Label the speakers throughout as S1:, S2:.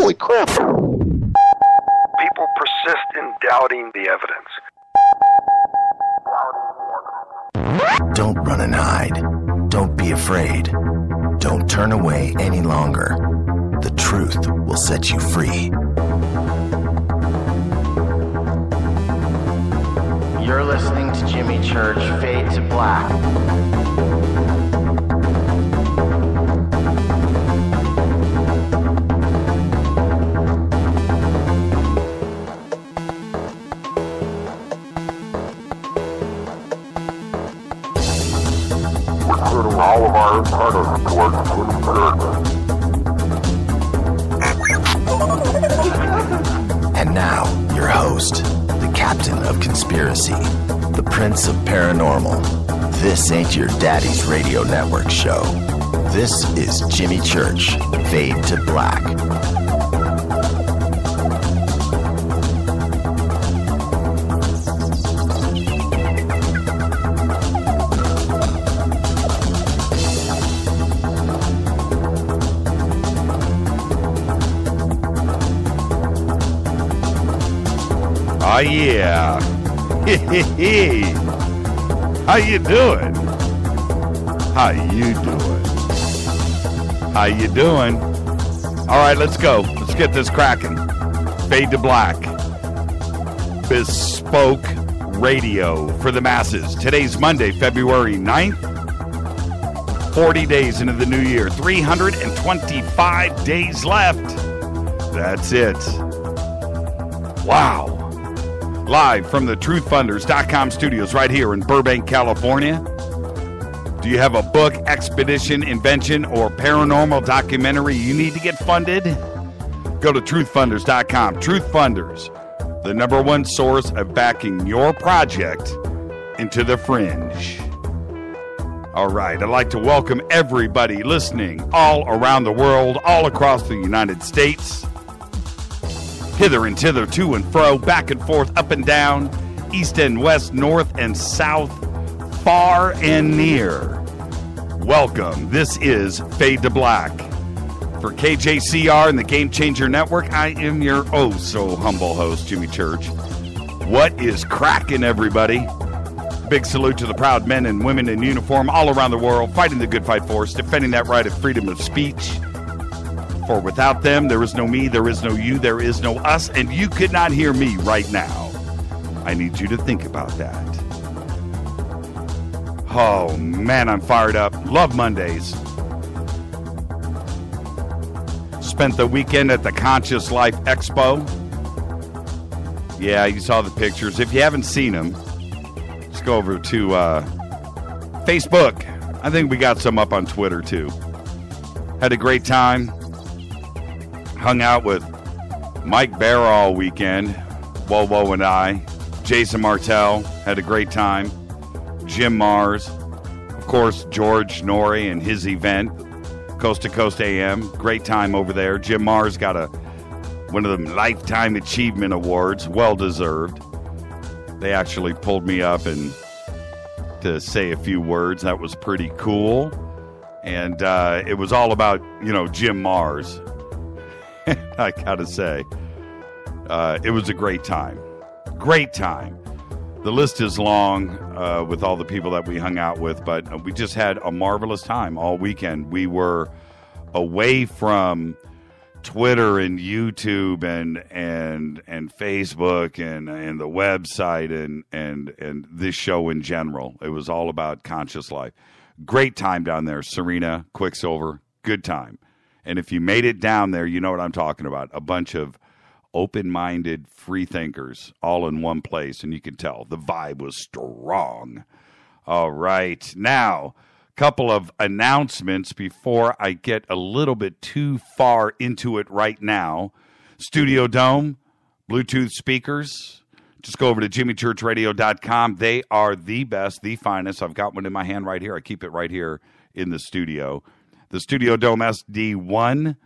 S1: Holy crap.
S2: People persist in doubting the evidence.
S3: Don't run and hide. Don't be afraid. Don't turn away any longer. The truth will set you free.
S4: You're listening to Jimmy Church Fade to Black.
S5: All of our antennas towards Jimmy Church.
S3: And now, your host, the captain of conspiracy, the prince of paranormal. This ain't your daddy's radio network show. This is Jimmy Church, Fade to Black.
S6: Oh, yeah. How you doing? How you doing? How you doing? All right, let's go. Let's get this cracking. Fade to Black. Bespoke radio for the masses. Today's Monday, February 9th. 40 days into the new year. 325 days left. That's it. Wow. Live from the truthfunders.com studios right here in Burbank, California. Do you have a book, expedition, invention, or paranormal documentary you need to get funded? Go to truthfunders.com. Truthfunders, the #1 source of backing your project into the fringe. All right, I'd like to welcome everybody listening all around the world, all across the United States. Hither and thither, to and fro, back and forth, up and down, east and west, north and south, far and near. Welcome. This is Fade to Black. For KJCR and the Game Changer Network, I am your oh-so-humble host, Jimmy Church. What is cracking, everybody? Big salute to the proud men and women in uniform all around the world, fighting the good fight for us, defending that right of freedom of speech. For without them, there is no me, there is no you, there is no us, and you could not hear me right now. I need you to think about that. Oh, man, I'm fired up. Love Mondays. Spent the weekend at the Conscious Life Expo. Yeah, you saw the pictures. If you haven't seen them, just go over to Facebook. I think we got some up on Twitter, too. Had a great time. Hung out with Mike Bear all weekend, Wowo and I. Jason Martell had a great time. Jim Mars. Of course, George Norrie and his event, Coast to Coast AM. Great time over there. Jim Mars got one of the Lifetime Achievement Awards. Well-deserved. They actually pulled me up and to say a few words. That was pretty cool. And it was all about, Jim Mars. I gotta say, it was a great time. Great time. The list is long with all the people that we hung out with, but we just had a marvelous time all weekend. We were away from Twitter and YouTube and Facebook and the website and this show in general. It was all about Conscious Life. Great time down there. Serena, Quicksilver, good time. And if you made it down there, you know what I'm talking about. A bunch of open-minded free thinkers all in one place. And you can tell the vibe was strong. All right. Now, a couple of announcements before I get a little bit too far into it right now. Studio Dome, Bluetooth speakers. Just go over to jimmychurchradio.com. They are the best, the finest. I've got one in my hand right here. I keep it right here in the studio. The Studio Dome SD1,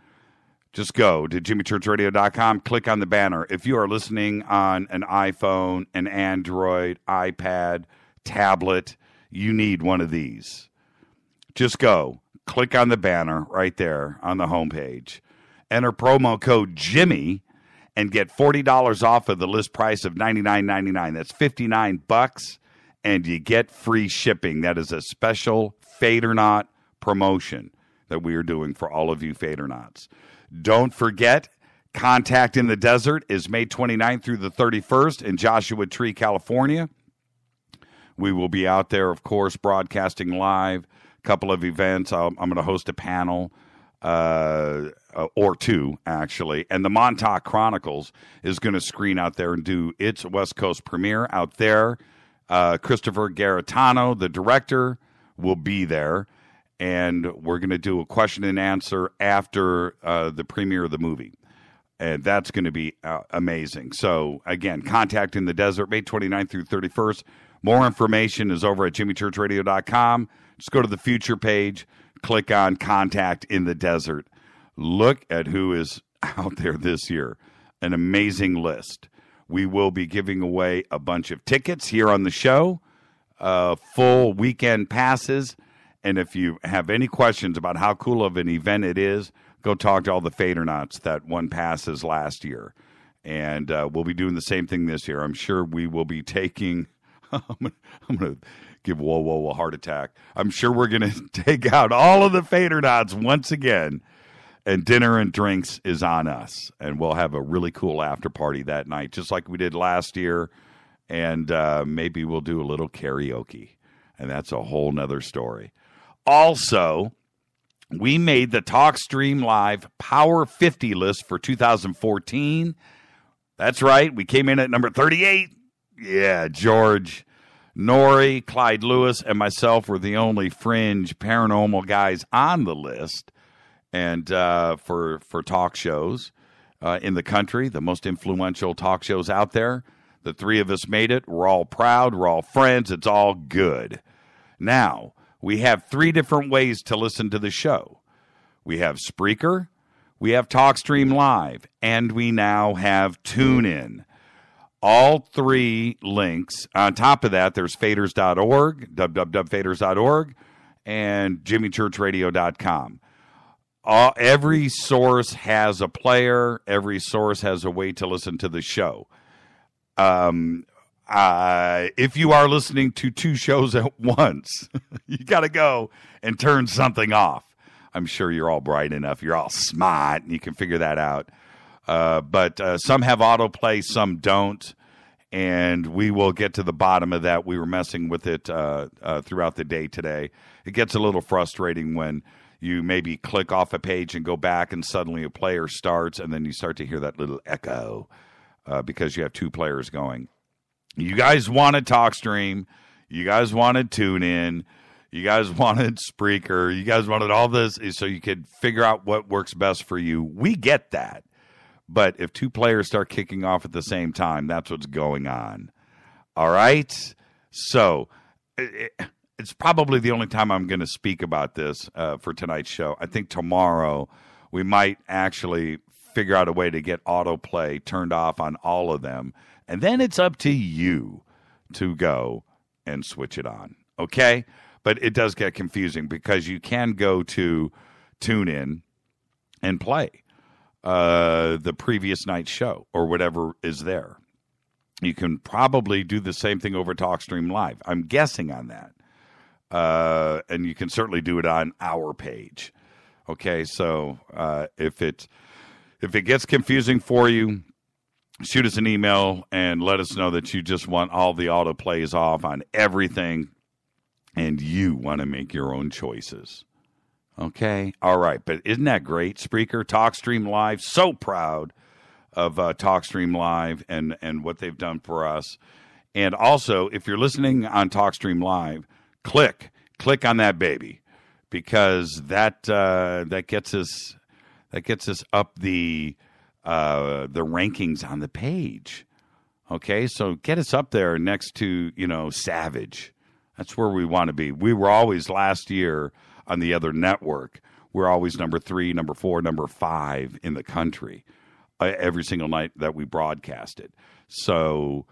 S6: just go to jimmychurchradio.com, click on the banner. If you are listening on an iPhone, an Android, iPad, tablet, you need one of these. Just go, click on the banner right there on the homepage, Enter promo code Jimmy and get $40 off of the list price of $99.99. That's $59, and you get free shipping. That is a special Fade or Not promotion that we are doing for all of you Fade or Nots. Don't forget, Contact in the Desert is May 29th through the 31st in Joshua Tree, California. We will be out there, of course, broadcasting live, a couple of events. I'm going to host a panel. Or two, actually. And the Montauk Chronicles is going to screen out there and do its West Coast premiere out there. Christopher Garetano, the director, will be there. And we're going to do a question and answer after the premiere of the movie. And that's going to be amazing. So, again, Contact in the Desert, May 29th through 31st. More information is over at jimmychurchradio.com. Just go to the future page. Click on Contact in the Desert. Look at who is out there this year. An amazing list. We will be giving away a bunch of tickets here on the show, full weekend passes. And if you have any questions about how cool of an event it is, go talk to all the Fadernauts that won passes last year. And we'll be doing the same thing this year. I'm sure we will be taking... I'm going to give Whoa a heart attack. I'm sure we're going to take out all of the Fadernauts once again. And dinner and drinks is on us. And we'll have a really cool after party that night, just like we did last year. And maybe we'll do a little karaoke. And that's a whole nother story. Also, we made the TalkStream Live Power 50 list for 2014. That's right. We came in at number 38. Yeah, George, Nori, Clyde Lewis, and myself were the only fringe paranormal guys on the list. And for talk shows in the country, the most influential talk shows out there, the three of us made it. We're all proud. We're all friends. It's all good. Now, we have three different ways to listen to the show. We have Spreaker, we have TalkStream Live, and we now have TuneIn. All three links. On top of that, there's faders.org, www.faders.org, and jimmychurchradio.com. Every source has a player. Every source has a way to listen to the show. If you are listening to two shows at once, you got to go and turn something off. I'm sure you're all bright enough. You're all smart, and you can figure that out. But some have autoplay, some don't. And we will get to the bottom of that. We were messing with it throughout the day today. It gets a little frustrating when you maybe click off a page and go back and suddenly a player starts and then you start to hear that little echo because you have two players going. You guys wanted TalkStream. You guys wanted TuneIn. You guys wanted Spreaker. You guys wanted all this so you could figure out what works best for you. We get that. But if two players start kicking off at the same time, that's what's going on. All right? So it's probably the only time I'm going to speak about this for tonight's show. I think tomorrow we might actually figure out a way to get autoplay turned off on all of them. And then it's up to you to go and switch it on. Okay? But it does get confusing because you can go to TuneIn and play the previous night's show or whatever is there. You can probably do the same thing over TalkStream Live. I'm guessing on that. And you can certainly do it on our page. Okay, so if it gets confusing for you, shoot us an email and let us know that you just want all the autoplays off on everything and you want to make your own choices. Okay, all right, but isn't that great? Spreaker, TalkStream Live, so proud of TalkStream Live and what they've done for us. And also, if you're listening on TalkStream Live, click on that baby because that gets us up the rankings on the page. Okay, so get us up there next to Savage. That's where we want to be. We were always last year on the other network. We're always number 3, number 4, number 5 in the country every single night that we broadcasted. So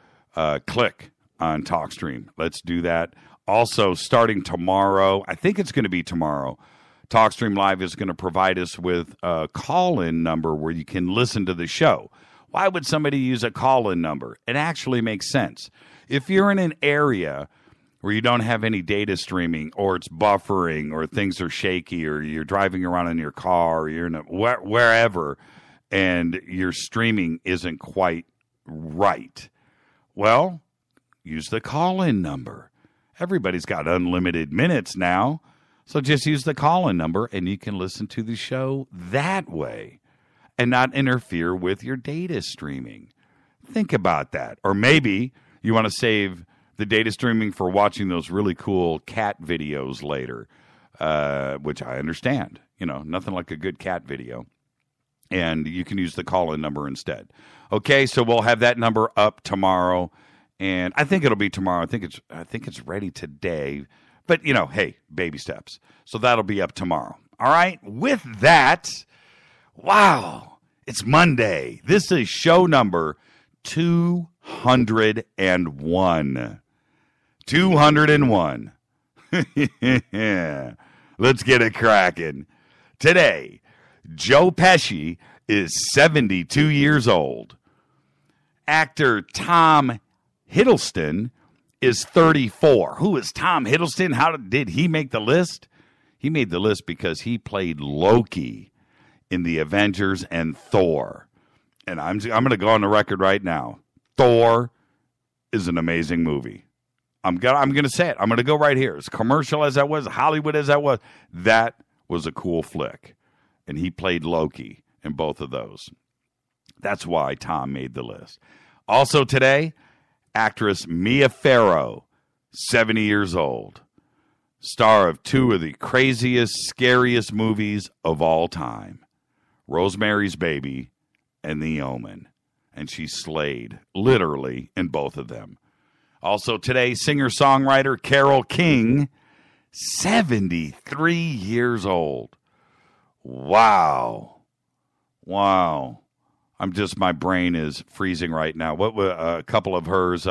S6: click on TalkStream. Let's do that. Also, starting tomorrow, I think it's going to be tomorrow, TalkStream Live is going to provide us with a call-in number where you can listen to the show. Why would somebody use a call-in number? It actually makes sense. If you're in an area where you don't have any data streaming, or it's buffering, or things are shaky, or you're driving around in your car, or you're in wherever, and your streaming isn't quite right, well, use the call-in number. Everybody's got unlimited minutes now, so just use the call-in number, and you can listen to the show that way and not interfere with your data streaming. Think about that. Or maybe you want to save the data streaming for watching those really cool cat videos later, which I understand. You know, nothing like a good cat video. And you can use the call-in number instead. Okay, so we'll have that number up tomorrow. And I think it'll be tomorrow. I think it's ready today. But, you know, hey, baby steps. So that'll be up tomorrow. All right, with that, wow, it's Monday. This is show number 201. 201. Let's get it cracking. Today, Joe Pesci is 72 years old. Actor Tom Hiddleston is 34. Who is Tom Hiddleston? How did he make the list? He made the list because he played Loki in the Avengers and Thor. And I'm going to go on the record right now. Thor is an amazing movie. I'm going to say it. I'm going to go right here. As commercial as that was, Hollywood as that was a cool flick. And he played Loki in both of those. That's why Tom made the list. Also today, actress Mia Farrow, 70 years old. Star of two of the craziest, scariest movies of all time. Rosemary's Baby and The Omen. And she slayed, literally, in both of them. Also today, singer-songwriter Carole King, 73 years old. Wow. My brain is freezing right now. What a couple of hers,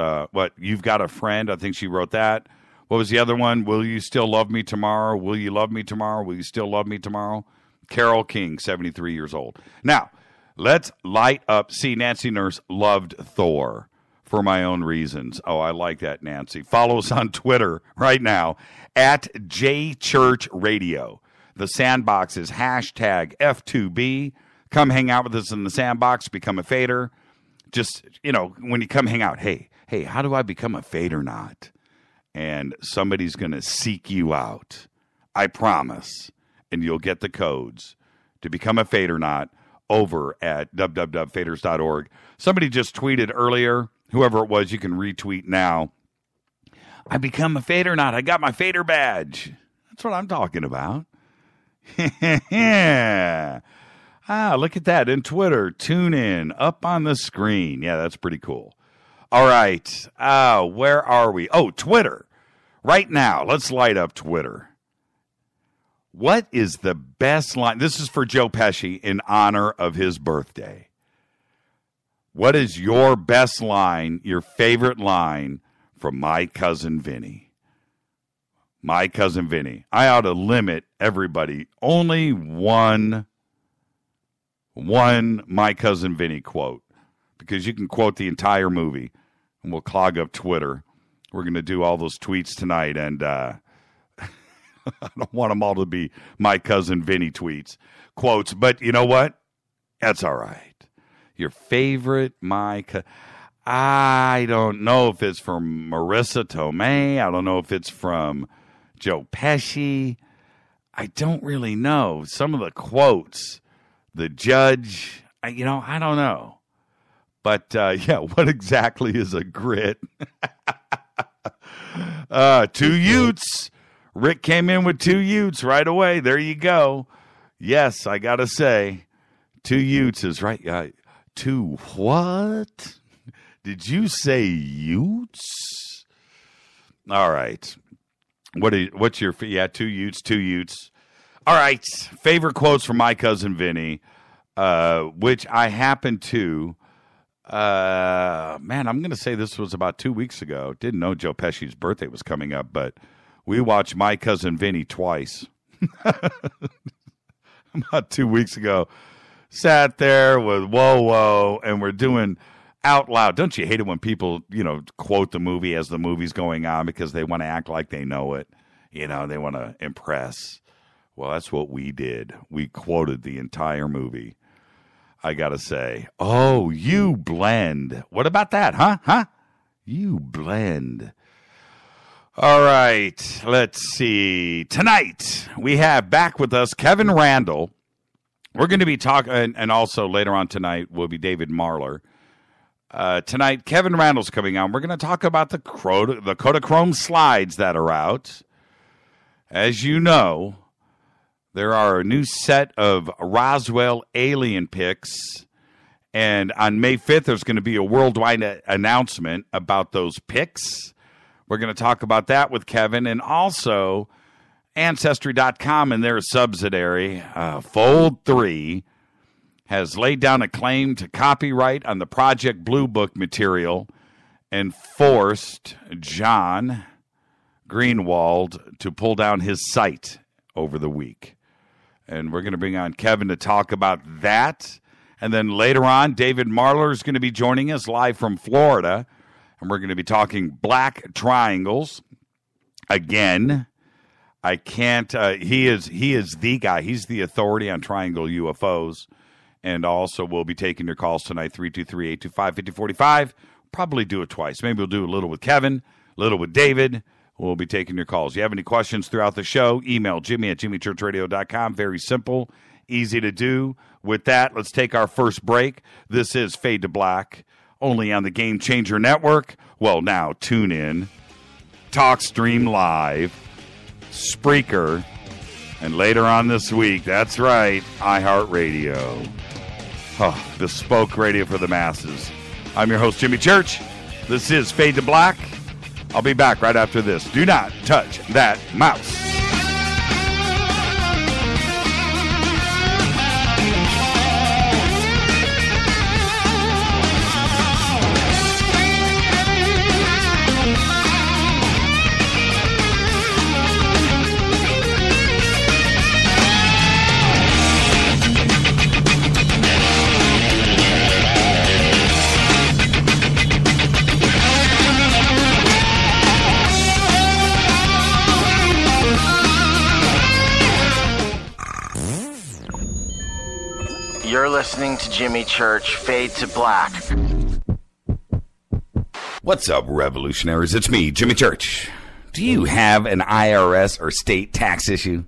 S6: You've Got a Friend? I think she wrote that. What was the other one? Will You Still Love Me Tomorrow? Will You Love Me Tomorrow? Will You Still Love Me Tomorrow? Carole King, 73 years old. Now, let's light up. See, Nancy Nurse loved Thor for my own reasons. Oh, I like that, Nancy. Follow us on Twitter right now at JChurchRadio. The sandbox is hashtag F2B. Come hang out with us in the sandbox. Become a fader. Just, when you come hang out, hey, how do I become a fader not? And somebody's going to seek you out. I promise. And you'll get the codes to become a fader not over at www.faders.org. Somebody just tweeted earlier, whoever it was, you can retweet now. I become a fader not. I got my fader badge. That's what I'm talking about. Yeah. Look at that. In Twitter, tune in up on the screen. Yeah, that's pretty cool. All right. Where are we? Oh, Twitter. Right now, let's light up Twitter. What is the best line? This is for Joe Pesci in honor of his birthday. What is your best line, your favorite line from My Cousin Vinny? My Cousin Vinny. I ought to limit everybody. Only one My Cousin Vinny quote. Because you can quote the entire movie. And we'll clog up Twitter. We're going to do all those tweets tonight. And I don't want them all to be My Cousin Vinny quotes. But you know what? That's all right. Your favorite I don't know if it's from Marissa Tomei. I don't know if it's from Joe Pesci. I don't really know. Some of the quotes, the judge, I don't know. But, what exactly is a grit? 2 Utes. Rick came in with 2 Utes right away. There you go. Yes, I got to say, 2 Utes is right. 2 what? Did you say Utes? All right. What's your, 2 Utes, 2 Utes. All right. Favorite quotes from My Cousin Vinny, which I happen to, I'm going to say this was about 2 weeks ago. Didn't know Joe Pesci's birthday was coming up, but we watched My Cousin Vinny twice. about 2 weeks ago, sat there with whoa, and we're doing out loud. Don't you hate it when people, quote the movie as the movie's going on because they want to act like they know it? They want to impress. Well, that's what we did. We quoted the entire movie. I got to say, oh, you blend. What about that, huh? You blend. All right, let's see. Tonight, we have back with us Kevin Randall. We're going to be talking, and also later on tonight will be David Marler. Tonight, Kevin Randall's coming on. We're going to talk about the Kodachrome slides that are out. As you know, there are a new set of Roswell alien pics, and on May 5th, there's going to be a worldwide announcement about those pics. We're going to talk about that with Kevin, and also Ancestry.com and their subsidiary, Fold 3, has laid down a claim to copyright on the Project Blue Book material and forced John Greenwald to pull down his site over the week. And we're going to bring on Kevin to talk about that. And then later on, David Marler is going to be joining us live from Florida. And we're going to be talking black triangles. Again, I can't, he is the guy. He's the authority on triangle UFOs. And also we'll be taking your calls tonight, 323-825-5045. Probably do it twice. Maybe we'll do a little with Kevin, a little with David. We'll be taking your calls. You have any questions throughout the show, email Jimmy at jimmychurchradio.com. Very simple, easy to do. With that, let's take our first break. This is Fade to Black, only on the Game Changer Network. Well, now tune in, TalkStream Live, Spreaker, and later on this week, that's right, iHeartRadio. Oh, bespoke radio for the masses. I'm your host, Jimmy Church. This is Fade to Black. I'll be back right after this. Do not touch that mouse.
S4: You're listening to Jimmy Church, Fade to Black.
S6: What's up, revolutionaries? It's me, Jimmy Church. Do you have an IRS or state tax issue?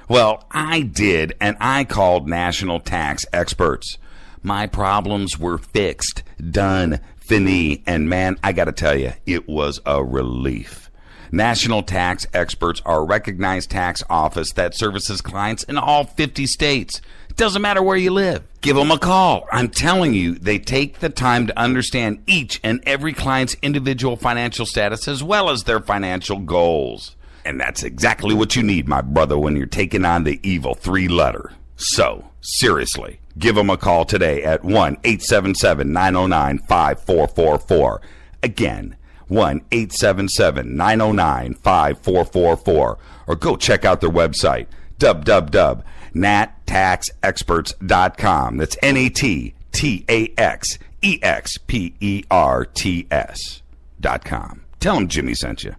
S6: Well, I did, and I called national tax experts. My problems were fixed, done, fini, and man, I gotta tell you, it was a relief. National Tax Experts are a recognized tax office that services clients in all 50 states. It doesn't matter where you live. Give them a call. I'm telling you, they take the time to understand each and every client's individual financial status as well as their financial goals. And that's exactly what you need, my brother, when you're taking on the evil 3-letter. So, seriously, give them a call today at 1-877-909-5444. Again, 1-877-909-5444. Or go check out their website, www.nattaxexperts.com. That's NATTAXEXPERTS.com. Tell them Jimmy sent you.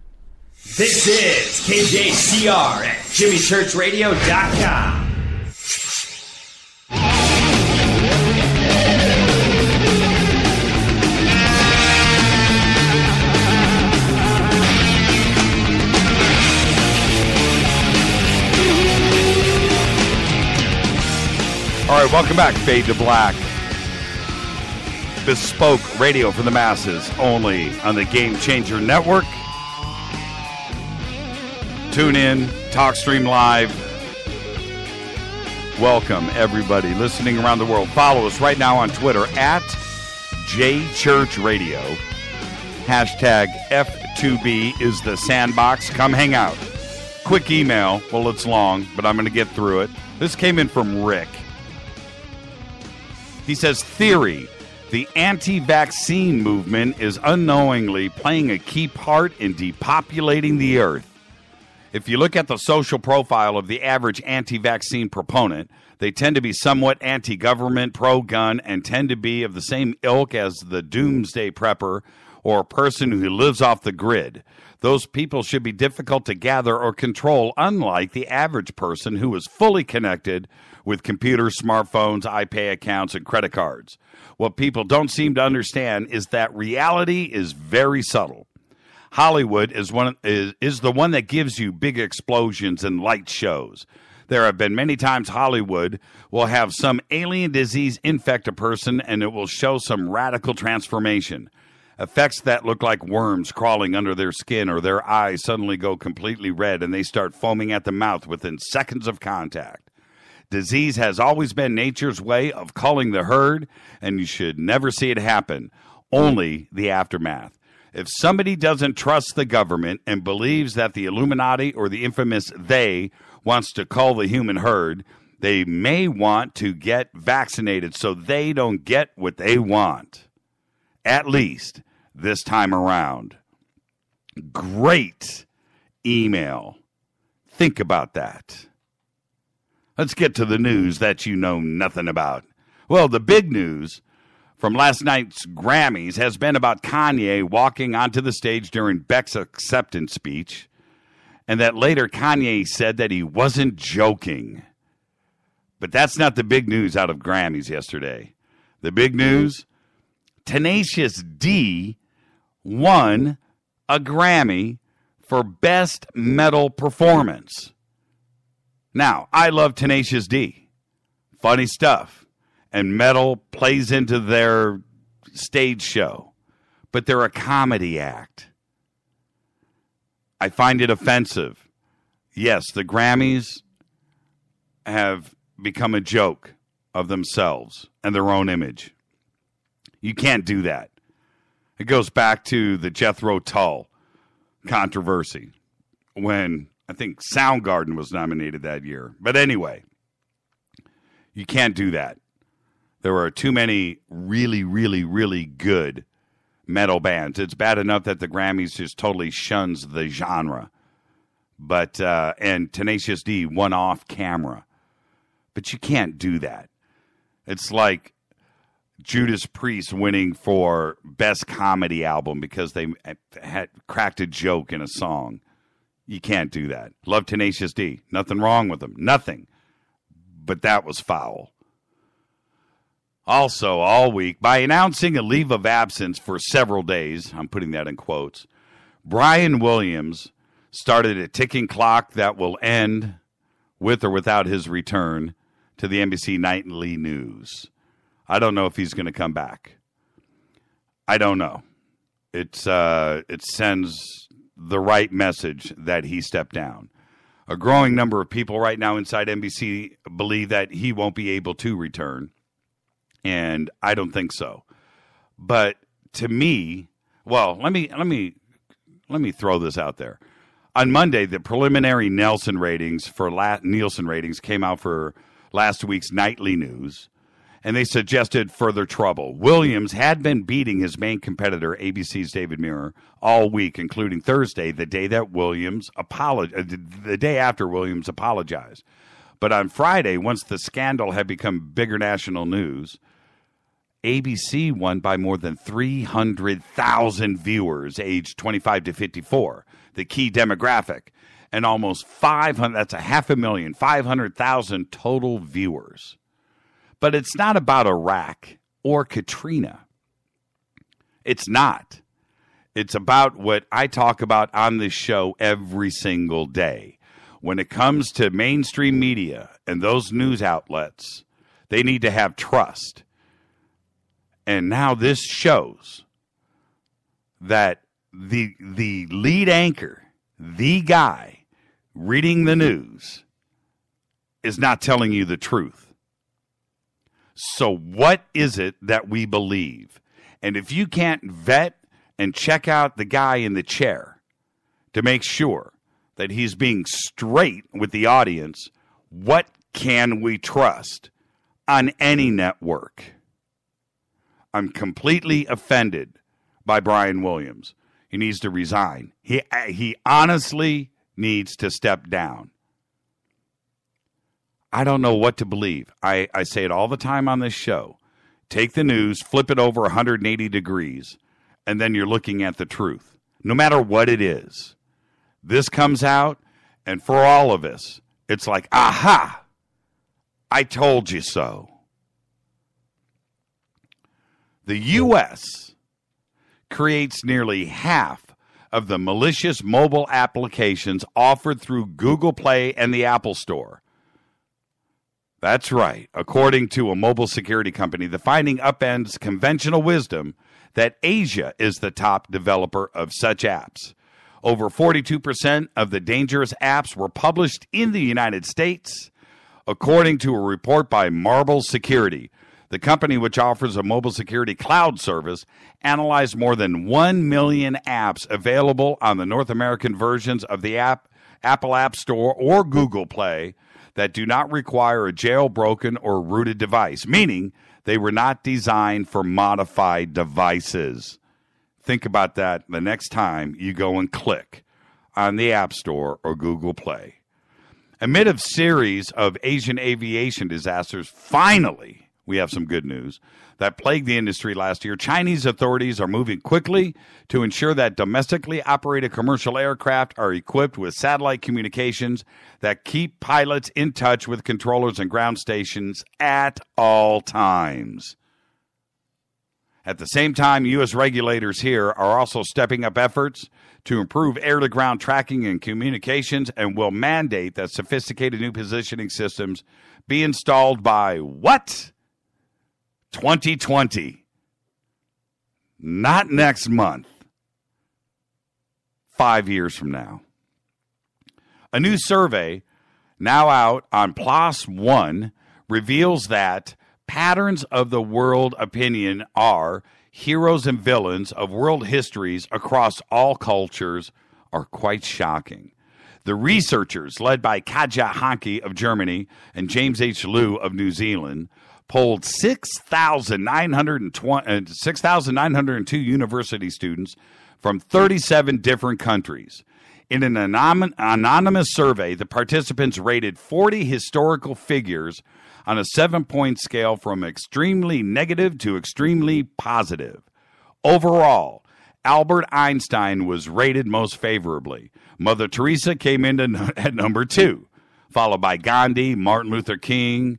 S1: This is KJCR at JimmyChurchRadio.com.
S6: All right, welcome back, Fade to Black. Bespoke radio for the masses, only on the Game Changer Network. Tune in, TalkStream Live. Welcome, everybody listening around the world. Follow us right now on Twitter at JChurchRadio. Hashtag F2B is the sandbox. Come hang out. Quick email. Well, it's long, but I'm going to get through it. This came in from Rick. He says, theory, the anti-vaccine movement is unknowingly playing a key part in depopulating the earth. If you look at the social profile of the average anti-vaccine proponent, they tend to be somewhat anti-government, pro-gun, and tend to be of the same ilk as the doomsday prepper or a person who lives off the grid. Those people should be difficult to gather or control, unlike the average person who is fully connected with computers, smartphones, iPay accounts, and credit cards. What people don't seem to understand is that reality is very subtle. Hollywood is the one that gives you big explosions and light shows. There have been many times Hollywood will have some alien disease infect a person and it will show some radical transformation. Effects that look like worms crawling under their skin, or their eyes suddenly go completely red and they start foaming at the mouth within seconds of contact. Disease has always been nature's way of culling the herd, and you should never see it happen, only the aftermath. If somebody doesn't trust the government and believes that the Illuminati or the infamous they wants to cull the human herd, they may want to get vaccinated so they don't get what they want. At least this time around. Great email. Think about that. Let's get to the news that you know nothing about. Well, the big news from last night's Grammys has been about Kanye walking onto the stage during Beck's acceptance speech, and that later Kanye said that he wasn't joking. But that's not the big news out of Grammys yesterday. The big news, Tenacious D won a Grammy for Best Metal Performance. Now, I love Tenacious D. Funny stuff. And metal plays into their stage show. But they're a comedy act. I find it offensive. Yes, the Grammys have become a joke of themselves and their own image. You can't do that. It goes back to the Jethro Tull controversy when I think Soundgarden was nominated that year. But anyway, you can't do that. There are too many really, really, really good metal bands. It's bad enough that the Grammys just totally shuns the genre. But and Tenacious D won off camera. But you can't do that. It's like Judas Priest winning for Best Comedy Album because they had cracked a joke in a song. You can't do that. Love Tenacious D. Nothing wrong with them. Nothing. But that was foul. Also, all week, by announcing a leave of absence for several days, I'm putting that in quotes, Brian Williams started a ticking clock that will end with or without his return to the NBC Nightly News. I don't know if he's going to come back. I don't know. It sends the right message that he stepped down. A growing number of people right now inside NBC believe that he won't be able to return, and I don't think so. But to me, well, let me throw this out there. On Monday, the preliminary Nielsen ratings came out for last week's Nightly News, and they suggested further trouble. Williams had been beating his main competitor, ABC's David Muir, all week, including Thursday, the day after Williams apologized. But on Friday, once the scandal had become bigger national news, ABC won by more than 300,000 viewers aged 25 to 54, the key demographic, and almost 500, that's 500,000 total viewers. But it's not about Iraq or Katrina. It's not. It's about what I talk about on this show every single day. When it comes to mainstream media and those news outlets, they need to have trust. And now this shows that the lead anchor, the guy reading the news, is not telling you the truth. So what is it that we believe? And if you can't vet and check out the guy in the chair to make sure that he's being straight with the audience, what can we trust on any network? I'm completely offended by Brian Williams. He needs to resign. He honestly needs to step down. I don't know what to believe. I say it all the time on this show. Take the news, flip it over 180 degrees, and then you're looking at the truth. No matter what it is. This comes out, and for all of us, it's like, aha, I told you so. The U.S. creates nearly half of the malicious mobile applications offered through Google Play and the Apple Store. That's right. According to a mobile security company, the finding upends conventional wisdom that Asia is the top developer of such apps. Over 42% of the dangerous apps were published in the United States, according to a report by Marble Security. The company, which offers a mobile security cloud service, analyzed more than 1 million apps available on the North American versions of the Apple App Store or Google Play that do not require a jailbroken or rooted device, meaning they were not designed for modified devices. Think about that the next time you go and click on the App Store or Google Play. Amid a series of Asian aviation disasters, finally, we have some good news, that plagued the industry last year, Chinese authorities are moving quickly to ensure that domestically operated commercial aircraft are equipped with satellite communications that keep pilots in touch with controllers and ground stations at all times. At the same time, U.S. regulators here are also stepping up efforts to improve air-to-ground tracking and communications and will mandate that sophisticated new positioning systems be installed by what? 2020. Not next month. 5 years from now. A new survey now out on PLOS One reveals that patterns of the world opinion are heroes and villains of world histories across all cultures are quite shocking. The researchers, led by Katja Hanke of Germany and James H. Liu of New Zealand, polled 6,902 university students from 37 different countries. In an anonymous survey, the participants rated 40 historical figures on a 7-point scale from extremely negative to extremely positive. Overall, Albert Einstein was rated most favorably. Mother Teresa came in at number 2, followed by Gandhi, Martin Luther King,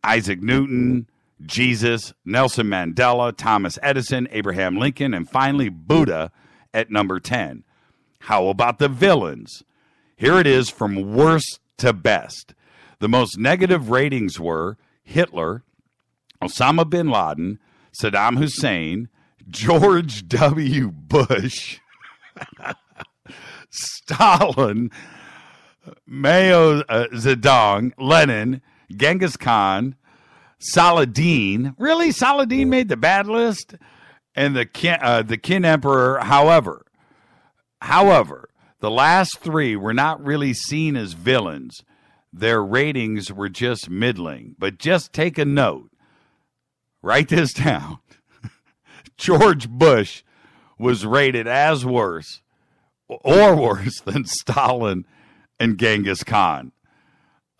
S6: Isaac Newton, Jesus, Nelson Mandela, Thomas Edison, Abraham Lincoln, and finally Buddha at number 10. How about the villains? Here it is from worst to best. The most negative ratings were Hitler, Osama bin Laden, Saddam Hussein, George W. Bush, Stalin, Mao Zedong, Lenin, Genghis Khan, Saladin. Really? Saladin made the bad list? And the Qin Emperor, however, the last 3 were not really seen as villains. Their ratings were just middling. But just take a note. Write this down. George Bush was rated as worse than Stalin and Genghis Khan.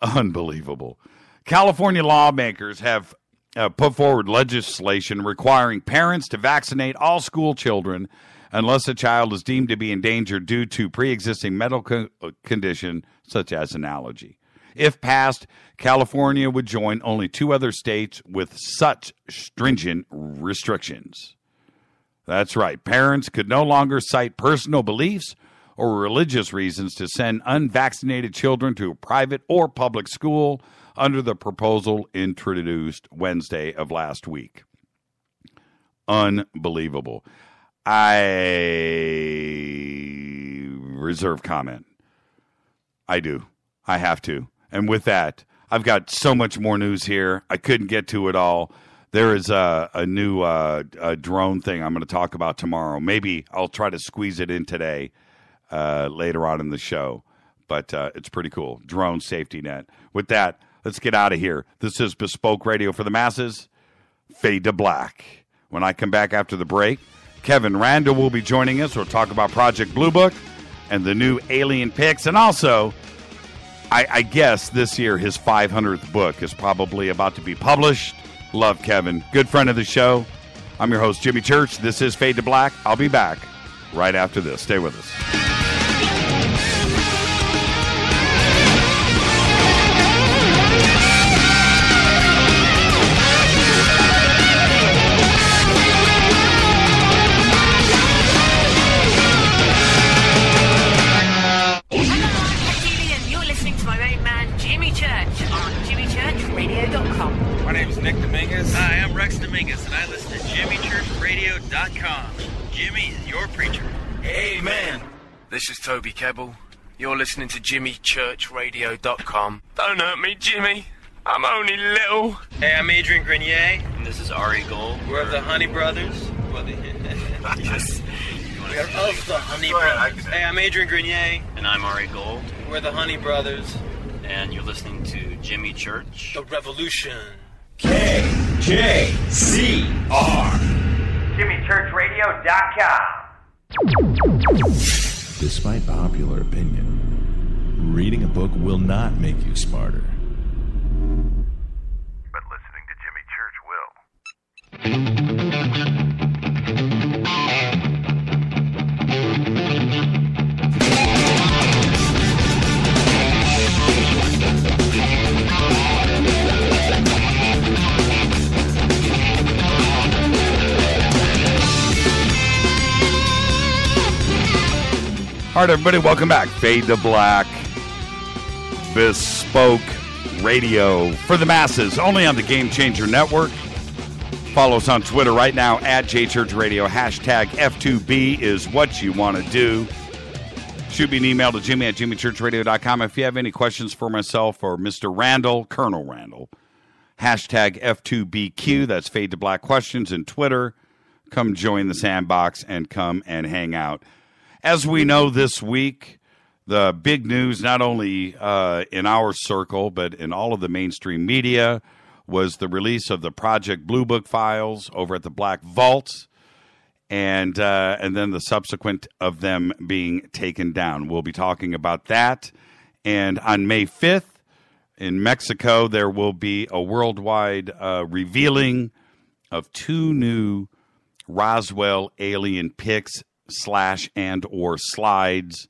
S6: Unbelievable. California lawmakers have put forward legislation requiring parents to vaccinate all school children unless a child is deemed to be in danger due to pre-existing medical condition such as an allergy. If passed, California would join only 2 other states with such stringent restrictions. That's right. Parents could no longer cite personal beliefs or religious reasons to send unvaccinated children to a private or public school under the proposal introduced Wednesday of last week. Unbelievable. I reserve comment. I do. I have to. And with that, I've got so much more news here. I couldn't get to it all. There is a new drone thing I'm going to talk about tomorrow. Maybe I'll try to squeeze it in today later on in the show. But it's pretty cool. Drone safety net. With that, let's get out of here. This is Bespoke Radio for the Masses. Fade to black. When I come back after the break, Kevin Randall will be joining us. We'll talk about Project Blue Book and the new alien pics. And also, I guess this year his 500th book is probably about to be published. Love Kevin. Good friend of the show. I'm your host, Jimmy Church. This is Fade to Black. I'll be back right after this. Stay with us.
S7: My name is Nick Dominguez. Hi, I'm Rex Dominguez, and I listen to JimmyChurchRadio.com. Jimmy is your preacher. Amen. This is Toby Kebbell. You're listening to JimmyChurchRadio.com. Don't hurt me, Jimmy. I'm only little. Hey, I'm Adrian Grenier. And this is Ari Gold. We're of the Honey Brothers. Yes. We are of the Honey Brothers. Hey, I'm Adrian Grenier. And I'm Ari Gold. We're the Honey Brothers. And you're listening to Jimmy Church. The Revolution.
S1: KJCR. JimmyChurchRadio.com.
S8: Despite popular opinion, reading a book will not make you smarter.
S5: But listening to Jimmy Church will.
S6: All right, everybody, welcome back. Fade to Black, bespoke radio for the masses, only on the Game Changer Network. Follow us on Twitter right now at JChurchRadio. Hashtag F2B is what you want to do. Shoot me an email to Jimmy at JimmyChurchRadio.com. If you have any questions for myself or Mr. Randall, Colonel Randall, hashtag F2BQ, that's Fade to Black Questions, in Twitter. Come join the sandbox and come and hang out. As we know this week, the big news, not only in our circle, but in all of the mainstream media, was the release of the Project Blue Book files over at the Black Vault, and then the subsequent of them being taken down. We'll be talking about that. And on May 5th, in Mexico, there will be a worldwide revealing of 2 new Roswell alien pics / and or slides,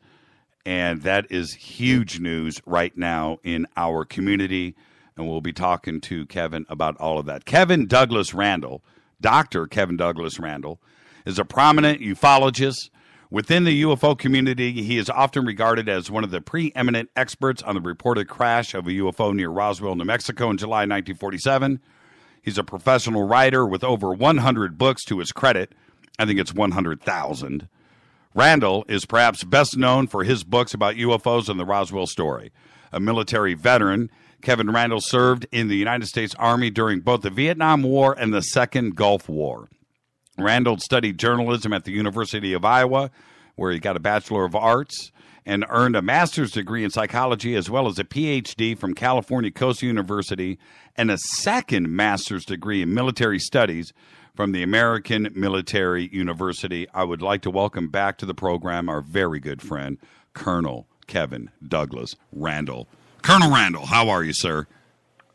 S6: and that is huge news right now in our community, and we'll be talking to Kevin about all of that. Kevin Douglas Randall, Dr. Kevin Douglas Randall, is a prominent ufologist within the UFO community. He is often regarded as one of the preeminent experts on the reported crash of a UFO near Roswell, New Mexico in July 1947. He's a professional writer with over 100 books to his credit. I think it's 100,000. Randall is perhaps best known for his books about UFOs and the Roswell story. A military veteran, Kevin Randall served in the United States Army during both the Vietnam War and the Second Gulf War. Randall studied journalism at the University of Iowa, where he got a Bachelor of Arts, and earned a master's degree in psychology as well as a PhD from California Coast University and a second master's degree in military studies from the American Military University. I would like to welcome back to the program our very good friend, Colonel Kevin Douglas Randall. Colonel Randall, how are you, sir?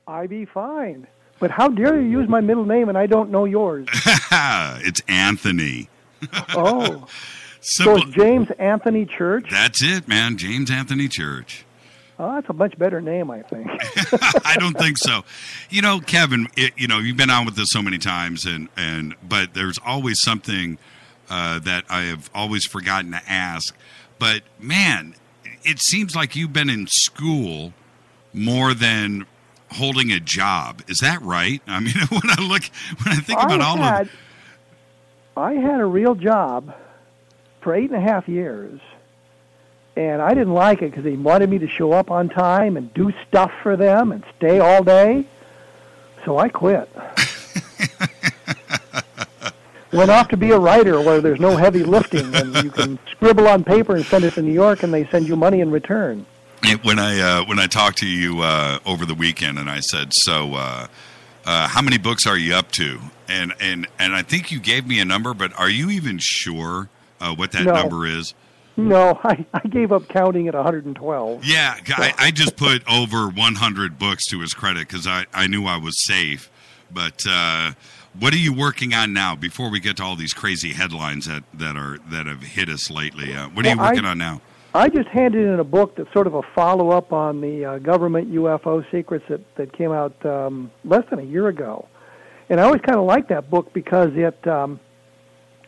S9: I be fine. But how dare you use my middle name and I don't know yours?
S6: It's Anthony.
S9: Oh.
S6: Simple.
S9: So it's James Anthony Church?
S6: That's it, man. James Anthony Church.
S9: Oh, that's a much better name, I think.
S6: I don't think so. You know, Kevin, you've been on with us so many times, but there's always something that I have always forgotten to ask. But, man, it seems like you've been in school more than holding a job. Is that right? I mean, when I think about all of it.
S9: I had a real job for 8.5 years. And I didn't like it because they wanted me to show up on time and do stuff for them and stay all day. So I quit. Went off to be a writer where there's no heavy lifting and you can scribble on paper and send it to New York and they send you money in return.
S6: When I talked to you over the weekend and I said, so how many books are you up to? And I think you gave me a number, but are you even sure what that number is?
S9: No, I gave up counting at 112.
S6: Yeah, I just put over 100 books to his credit because I knew I was safe. But what are you working on now? Before we get to all these crazy headlines that have hit us lately, what are you working on now?
S9: I just handed in a book that's sort of a follow-up on the government UFO secrets that came out less than a year ago. And I always kind of like that book because it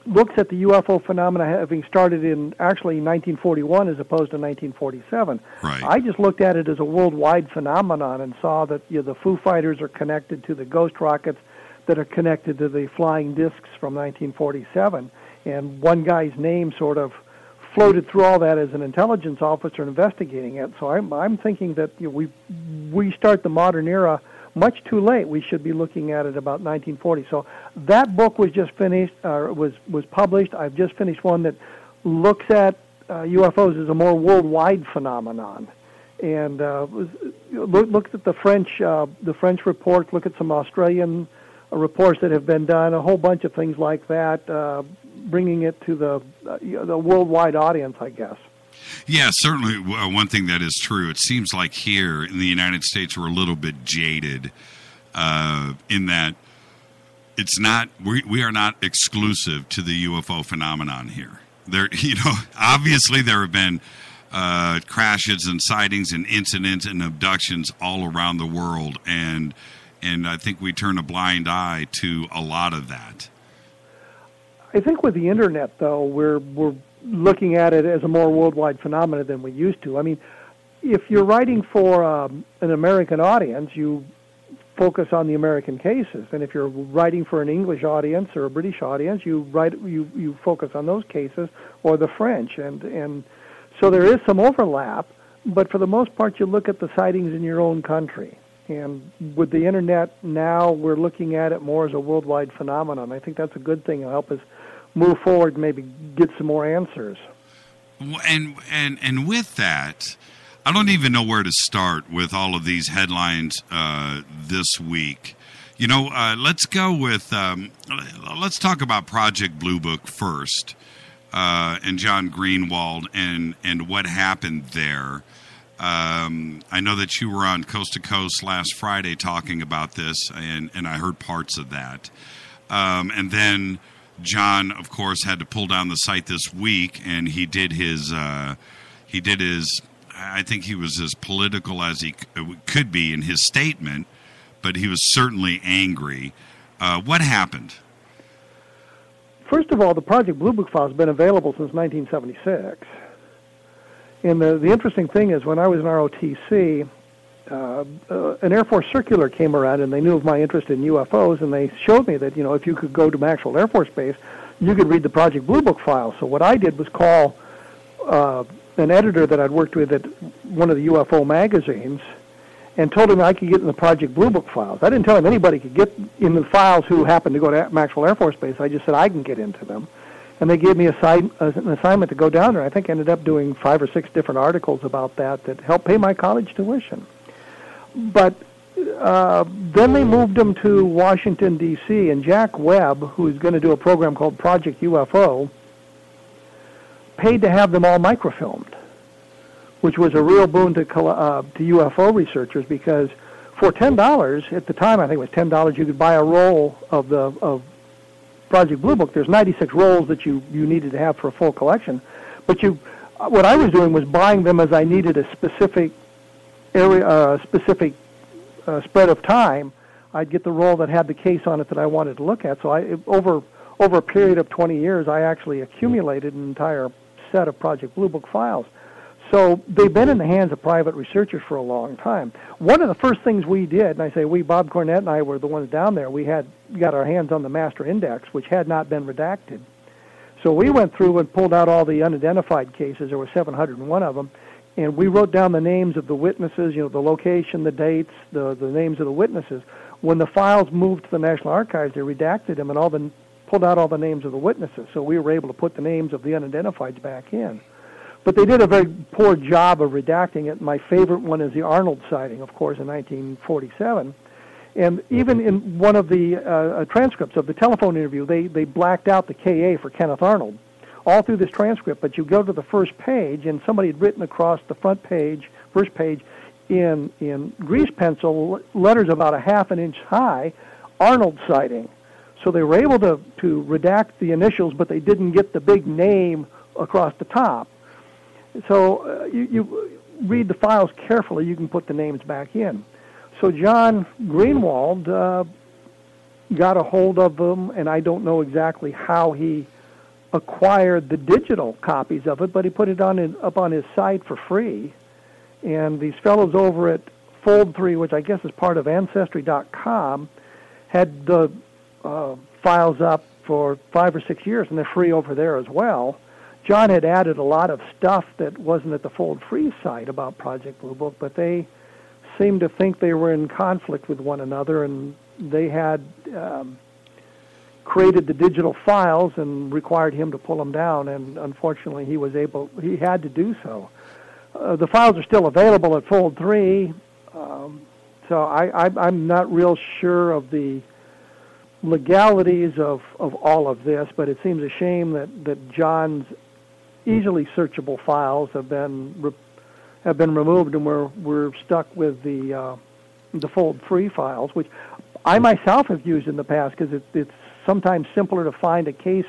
S9: looks at the UFO phenomena having started in actually 1941 as opposed to 1947.
S6: Right.
S9: I just looked at it as a worldwide phenomenon and saw that the Foo Fighters are connected to the ghost rockets that are connected to the flying discs from 1947. And one guy's name sort of floated through all that as an intelligence officer investigating it. So I'm thinking that we start the modern era much too late. We should be looking at it about 1940. So that book was just finished, was published. I've just finished one that looks at UFOs as a more worldwide phenomenon, and looked at the French reports. Look at some Australian reports that have been done. A whole bunch of things like that, bringing it to the worldwide audience, I guess.
S6: Yeah, certainly one thing that is true. It seems like here in the United States we're a little bit jaded in that it's not we are not exclusive to the UFO phenomenon here. There, obviously there have been crashes and sightings and incidents and abductions all around the world, and I think we turn a blind eye to a lot of that.
S9: I think with the internet, though, we're looking at it as a more worldwide phenomenon than we used to. I mean, if you're writing for an American audience, you focus on the American cases, and if you're writing for an English audience or a British audience, you focus on those cases or the French, and so there is some overlap. But for the most part, you look at the sightings in your own country. And with the internet now, we're looking at it more as a worldwide phenomenon. I think that's a good thing. It'll help us move forward and maybe get some more answers.
S6: And with that, I don't even know where to start with all of these headlines this week. Let's go with, let's talk about Project Blue Book first, and John Greenwald and what happened there. I know that you were on Coast to Coast last Friday talking about this, and I heard parts of that. And then John, of course, had to pull down the site this week, and he did his, I think he was as political as he could be in his statement, but he was certainly angry. What happened?
S9: First of all, the Project Blue Book file has been available since 1976. And the interesting thing is, when I was in ROTC, an Air Force circular came around, and they knew of my interest in UFOs, and they showed me that, if you could go to Maxwell Air Force Base, you could read the Project Blue Book file. So what I did was call an editor that I'd worked with at one of the UFO magazines and told him I could get in the Project Blue Book files. I didn't tell him anybody could get in the files who happened to go to Maxwell Air Force Base. I just said I can get into them. And they gave me an assignment to go down there. I think I ended up doing 5 or 6 different articles about that helped pay my college tuition. But then they moved them to Washington, D.C., and Jack Webb, who's going to do a program called Project UFO, paid to have them all microfilmed, which was a real boon to UFO researchers, because for $10, at the time I think it was $10, you could buy a roll of Project Blue Book. There's 96 rolls that you needed to have for a full collection. But what I was doing was buying them as I needed a specific area, spread of time. I'd get the roll that had the case on it that I wanted to look at. So over a period of 20 years, I actually accumulated an entire set of Project Blue Book files. So they've been in the hands of private researchers for a long time. One of the first things we did, and I say we, Bob Cornett and I were the ones down there, we got our hands on the master index, which had not been redacted. So we went through and pulled out all the unidentified cases. There were 701 of them, and we wrote down the names of the witnesses, the location, the dates, the names of the witnesses. When the files moved to the National Archives, they redacted them and pulled out all the names of the witnesses. So we were able to put the names of the unidentifieds back in. But they did a very poor job of redacting it. My favorite one is the Arnold sighting, of course, in 1947. And even in one of the transcripts of the telephone interview, they blacked out the KA for Kenneth Arnold. all through this transcript, but you go to the first page, and somebody had written across the first page, in grease pencil, letters about a half an inch high, Arnold sighting. So they were able to redact the initials, but they didn't get the big name across the top. So you read the files carefully, you can put the names back in. So John Greenwald got a hold of them, and I don't know exactly how he acquired the digital copies of it, but he put it up on his site for free. And these fellows over at Fold3, which I guess is part of Ancestry.com, had the files up for 5 or 6 years, and they're free over there as well. John had added a lot of stuff that wasn't at the Fold3 site about Project Blue Book, but they seemed to think they were in conflict with one another, and they had created the digital files and required him to pull them down, and unfortunately he had to do so. The files are still available at Fold3, so I'm not real sure of the legalities of all of this, but it seems a shame that John's easily searchable files have been removed, and we're stuck with the Fold3 files, which I myself have used in the past because it's sometimes simpler to find a case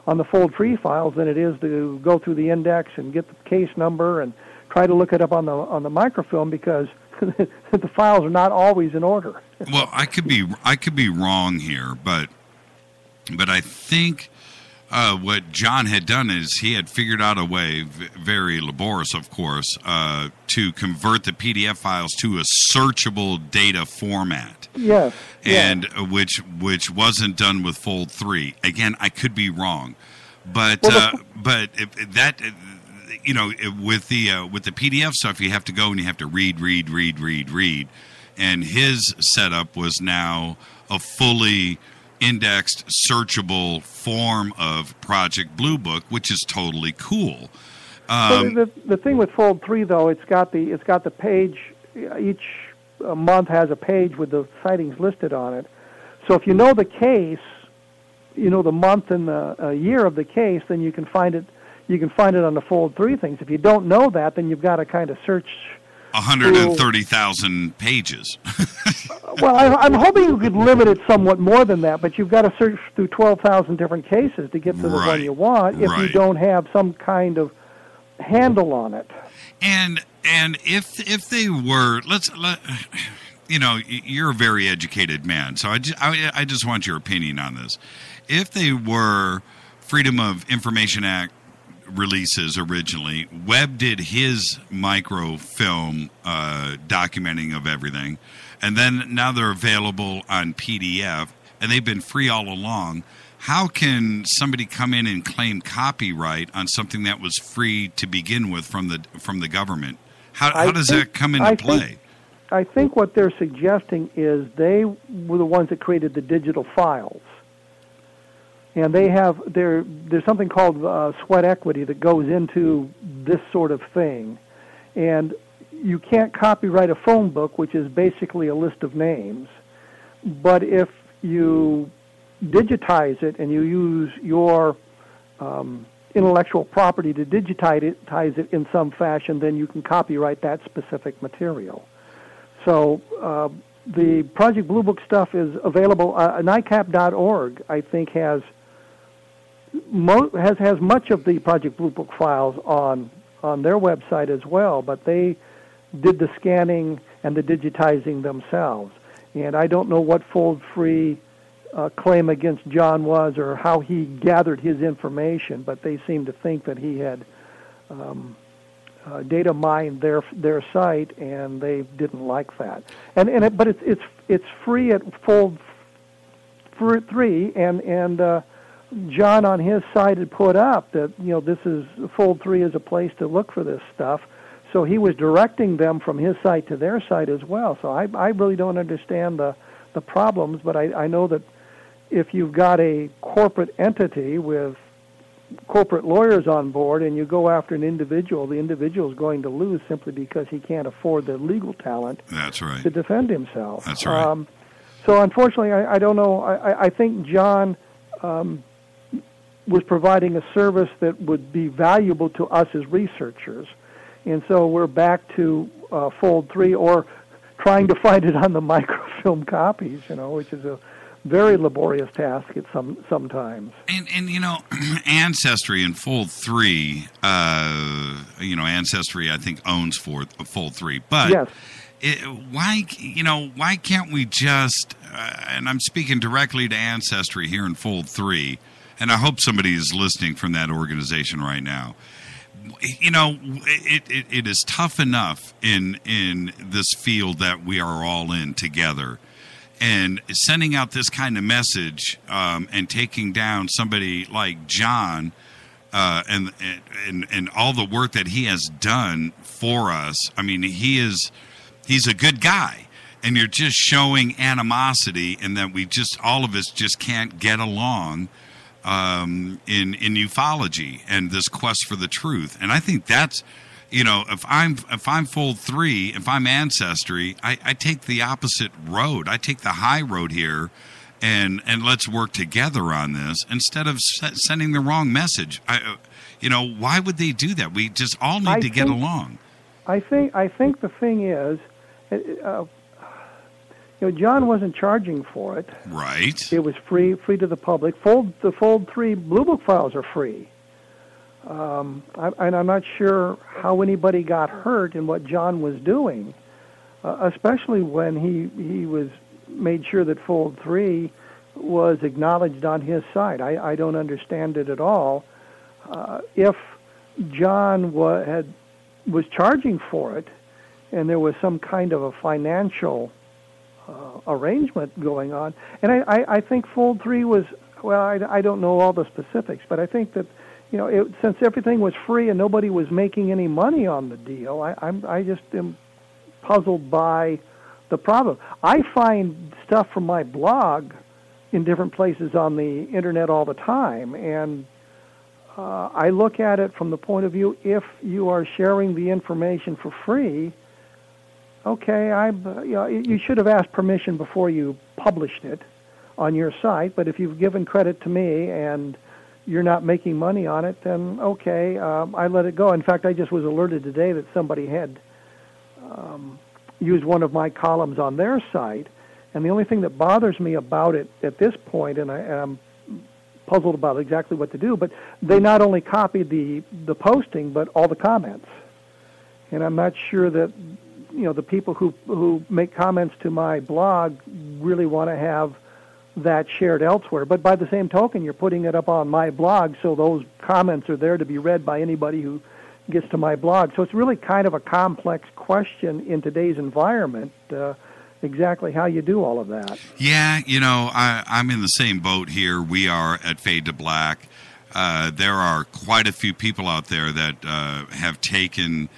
S9: on the Fold3 files than it is to go through the index and get the case number and try to look it up on the microfilm, because the files are not always in order.
S6: Well, I could be wrong here, but I think what John had done is he had figured out a way, very laborious, of course, to convert the PDF files to a searchable data format.
S9: Yes.
S6: And which wasn't done with Fold3. Again, I could be wrong, but that. You know, with the PDF stuff, you have to go and you have to read, and his setup was now a fully indexed, searchable form of Project Blue Book, which is totally cool.
S9: The thing with Fold3, though, it's got the page. Each month has a page with the sightings listed on it. So if you know the case, you know the month and the year of the case, then you can find it. You can find it on the Fold3 things. If you don't know that, then you've got to kind of search
S6: 130,000 pages.
S9: Well, I'm hoping you could limit it somewhat more than that, but you've got to search through 12,000 different cases to get to the one you want if you don't have some kind of handle on it.
S6: And if they were, you're a very educated man, so I just want your opinion on this. If they were Freedom of Information Act releases originally, Webb did his microfilm documenting of everything, and then now they're available on PDF, and they've been free all along. How can somebody come in and claim copyright on something that was free to begin with from the government? How does that come into play?
S9: I think what they're suggesting is they were the ones that created the digital files. And there's something called sweat equity that goes into this sort of thing. And you can't copyright a phone book, which is basically a list of names. But if you digitize it and you use your intellectual property to digitize it in some fashion, then you can copyright that specific material. So the Project Blue Book stuff is available. NICAP.org, I think, has much of the Project Blue Book files on their website as well, but they did the scanning and the digitizing themselves. And I don't know what Fold3 claim against John was or how he gathered his information, but they seem to think that he had data mined their site, and they didn't like that. But it's free at Fold3, and John on his site had put up that this is Fold3 is a place to look for this stuff, so he was directing them from his site to their site as well. So I really don't understand the problems, but I know that if you've got a corporate entity with corporate lawyers on board and you go after an individual, the individual is going to lose simply because he can't afford the legal talent to defend himself.
S6: That's right.
S9: So unfortunately, I don't know. I think John was providing a service that would be valuable to us as researchers. And so we're back to Fold 3 or trying to find it on the microfilm copies, which is a very laborious task at sometimes.
S6: And Ancestry and Fold 3, Ancestry I think owns Fold 3, but
S9: yes.
S6: Why can't we just, and I'm speaking directly to Ancestry here in Fold 3, and I hope somebody is listening from that organization right now. It is tough enough in this field that we are all in together. And sending out this kind of message and taking down somebody like John and all the work that he has done for us. I mean, he's a good guy, and you're just showing animosity, and that all of us just can't get along in ufology and this quest for the truth. And I think that's. If I'm Fold 3, if I'm Ancestry, I take the opposite road. I take the high road here, and let's work together on this instead of sending the wrong message. Why would they do that? We just all need to get along. I think
S9: the thing is, John wasn't charging for it.
S6: Right.
S9: It was free to the public. The Fold 3 Blue Book files are free. And I'm not sure how anybody got hurt in what John was doing, especially when he was made sure that Fold 3 was acknowledged on his side. I don't understand it at all. If John was charging for it, and there was some kind of a financial arrangement going on, and I think Fold 3 was, well, I don't know all the specifics, but I think that since everything was free and nobody was making any money on the deal, I just am puzzled by the problem. I find stuff from my blog in different places on the internet all the time, and I look at it from the point of view, if you are sharing the information for free, okay, you should have asked permission before you published it on your site, but if you've given credit to me and you're not making money on it, then okay, I let it go. In fact, I just was alerted today that somebody had used one of my columns on their site, and the only thing that bothers me about it at this point, and I'm puzzled about exactly what to do, but they not only copied the posting, but all the comments. And I'm not sure that the people who make comments to my blog really want to have that shared elsewhere. But by the same token, you're putting it up on my blog, so those comments are there to be read by anybody who gets to my blog. So it's really kind of a complex question in today's environment, exactly how you do all of that.
S6: Yeah, I'm in the same boat here. We are at Fade to Black. There are quite a few people out there that have taken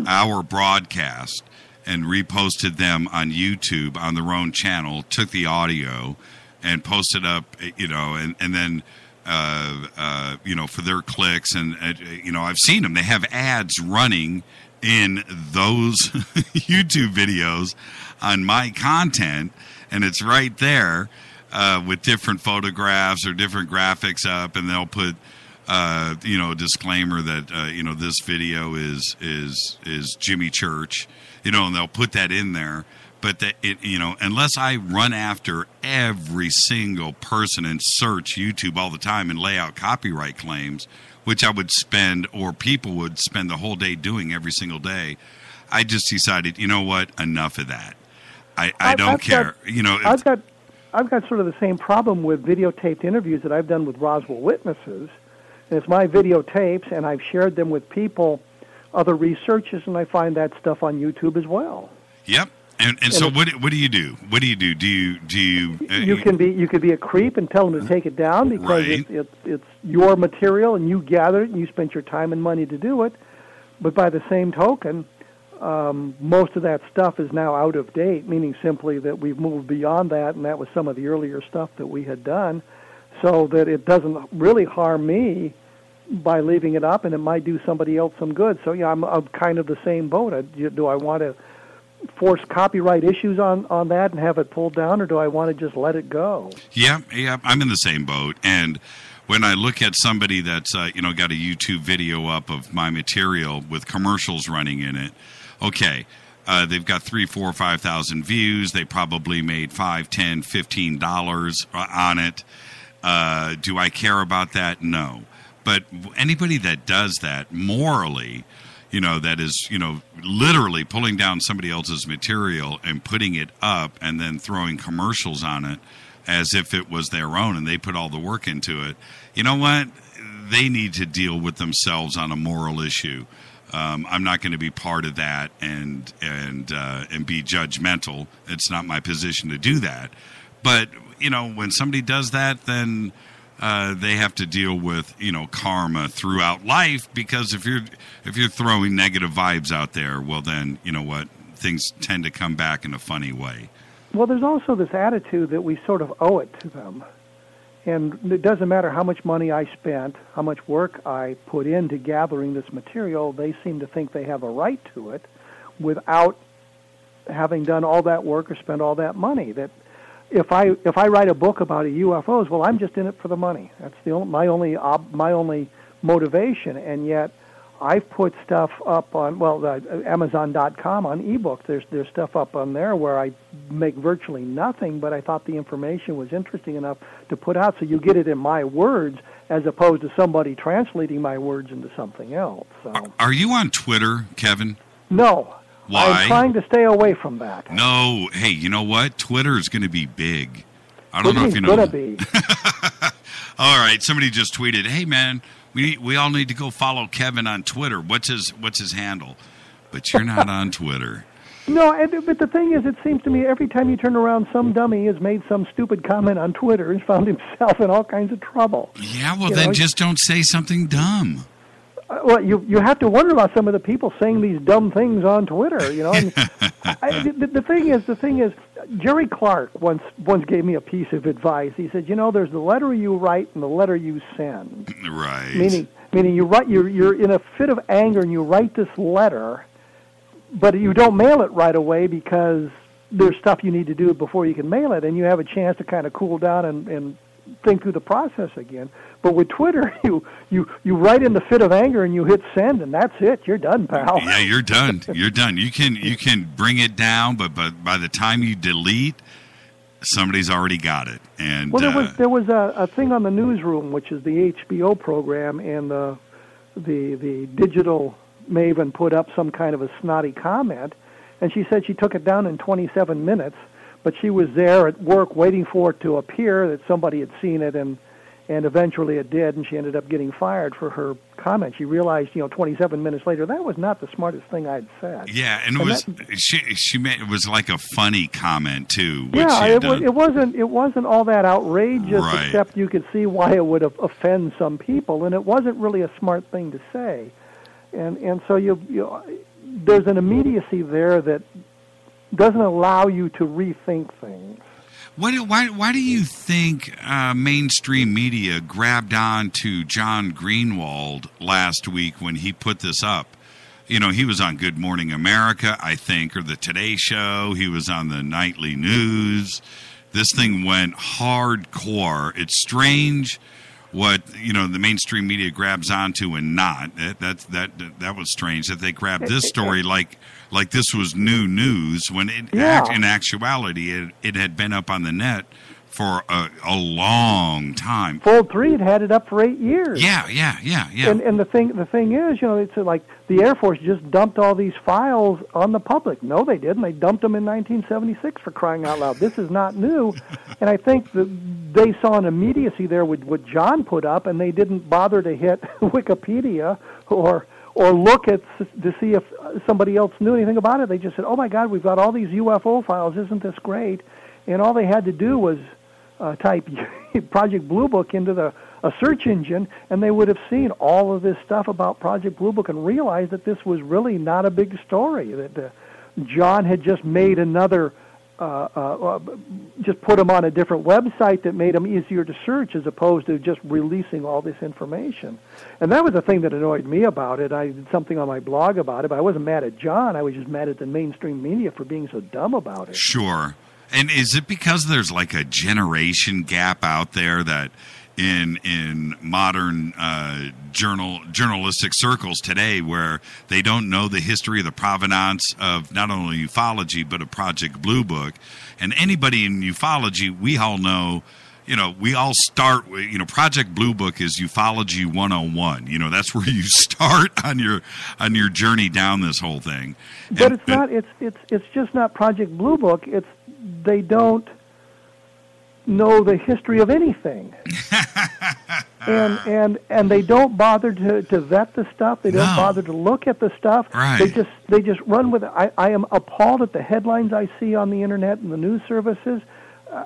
S6: our broadcast and reposted them on YouTube on their own channel, took the audio and posted up, and then, for their clicks. And, I've seen them. They have ads running in those YouTube videos on my content, and it's right there with different photographs or different graphics up, and they'll put, a disclaimer that, this video is Jimmy Church, and they'll put that in there. But unless I run after every single person and search YouTube all the time and lay out copyright claims, which I would spend, or people would spend the whole day doing every single day, I just decided, enough of that. I don't care.
S9: I've got sort of the same problem with videotaped interviews that I've done with Roswell witnesses. And it's my videotapes, and I've shared them with people, other researchers, and I find that stuff on YouTube as well.
S6: Yep. And so what do you do? What do you do? Do you
S9: you could be a creep and tell them to take it down because
S6: right.
S9: it's your material and you gathered it and you spent your time and money to do it. But by the same token, most of that stuff is now out of date, meaning simply that we've moved beyond that, and that was some of the earlier stuff that we had done, so that it doesn't really harm me by leaving it up, and it might do somebody else some good. So yeah, I'm kind of the same boat. Do I want to force copyright issues on that and have it pulled down, or do I want to just let it go?
S6: Yeah, I'm in the same boat. And when I look at somebody that's, got a YouTube video up of my material with commercials running in it, okay, they've got 3,000, 4,000, 5,000 views. They probably made $5, $10, $15 on it. Do I care about that? No. But anybody that does that morally, that is, literally pulling down somebody else's material and putting it up and then throwing commercials on it as if it was their own and they put all the work into it. You know what? They need to deal with themselves on a moral issue. I'm not going to be part of that and be judgmental. It's not my position to do that. But, when somebody does that, then they have to deal with, karma throughout life, because if you're throwing negative vibes out there, well, then, you know what? Things tend to come back in a funny way.
S9: Well, there's also this attitude that we sort of owe it to them. And it doesn't matter how much money I spent, how much work I put into gathering this material, they seem to think they have a right to it without having done all that work or spent all that money. That if I write a book about UFOs, well, I'm just in it for the money. That's my only motivation. And yet, I've put stuff up on Amazon.com on ebooks. There's stuff up on there where I make virtually nothing, but I thought the information was interesting enough to put out, so you get it in my words as opposed to somebody translating my words into something else. So.
S6: Are you on Twitter, Kevin?
S9: No.
S6: Why?
S9: I'm trying to stay away from that.
S6: No. Hey, you know what? Twitter is going to be big. I don't know if you know.
S9: It's going to be.
S6: All right. Somebody just tweeted, "Hey, man, we all need to go follow Kevin on Twitter. What's his handle?" But you're not on Twitter.
S9: No, but the thing is, it seems to me every time you turn around, some dummy has made some stupid comment on Twitter and found himself in all kinds of trouble.
S6: Yeah, well, then just don't say something dumb.
S9: Well, you have to wonder about some of the people saying these dumb things on Twitter. And the thing is, Jerry Clark once gave me a piece of advice. He said, there's the letter you write and the letter you send.
S6: Right.
S9: Meaning you're in a fit of anger and you write this letter, but you don't mail it right away because there's stuff you need to do before you can mail it, and you have a chance to kind of cool down and think through the process again. But with Twitter, you write in the fit of anger and you hit send, and that's it. You're done, pal.
S6: Yeah, you're done. You're done. You can bring it down, but by the time you delete, somebody's already got it. And
S9: there was a thing on the Newsroom, which is the HBO program, and the digital maven put up some kind of a snotty comment, and she said she took it down in 27 minutes, but she was there at work waiting for it to appear, that somebody had seen it, and eventually it did, and she ended up getting fired for her comment. She realized, 27 minutes later, that was not the smartest thing I'd said.
S6: Yeah, and it was like a funny comment too.
S9: It wasn't all that outrageous, right, except you could see why it would offend some people, and it wasn't really a smart thing to say. And so there's an immediacy there that doesn't allow you to rethink things.
S6: Why do you think mainstream media grabbed on to John Greenwald last week when he put this up? He was on Good Morning America, I think, or the Today Show. He was on the nightly news. This thing went hardcore. It's strange what the mainstream media grabs onto and not. That was strange that they grabbed this story like this was new news when in actuality it had been up on the net for a long time.
S9: Fold 3 had it up for 8 years.
S6: Yeah.
S9: And the thing is, it's like the Air Force just dumped all these files on the public. No, they didn't. They dumped them in 1976, for crying out loud. This is not new. And I think that they saw an immediacy there with what John put up, and they didn't bother to hit Wikipedia or look to see if somebody else knew anything about it. They just said, "Oh my God, we've got all these UFO files. Isn't this great?" And all they had to do was type Project Blue Book into a search engine, and they would have seen all of this stuff about Project Blue Book and realized that this was really not a big story, that John had just made another, just put them on a different website that made them easier to search as opposed to just releasing all this information. And that was the thing that annoyed me about it. I did something on my blog about it, but I wasn't mad at John. I was just mad at the mainstream media for being so dumb about it.
S6: Sure. And is it because there's like a generation gap out there that in modern journalistic circles today, where they don't know the history of the provenance of not only ufology but of Project Blue Book. And anybody in ufology, we all know, we all start with, Project Blue Book is Ufology 101. That's where you start on your journey down this whole thing.
S9: But it's not. It's just not Project Blue Book. They don't know the history of anything, and they don't bother to vet the stuff. They don't bother to look at the stuff.
S6: Right.
S9: They just run with it. I am appalled at the headlines I see on the internet and the news services.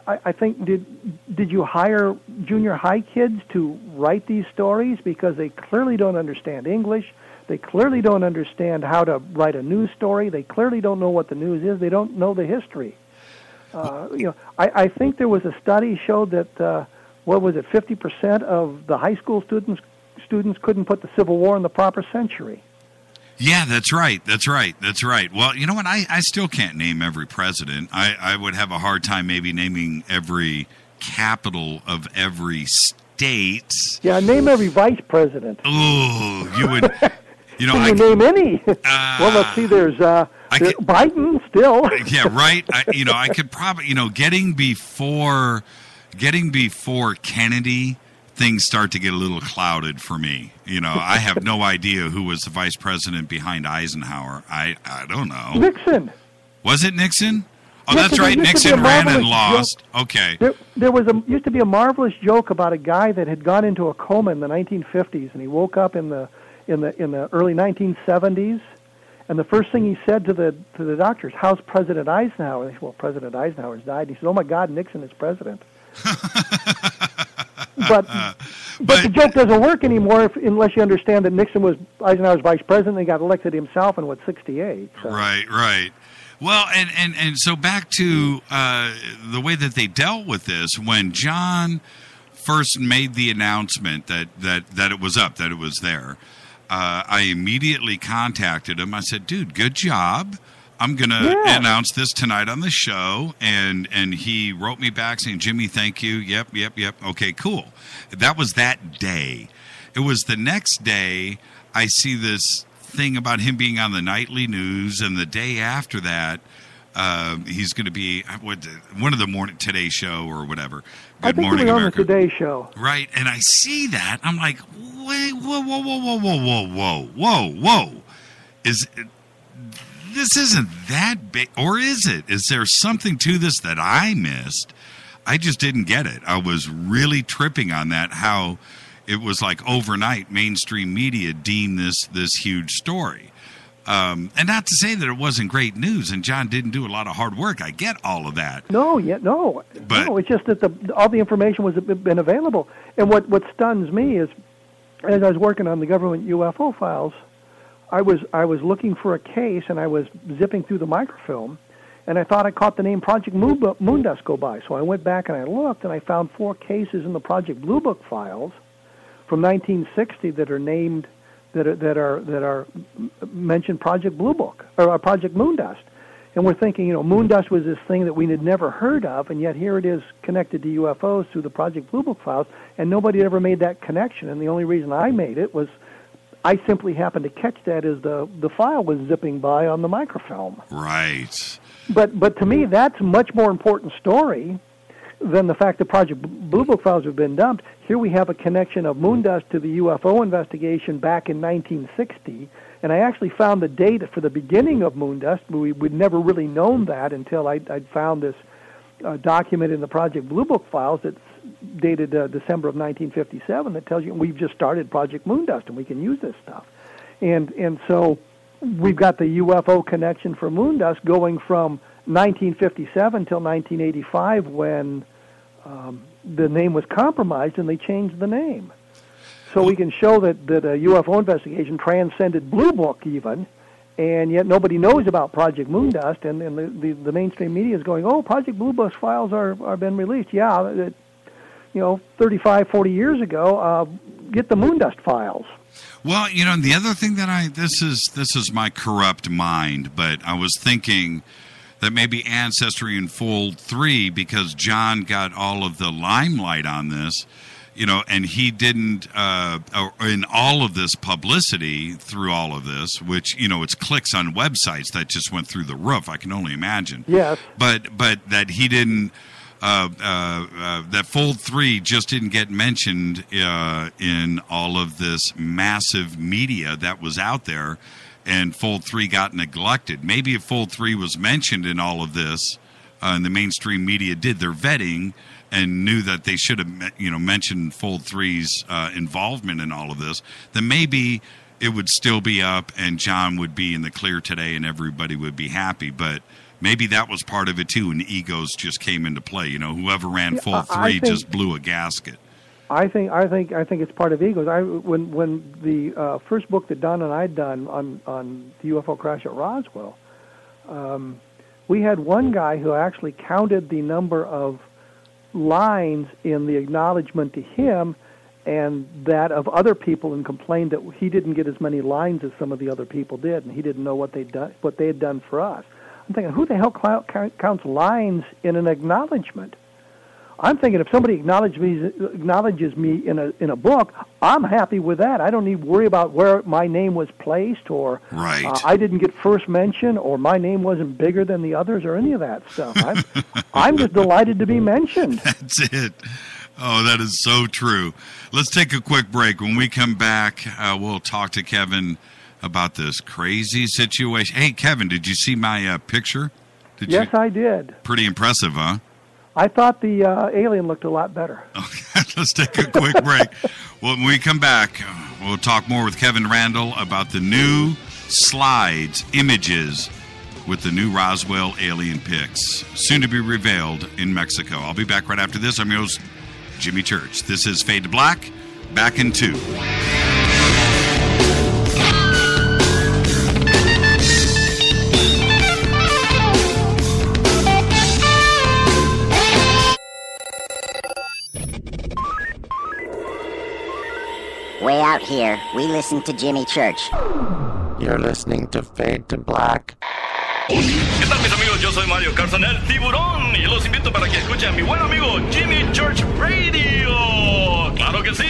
S9: I think did you hire junior high kids to write these stories, because they clearly don't understand English. They clearly don't understand how to write a news story. They clearly don't know what the news is. They don't know the history. I think there was a study showed that 50% of the high school students couldn't put the Civil War in the proper century.
S6: Yeah, that's right. Well, you know what? I still can't name every president. I would have a hard time maybe naming every capital of every state.
S9: Yeah, name every vice president.
S6: Oh, you would.
S9: Can you name any? Well, let's see. There's Biden still.
S6: Yeah, right. I could probably, getting before Kennedy, things start to get a little clouded for me. I have no idea who was the vice president behind Eisenhower. I don't know.
S9: Nixon.
S6: Was it Nixon? Oh, that's right. Nixon ran and lost. Joke. Okay.
S9: There used to be a marvelous joke about a guy that had gone into a coma in the 1950s, and he woke up in the early 1970s. And the first thing he said to the doctors, "How's President Eisenhower?" They said, "Well, President Eisenhower's died." He said, "Oh my God, Nixon is president." But the joke doesn't work anymore unless you understand that Nixon was Eisenhower's vice president and he got elected himself in 68. So.
S6: Right. Well, and so back to the way that they dealt with this when John first made the announcement that it was up, that it was there. I immediately contacted him. I said, "Dude, good job. I'm going to announce this tonight on the show." And he wrote me back saying, "Jimmy, thank you. Yep. Okay, cool." That was that day. It was the next day I see this thing about him being on the nightly news, and the day after that, he's going to be one of the Today Show or whatever. Good Morning America.
S9: On the Today Show.
S6: Right, and I see that. I'm like, wait, whoa. This isn't that big, or is it? Is there something to this that I missed? I just didn't get it. I was really tripping on that, how it was like overnight mainstream media deemed this huge story. And not to say that it wasn't great news and John didn't do a lot of hard work. I get all of that.
S9: No, it's just that all the information was been available. And what stuns me is, as I was working on the government UFO files, I was looking for a case, and I was zipping through the microfilm, and I thought I caught the name Project Moondust go by. So I went back and I looked, and I found 4 cases in the Project Blue Book files from 1960 that are named that are mentioned Project Blue Book or Project Moondust. And we're thinking, Moondust was this thing that we had never heard of, and yet here it is connected to UFOs through the Project Blue Book files, and nobody ever made that connection. And the only reason I made it was I simply happened to catch that as the file was zipping by on the microfilm.
S6: Right.
S9: But to me, that's a much more important story than the fact that Project Blue Book files have been dumped. Here we have a connection of Moondust to the UFO investigation back in 1960, and I actually found the date for the beginning of Moondust. We'd never really known that until I'd found this document in the Project Blue Book files that's dated December of 1957 that tells you we've just started Project Moondust and we can use this stuff. And so we've got the UFO connection for Moondust going from 1957 till 1985 when the name was compromised and they changed the name. So we can show that a UFO investigation transcended Blue Book even, and yet nobody knows about Project Moondust, and the mainstream media is going, oh, Project Blue Book files are been released. Yeah, 35, 40 years ago, get the Moondust files.
S6: Well, the other thing that this is my corrupt mind, but I was thinking that maybe Ancestry Unfold 3, because John got all of the limelight on this, and he didn't, in all of this publicity through all of this, which, it's clicks on websites that just went through the roof, I can only imagine.
S9: Yes.
S6: But that he didn't, that Fold 3 just didn't get mentioned in all of this massive media that was out there, and Fold 3 got neglected. Maybe if Fold 3 was mentioned in all of this, and the mainstream media did their vetting and knew that they should have, mentioned Fold 3's involvement in all of this, then maybe it would still be up and John would be in the clear today and everybody would be happy. But maybe that was part of it too, and egos just came into play. Whoever ran Fold 3 just blew a gasket. I think
S9: it's part of egos. When the first book that Don and I'd done on the UFO crash at Roswell, we had one guy who actually counted the number of lines in the acknowledgement to him and that of other people, and complained that he didn't get as many lines as some of the other people did, and he didn't know what they had done for us. I'm thinking, who the hell counts lines in an acknowledgement? I'm thinking if somebody acknowledges me in a book, I'm happy with that. I don't need to worry about where my name was placed, or I didn't get first mention, or my name wasn't bigger than the others, or any of that stuff. I'm just delighted to be mentioned.
S6: That's it. Oh, that is so true. Let's take a quick break. When we come back, we'll talk to Kevin about this crazy situation. Hey, Kevin, did you see my picture?
S9: Yes, I did.
S6: Pretty impressive, huh?
S9: I thought the alien looked a lot better.
S6: Okay, let's take a quick break. When we come back, we'll talk more with Kevin Randall about the new slides, images with the new Roswell alien pics, soon to be revealed in Mexico. I'll be back right after this. I'm your host, Jimmy Church. This is Fade to Black, back in 2.
S10: Way out here, we listen to Jimmy Church.
S4: You're listening to Fade to Black.
S11: ¿Qué tal, mis amigos? Yo soy Mario Carson, el tiburón, y los invito para que escuchen a mi buen amigo Jimmy Church Radio. ¡Claro que sí!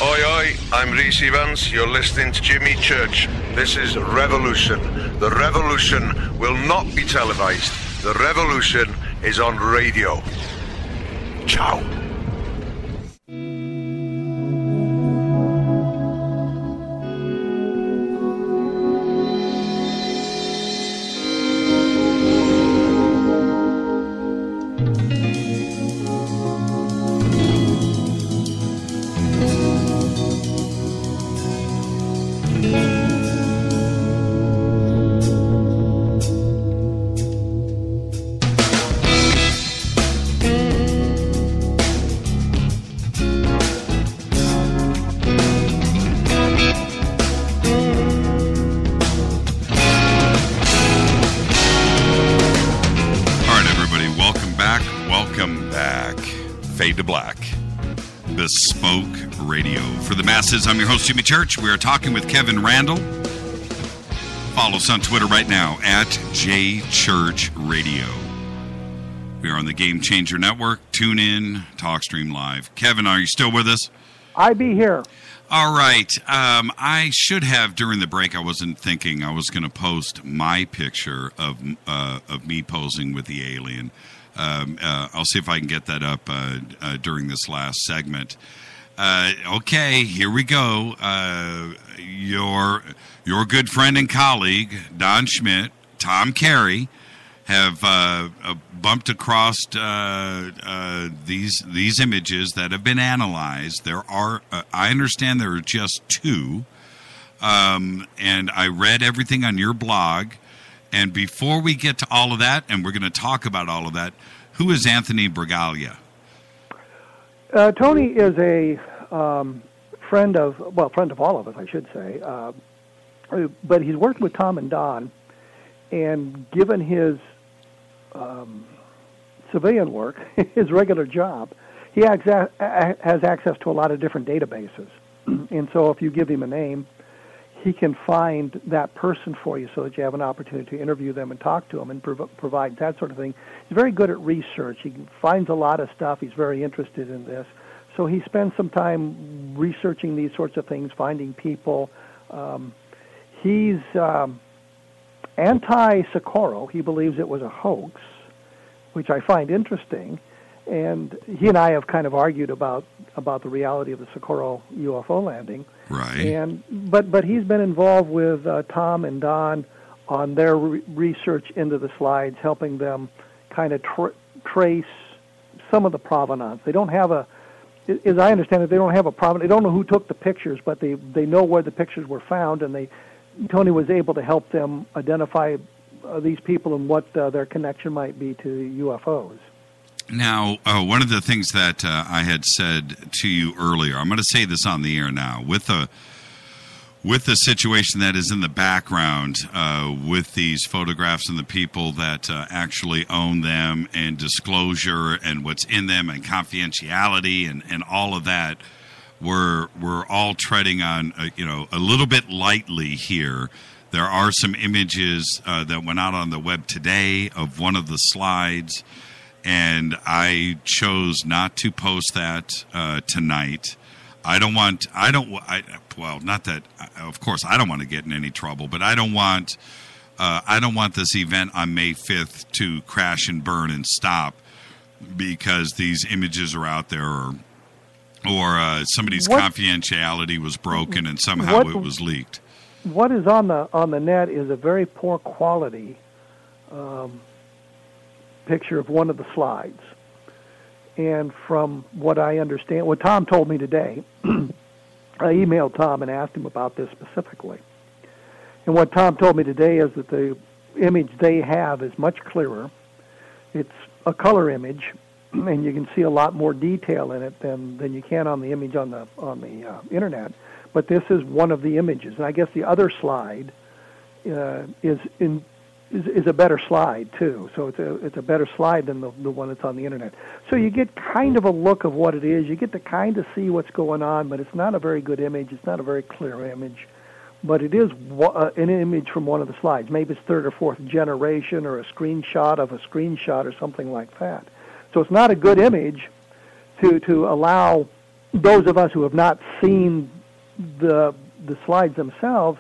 S2: Oi, oi, I'm Reese Evans. You're listening to Jimmy Church. This is Revolution. The revolution will not be televised. The revolution is on radio. Ciao.
S6: Fade to Black, Bespoke Radio. For the masses, I'm your host, Jimmy Church. We are talking with Kevin Randall. Follow us on Twitter right now, at JChurchRadio. We are on the Game Changer Network. Tune in, TalkStream Live. Kevin, are you still with us?
S9: I be here.
S6: All right. I should have, during the break, I wasn't thinking I was going to post my picture of me posing with the alien. I'll see if I can get that up during this last segment. Okay, here we go. Your good friend and colleague, Don Schmidt, Tom Carey, have bumped across these images that have been analyzed. There are, I understand there are just 2, and I read everything on your blog. And before we get to all of that, and we're going to talk about all of that, who is Anthony Bragalia?
S9: Tony is a friend of all of us, I should say. But he's worked with Tom and Don, and given his civilian work, his regular job, he has access to a lot of different databases. And so if you give him a name, he can find that person for you so that you have an opportunity to interview them and talk to them and provide that sort of thing. He's very good at research. He finds a lot of stuff. He's very interested in this. So he spends some time researching these sorts of things, finding people. He's anti-Socorro. He believes it was a hoax, which I find interesting. And he and I have kind of argued about the reality of the Socorro UFO landing.
S6: Right.
S9: But he's been involved with Tom and Don on their research into the slides, helping them kind of trace some of the provenance. They don't have as I understand it, they don't have a provenance. They don't know who took the pictures, but they know where the pictures were found, and Tony was able to help them identify these people and what their connection might be to UFOs.
S6: Now, one of the things that I had said to you earlier, I'm going to say this on the air now, with the situation that is in the background, with these photographs and the people that actually own them, and disclosure and what's in them and confidentiality and all of that, we're all treading on a little bit lightly here. There are some images that went out on the web today of one of the slides. And I chose not to post that tonight. Not that, of course, I don't want to get in any trouble, but I don't want this event on May 5th to crash and burn and stop because these images are out there, or somebody's confidentiality was broken and somehow it was leaked.
S9: What is on the net is a very poor quality picture of one of the slides. And from what I understand, what Tom told me today, I emailed Tom and asked him about this specifically. And what Tom told me today is that the image they have is much clearer. It's a color image, and you can see a lot more detail in it than you can on the image on the internet. But this is one of the images, and I guess the other slide is a better slide too. So it's a better slide than the one that's on the internet. So you get kind of a look of what it is. You get to kind of see what's going on, but it's not a very good image. It's not a very clear image, but it is an image from one of the slides. Maybe it's third or fourth generation, or a screenshot of a screenshot, or something like that. So it's not a good image to allow those of us who have not seen the slides themselves.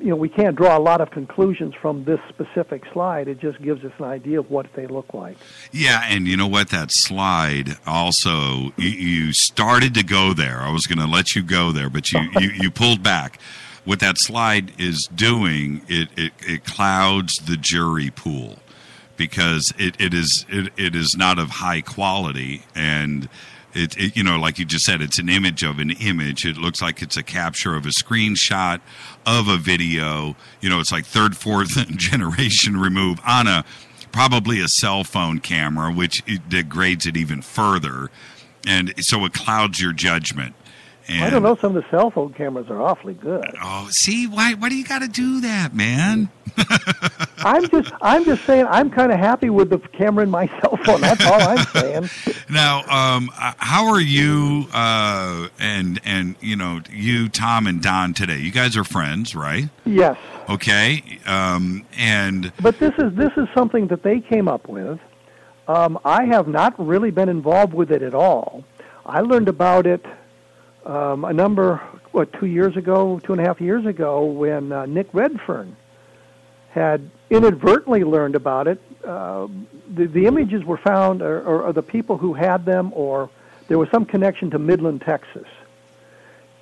S9: We can't draw a lot of conclusions from this specific slide. It just gives us an idea of what they look like.
S6: Yeah, and you know what? That slide also, you started to go there. I was going to let you go there, but you pulled back. What that slide is doing, it clouds the jury pool because it is not of high quality, and It like you just said, it's an image of an image. It looks like it's a capture of a screenshot of a video. It's like third, fourth generation remove on probably a cell phone camera, which it degrades it even further. And so it clouds your judgment. And,
S9: I don't know. Some of the cell phone cameras are awfully good.
S6: Oh, see, why do you got to do that, man?
S9: I'm just saying. I'm kind of happy with the camera in my cell phone. That's all I'm saying.
S6: Now, how are you and you, Tom, and Don today? You guys are friends, right?
S9: Yes.
S6: Okay.
S9: But this is something that they came up with. I have not really been involved with it at all. I learned about it 2.5 years ago, when Nick Redfern had inadvertently learned about it. The images were found, or the people who had them, or there was some connection to Midland, Texas.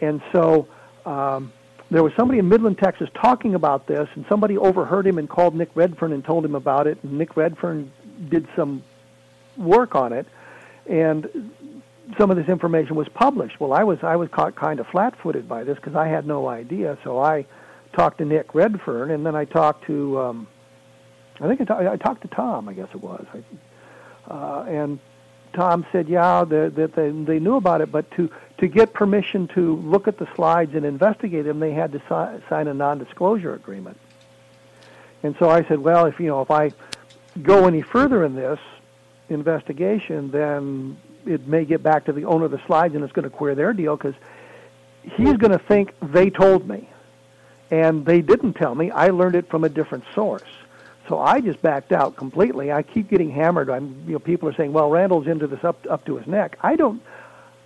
S9: And so there was somebody in Midland, Texas talking about this, and somebody overheard him and called Nick Redfern and told him about it, and Nick Redfern did some work on it, and some of this information was published. Well, I was caught kind of flat-footed by this because I had no idea. So I talked to Nick Redfern, and then I talked to, I talked to Tom, I guess it was. And Tom said, yeah, that they knew about it, but to get permission to look at the slides and investigate them, they had to sign a non-disclosure agreement. And so I said, well, if I go any further in this investigation, then it may get back to the owner of the slides, and it's going to queer their deal because he's going to think they told me. And they didn't tell me. I learned it from a different source. So I just backed out completely. I keep getting hammered. People are saying, well, Randall's into this up to his neck. I don't.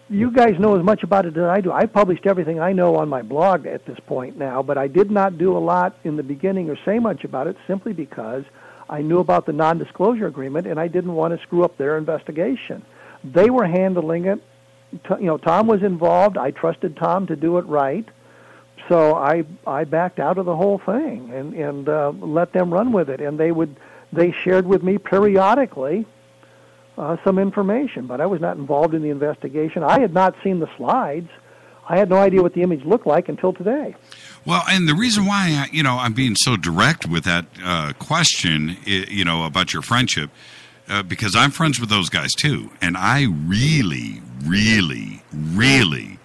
S9: You guys know as much about it as I do. I published everything I know on my blog at this point now, but I did not do a lot in the beginning or say much about it simply because I knew about the non-disclosure agreement and I didn't want to screw up their investigation. They were handling it. Tom was involved. I trusted Tom to do it right. So I backed out of the whole thing and let them run with it. And they shared with me periodically some information, but I was not involved in the investigation. I had not seen the slides. I had no idea what the image looked like until today.
S6: Well, and the reason why I'm being so direct with that question, about your friendship, because I'm friends with those guys too, and I really, really, really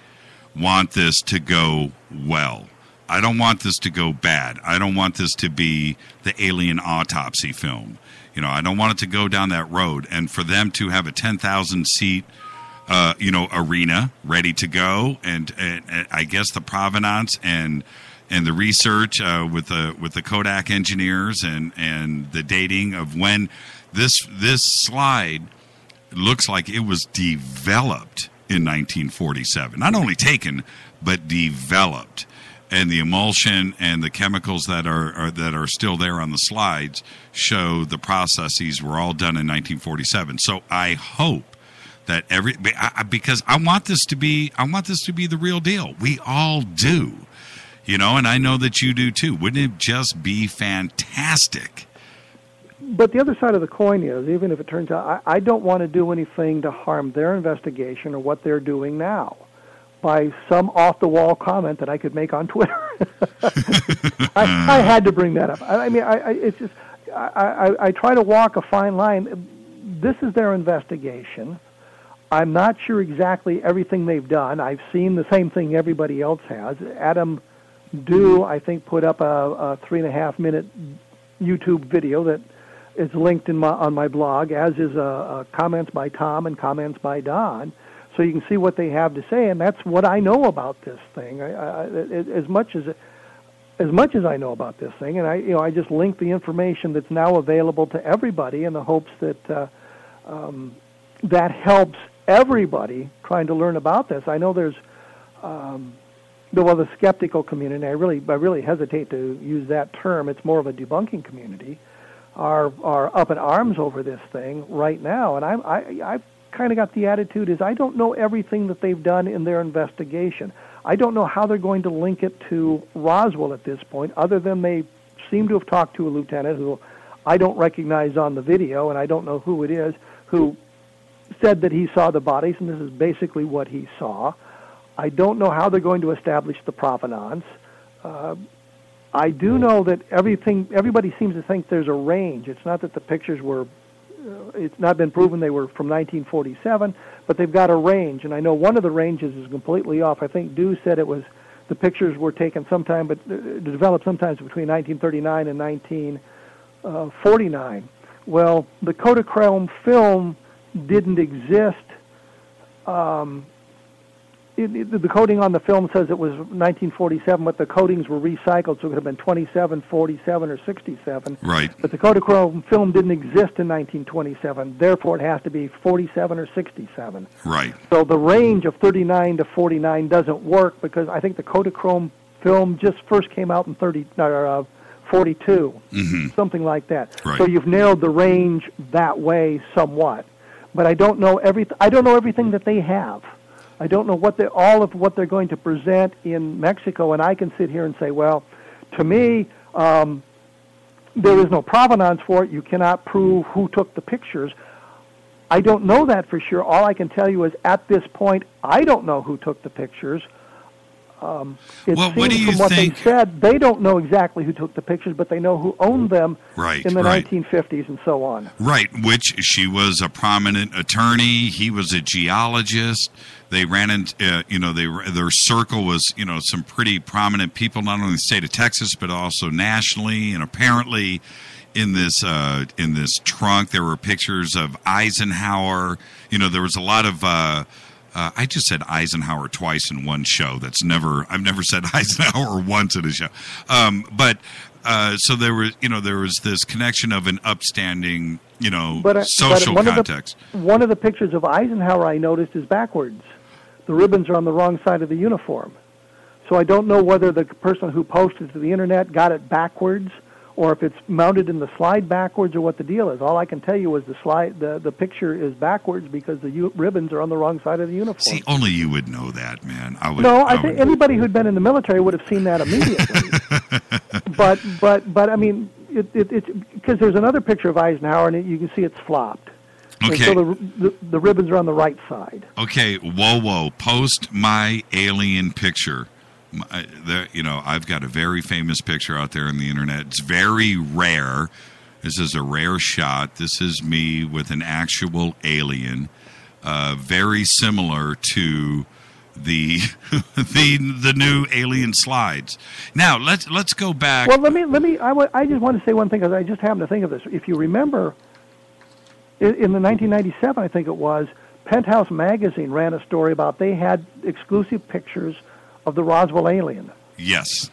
S6: want this to go well. I don't want this to go bad. I don't want this to be the alien autopsy film. I don't want it to go down that road. And for them to have a 10,000-seat, arena ready to go, and I guess the provenance and the research with the Kodak engineers and the dating of when this slide looks like it was developed in 1947. Not only taken, but developed. And the emulsion and the chemicals that are still there on the slides show the processes were all done in 1947. So I hope that because I want this to be the real deal. We all do, and I know that you do too. Wouldn't it just be fantastic?
S9: But the other side of the coin is, even if it turns out, I don't want to do anything to harm their investigation or what they're doing now by some off-the-wall comment that I could make on Twitter. I had to bring that up. I try to walk a fine line. This is their investigation. I'm not sure exactly everything they've done. I've seen the same thing everybody else has. Adam Dew, I think, put up a 3.5-minute YouTube video that is linked on my blog, as is comments by Tom and comments by Don. So you can see what they have to say, and that's what I know about this thing. As much as I know about this thing, and I just link the information that's now available to everybody in the hopes that that helps everybody trying to learn about this. I know there's the skeptical community. I really hesitate to use that term. It's more of a debunking community. Are up in arms over this thing right now, and I've kind of got the attitude is I don't know everything that they've done in their investigation. I don't know how they're going to link it to Roswell at this point, other than they seem to have talked to a lieutenant who I don't recognize on the video, and I don't know who it is, who said that he saw the bodies, and this is basically what he saw. I don't know how they're going to establish the provenance. I do know that everybody seems to think there's a range. It's not that the pictures were, it's not been proven they were from 1947, but they've got a range. And I know one of the ranges is completely off. I think Dew said the pictures were taken sometime, but developed sometimes between 1939 and 1949. Well, the Kodachrome film didn't exist. The coding on the film says it was 1947, but the codings were recycled, so it could have been 27, 47, or 67.
S6: Right.
S9: But the Kodachrome film didn't exist in 1927, therefore it has to be 47 or 67.
S6: Right.
S9: So the range of 39 to 49 doesn't work because I think the Kodachrome film just first came out in 42, something like that.
S6: Right.
S9: So you've narrowed the range that way somewhat. But I don't know everything that they have. I don't know all of what they're going to present in Mexico, and I can sit here and say, well, to me, there is no provenance for it. You cannot prove who took the pictures. I don't know that for sure. All I can tell you is at this point, I don't know who took the pictures. It seems from what they said, they don't know exactly who took the pictures, but they know who owned them in the 1950s and so on.
S6: Right, which she was a prominent attorney. He was a geologist. They ran into, their circle was, some pretty prominent people, not only in the state of Texas, but also nationally. And apparently in this trunk, there were pictures of Eisenhower. There was a lot of I just said Eisenhower twice in one show. I've never said Eisenhower once in a show. So there was this connection of an upstanding, social context.
S9: One of the pictures of Eisenhower I noticed is backwards. The ribbons are on the wrong side of the uniform. So I don't know whether the person who posted to the internet got it backwards, or if it's mounted in the slide backwards, or what the deal is. All I can tell you is the picture is backwards because the ribbons are on the wrong side of the uniform.
S6: See, only you would know that, man.
S9: I think anybody who'd been in the military would have seen that immediately. but I mean, it's because there's another picture of Eisenhower, and you can see it's flopped.
S6: Okay.
S9: And so the ribbons are on the right side.
S6: Okay, whoa! Post my alien picture. I've got a very famous picture out there on the internet. It's very rare. This is a rare shot. This is me with an actual alien, very similar to the the new alien slides. Now let's go back.
S9: Well, let me. I just want to say one thing because I just happened to think of this. If you remember, in the 1997, I think it was, Penthouse magazine ran a story about they had exclusive pictures of the Roswell alien.
S6: Yes.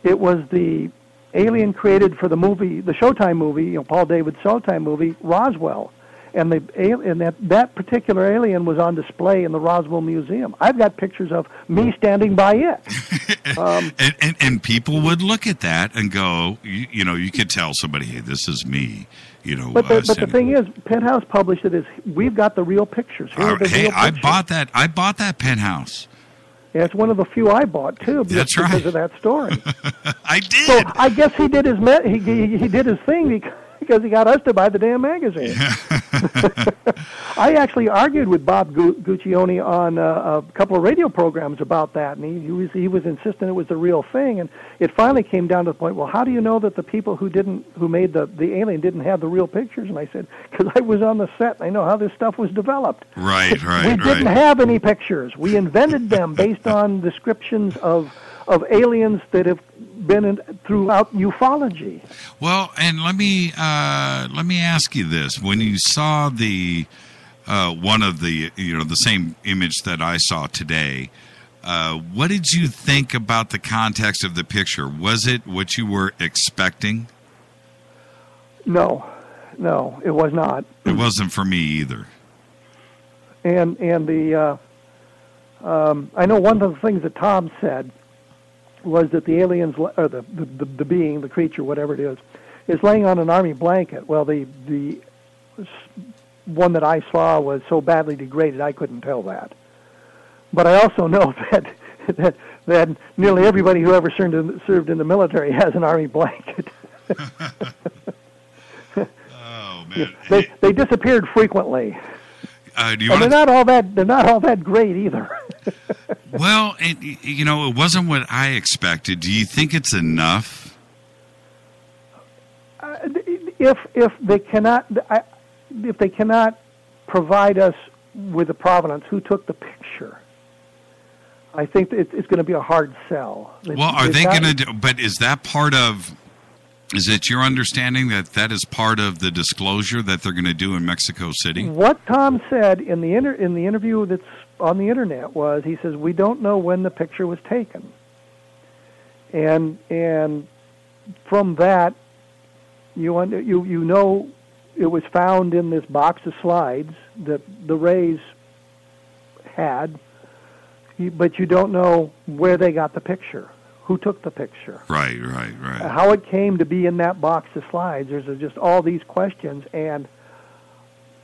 S9: It was the alien created for the movie, the Showtime movie, Paul David's Showtime movie, Roswell. And that particular alien was on display in the Roswell Museum. I've got pictures of me standing by it.
S6: And people would look at that and go, you could tell somebody, hey, this is me.
S9: But the thing is, Penthouse published it as, we've got the real pictures. Real pictures.
S6: I bought that Penthouse.
S9: Yeah, it's one of the few I bought too.
S6: That's
S9: because
S6: right.
S9: of that story.
S6: I did.
S9: So I guess he did his he did his thing because he got us to buy the damn magazine. I actually argued with Bob Guccione on a couple of radio programs about that, and he was insisting it was the real thing. And it finally came down to the point. Well, how do you know that the people who made the alien didn't have the real pictures? And I said, because I was on the set. And I know how this stuff was developed.
S6: Right.
S9: We didn't have any pictures. We invented them based on descriptions of aliens that have been throughout ufology.
S6: Well, and let me ask you this: when you saw the one of the the same image that I saw today, what did you think about the context of the picture? Was it what you were expecting?
S9: No, it was not.
S6: It wasn't for me either.
S9: And the I know one of the things that Tom said was that the aliens, or the being, the creature, whatever it is laying on an army blanket. Well, the one that I saw was so badly degraded I couldn't tell that. But I also know that nearly everybody who ever served in the military has an army blanket.
S6: Oh man,
S9: they disappeared frequently. They're not all that great either.
S6: Well, it wasn't what I expected. Do you think it's enough?
S9: If they cannot provide us with the provenance, who took the picture, I think it's going to be a hard sell.
S6: Well, are they going to do? But is that part of? Is it your understanding that is part of the disclosure that they're going to do in Mexico City?
S9: What Tom said in the interview that's on the internet was, he says, we don't know when the picture was taken. And from that, you know it was found in this box of slides that the Rays had, but you don't know where they got the picture. Who took the picture?
S6: Right.
S9: How it came to be in that box of slides. There's just all these questions, and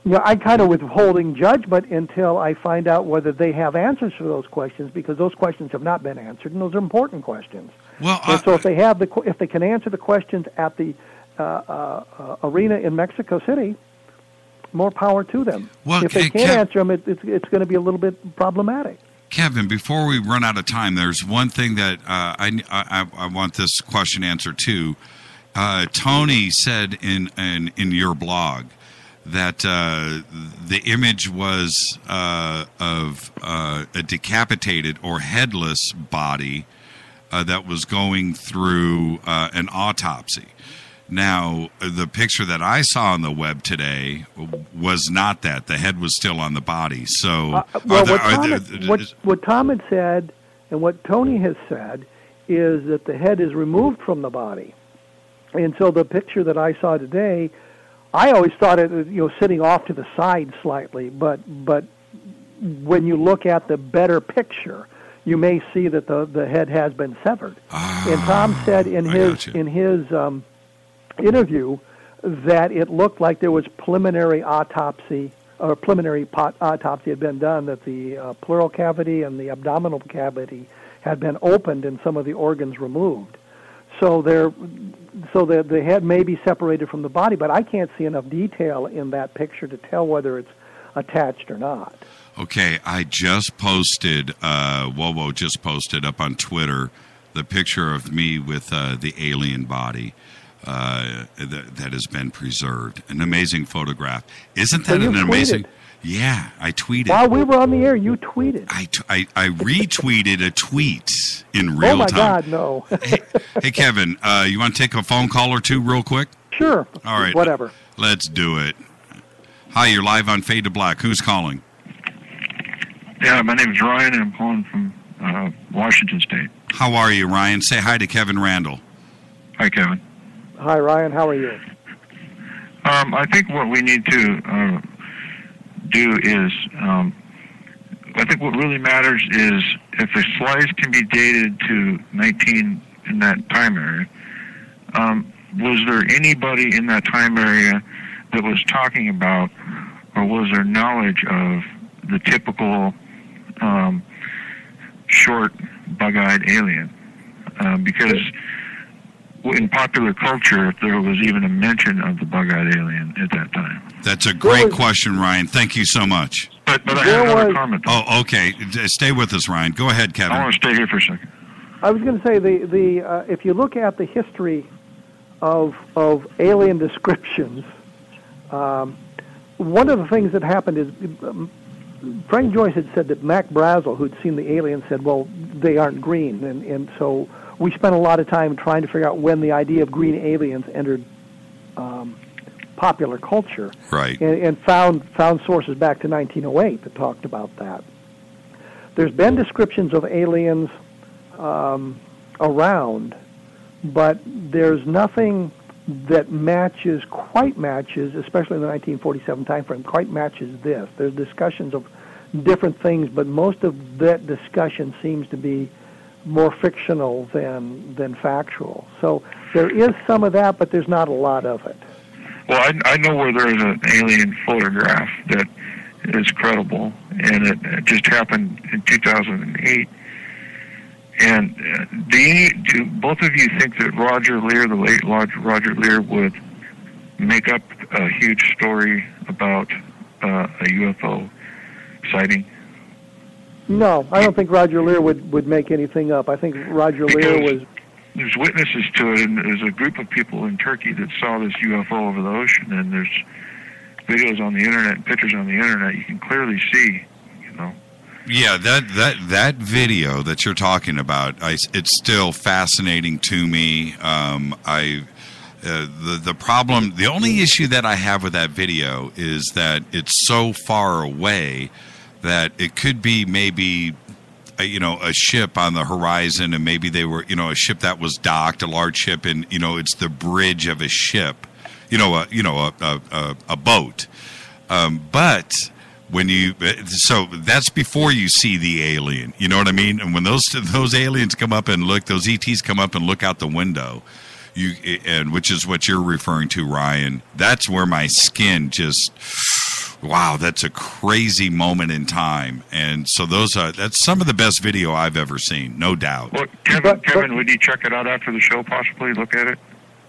S9: I'm kind of withholding judgment until I find out whether they have answers for those questions, because those questions have not been answered, and those are important questions.
S6: Well,
S9: and so if they can answer the questions at the arena in Mexico City, more power to them.
S6: Well,
S9: if they can't answer them, it's going to be a little bit problematic.
S6: Kevin, before we run out of time, there's one thing that I want this question answered too. Tony said in your blog that the image was of a decapitated or headless body that was going through an autopsy. Now, the picture that I saw on the web today was not that. The head was still on the body. So,
S9: what Tom had said and what Tony has said is that the head is removed from the body. And so the picture that I saw today, I always thought it, sitting off to the side slightly, but when you look at the better picture, you may see that the head has been severed. And Tom said in his interview that it looked like there was preliminary autopsy had been done, that the pleural cavity and the abdominal cavity had been opened and some of the organs removed. So the head may be separated from the body, but I can't see enough detail in that picture to tell whether it's attached or not.
S6: Okay, I just posted, Wowo just posted up on Twitter the picture of me with the alien body that has been preserved. An amazing photograph. Isn't that an amazing... Yeah, I tweeted.
S9: While we were on the air, you tweeted.
S6: I retweeted a tweet in real time.
S9: Oh, my God, no.
S6: Hey, Kevin, you want to take a phone call or two real quick?
S9: Sure.
S6: All right.
S9: Whatever.
S6: Let's do it. Hi, you're live on Fade to Black. Who's calling?
S12: Yeah, my name is Ryan, and I'm calling from Washington State.
S6: How are you, Ryan? Say hi to Kevin Randall.
S12: Hi, Kevin.
S9: Hi, Ryan. How are you?
S12: I think what we need to do is, I think what really matters is if the slides can be dated to 19 in that time area, was there anybody in that time area that was talking about, or was there knowledge of the typical short, bug-eyed alien? Because in popular culture, there was even a mention of the bug-eyed alien at that time.
S6: That's a great question, Ryan. Thank you so much.
S12: But I have another comment.
S6: Oh, okay. Stay with us, Ryan. Go ahead, Kevin.
S12: I want to stay here for a second.
S9: I was going to say if you look at the history of alien descriptions, one of the things that happened is Frank Joyce had said that Mac Brazel, who'd seen the aliens, said, well, they aren't green. And so we spent a lot of time trying to figure out when the idea of green aliens entered popular culture.
S6: Right.
S9: And found sources back to 1908 that talked about that. There's been descriptions of aliens around, but there's nothing that quite matches, especially in the 1947 time frame, quite matches this. There's discussions of different things, but most of that discussion seems to be more fictional than factual. So there is some of that, but there's not a lot of it.
S12: Well, I know where there is an alien photograph that is credible, and it just happened in 2008. And do both of you think that Roger Lear, the late Roger Lear, would make up a huge story about a UFO sighting?
S9: No, I don't think Roger Lear would make anything up. I think Roger Lear was...
S12: There's witnesses to it, and there's a group of people in Turkey that saw this UFO over the ocean, and there's videos on the internet and pictures on the internet. You can clearly see,
S6: Yeah, that video that you're talking about, it's still fascinating to me. The problem, the only issue that I have with that video is that it's so far away that it could be maybe a ship on the horizon, and maybe they were a ship that was docked, a large ship, and it's the bridge of a ship, a boat, but so that's before you see the alien, you know what I mean? And when those aliens come up and look, those ETs come up and look out the window, and which is what you're referring to, Ryan, that's where my skin just, wow, that's a crazy moment in time. And so that's some of the best video I've ever seen, no doubt.
S12: Well, Kevin, would you check it out after the show, possibly look at it?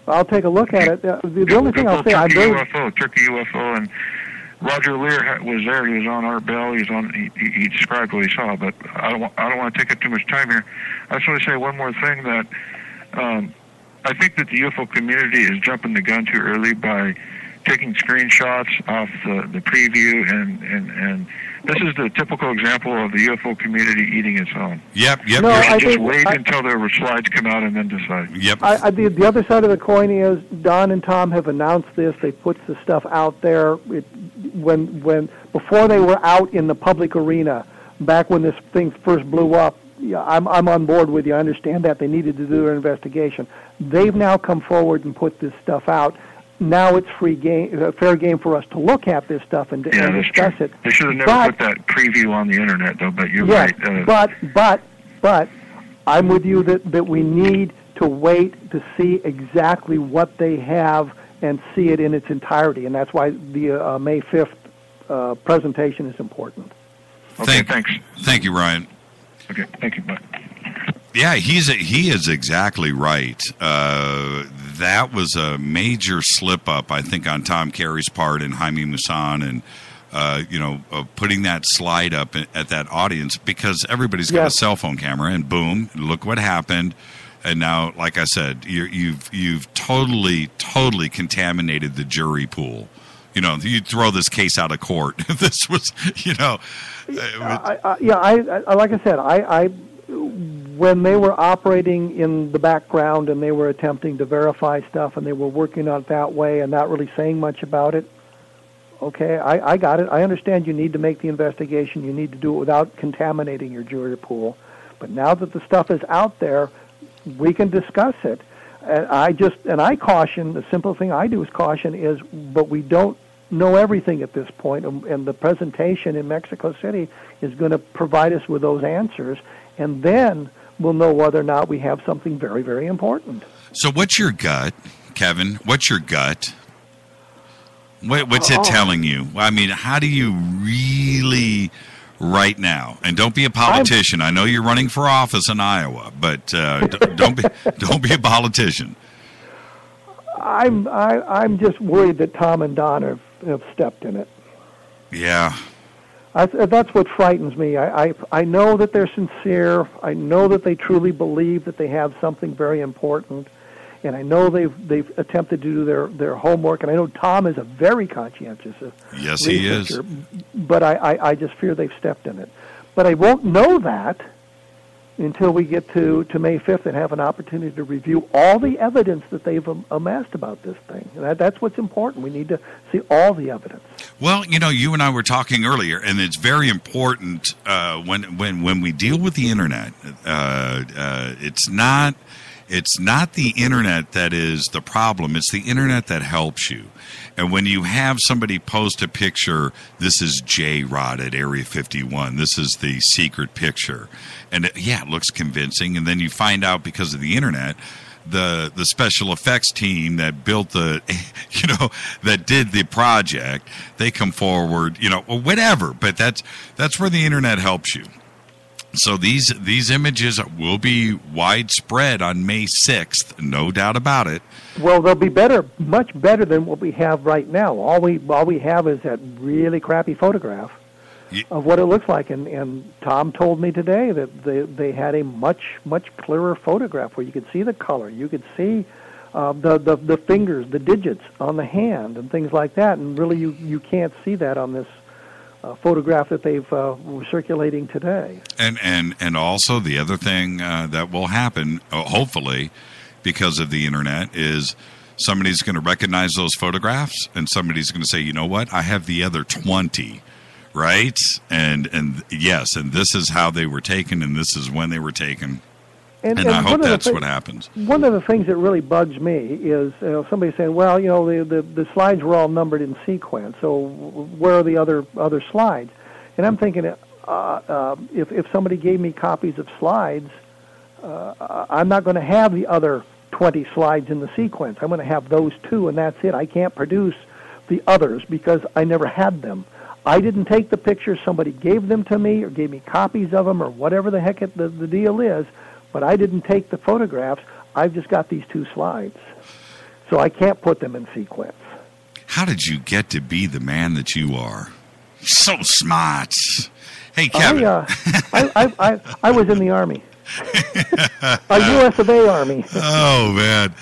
S9: I'll take a look at it. The only thing I'll say,
S12: Turkey UFO, and Roger Lear was there. He was on Art Bell. He described what he saw, but I don't want to take up too much time here. I just want to say one more thing, that I think that the UFO community is jumping the gun too early by taking screenshots off the preview and This is the typical example of the UFO community eating its own.
S6: Yep.
S9: No,
S12: You
S9: I
S12: should just
S9: think-
S12: wait until the slides come out and then decide.
S6: Yep.
S9: The other side of the coin is Don and Tom have announced this. They put the stuff out there before they were out in the public arena, back when this thing first blew up. Yeah, I'm on board with you. I understand that they needed to do their investigation. They've now come forward and put this stuff out. Now it's fair game for us to look at this stuff and discuss it.
S12: They should have never put that preview on the internet, though. But you're right.
S9: But I'm with you that we need to wait to see exactly what they have and see it in its entirety, and that's why the May 5th presentation is important.
S12: Okay, thanks.
S6: Thank you, Ryan.
S12: Okay, thank you. Bye.
S6: Yeah, he is exactly right. That was a major slip up, I think, on Tom Carey's part and Jaime Maussan, and putting that slide up at that audience, because everybody's got a cell phone camera, and boom, look what happened. And now, like I said, you've totally contaminated the jury pool. You throw this case out of court. This was,
S9: like I said, when they were operating in the background and they were attempting to verify stuff and they were working on it that way and not really saying much about it, okay, I got it. I understand you need to make the investigation. You need to do it without contaminating your jury pool. But now that the stuff is out there, we can discuss it. And I caution, the simple thing I do is caution is, but we don't know everything at this point, and the presentation in Mexico City is going to provide us with those answers, and then we'll know whether or not we have something very, very important.
S6: So what's your gut, Kevin? What's your gut? What's it telling you? I mean, how do you really right now? And don't be a politician. I know you're running for office in Iowa, but don't be a politician.
S9: I'm just worried that Tom and Don have stepped in it.
S6: Yeah.
S9: That's what frightens me. I know that they're sincere. I know that they truly believe that they have something very important, and I know they've attempted to do their homework. And I know Tom is a very conscientious
S6: yes, he is.
S9: But I just fear they've stepped in it. But I won't know that until we get to May 5th and have an opportunity to review all the evidence that they've amassed about this thing. And that's what's important. We need to see all the evidence.
S6: Well, you and I were talking earlier, and it's very important when we deal with the internet. It's not the internet that is the problem. It's the internet that helps you. And when you have somebody post a picture, this is J-Rod at Area 51. This is the secret picture. And it looks convincing. And then you find out because of the internet, the special effects team that built that did the project, they come forward, or whatever. But that's where the internet helps you. So these images will be widespread on May 6th, no doubt about it.
S9: Well, they'll be much better than what we have right now. All we have is that really crappy photograph of what it looks like. And Tom told me today that they had a much clearer photograph where you could see the color, you could see the fingers, the digits on the hand, and things like that. And really, you can't see that on this photograph that they've were circulating today.
S6: And also the other thing that will happen, hopefully, because of the internet, is somebody's going to recognize those photographs, and somebody's going to say, you know what, I have the other 20, right? And yes, and this is how they were taken, and this is when they were taken. And I hope that's what happens.
S9: One of the things that really bugs me is somebody saying, well, the slides were all numbered in sequence, so where are the other slides? And I'm thinking, if somebody gave me copies of slides, I'm not going to have the other 20 slides in the sequence. I'm going to have those two, and that's it. I can't produce the others because I never had them. I didn't take the pictures. Somebody gave them to me or gave me copies of them or whatever the heck the deal is. But I didn't take the photographs. I've just got these two slides. So I can't put them in sequence.
S6: How did you get to be the man that you are? So smart. Hey, Kevin.
S9: I was in the Army. A U.S. of A. Army.
S6: Oh, man.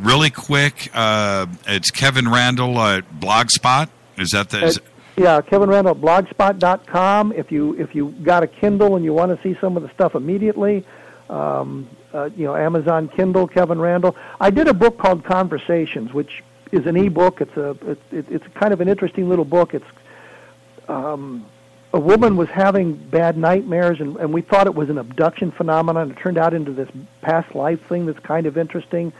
S6: Really quick, it's Kevin Randall at Blogspot. Is that the...
S9: Yeah, Kevin Randall, blogspot.com. If you got a Kindle and you want to see some of the stuff immediately, Amazon Kindle, Kevin Randall. I did a book called Conversations, which is an e-book. It's kind of an interesting little book. It's a woman was having bad nightmares, and we thought it was an abduction phenomenon. It turned out into this past life thing that's kind of interesting,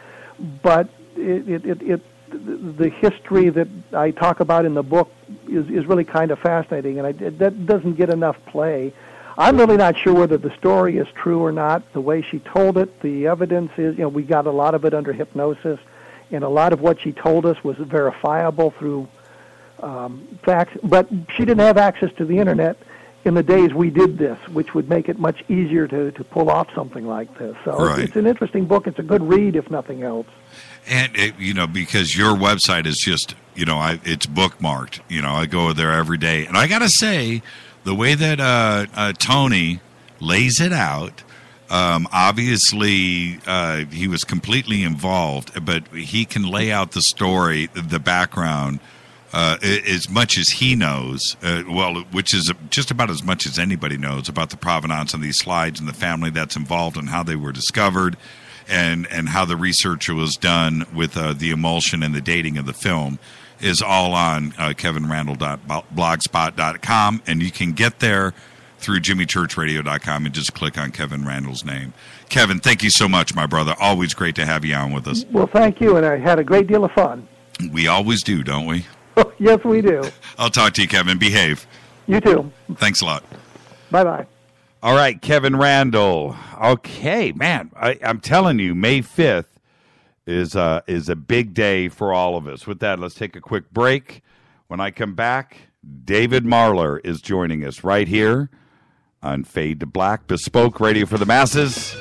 S9: but the history that I talk about in the book is really kind of fascinating, and that doesn't get enough play. I'm really not sure whether the story is true or not. The way she told it, the evidence is, we got a lot of it under hypnosis, and a lot of what she told us was verifiable through facts, but she didn't have access to the internet in the days we did this, which would make it much easier to pull off something like this. So It's an interesting book. It's a good read, if nothing else.
S6: And, because your website is just, it's bookmarked. I go there every day. And I got to say, the way that Tony lays it out, obviously he was completely involved, but he can lay out the story, the background, as much as he knows, which is just about as much as anybody knows about the provenance of these slides and the family that's involved and how they were discovered and how the research was done with the emulsion and the dating of the film is all on kevinrandall.blogspot.com, and you can get there through jimmychurchradio.com and just click on Kevin Randall's name. Kevin, thank you so much, my brother. Always great to have you on with us.
S9: Well, thank you, and I had a great deal of fun.
S6: We always do, don't we?
S9: Yes, we do.
S6: I'll talk to you, Kevin. Behave.
S9: You too.
S6: Thanks a lot.
S9: Bye-bye.
S6: All right, Kevin Randall. Okay, man, I'm telling you, May 5th is a big day for all of us. With that, let's take a quick break. When I come back, David Marler is joining us right here on Fade to Black, Bespoke Radio for the Masses.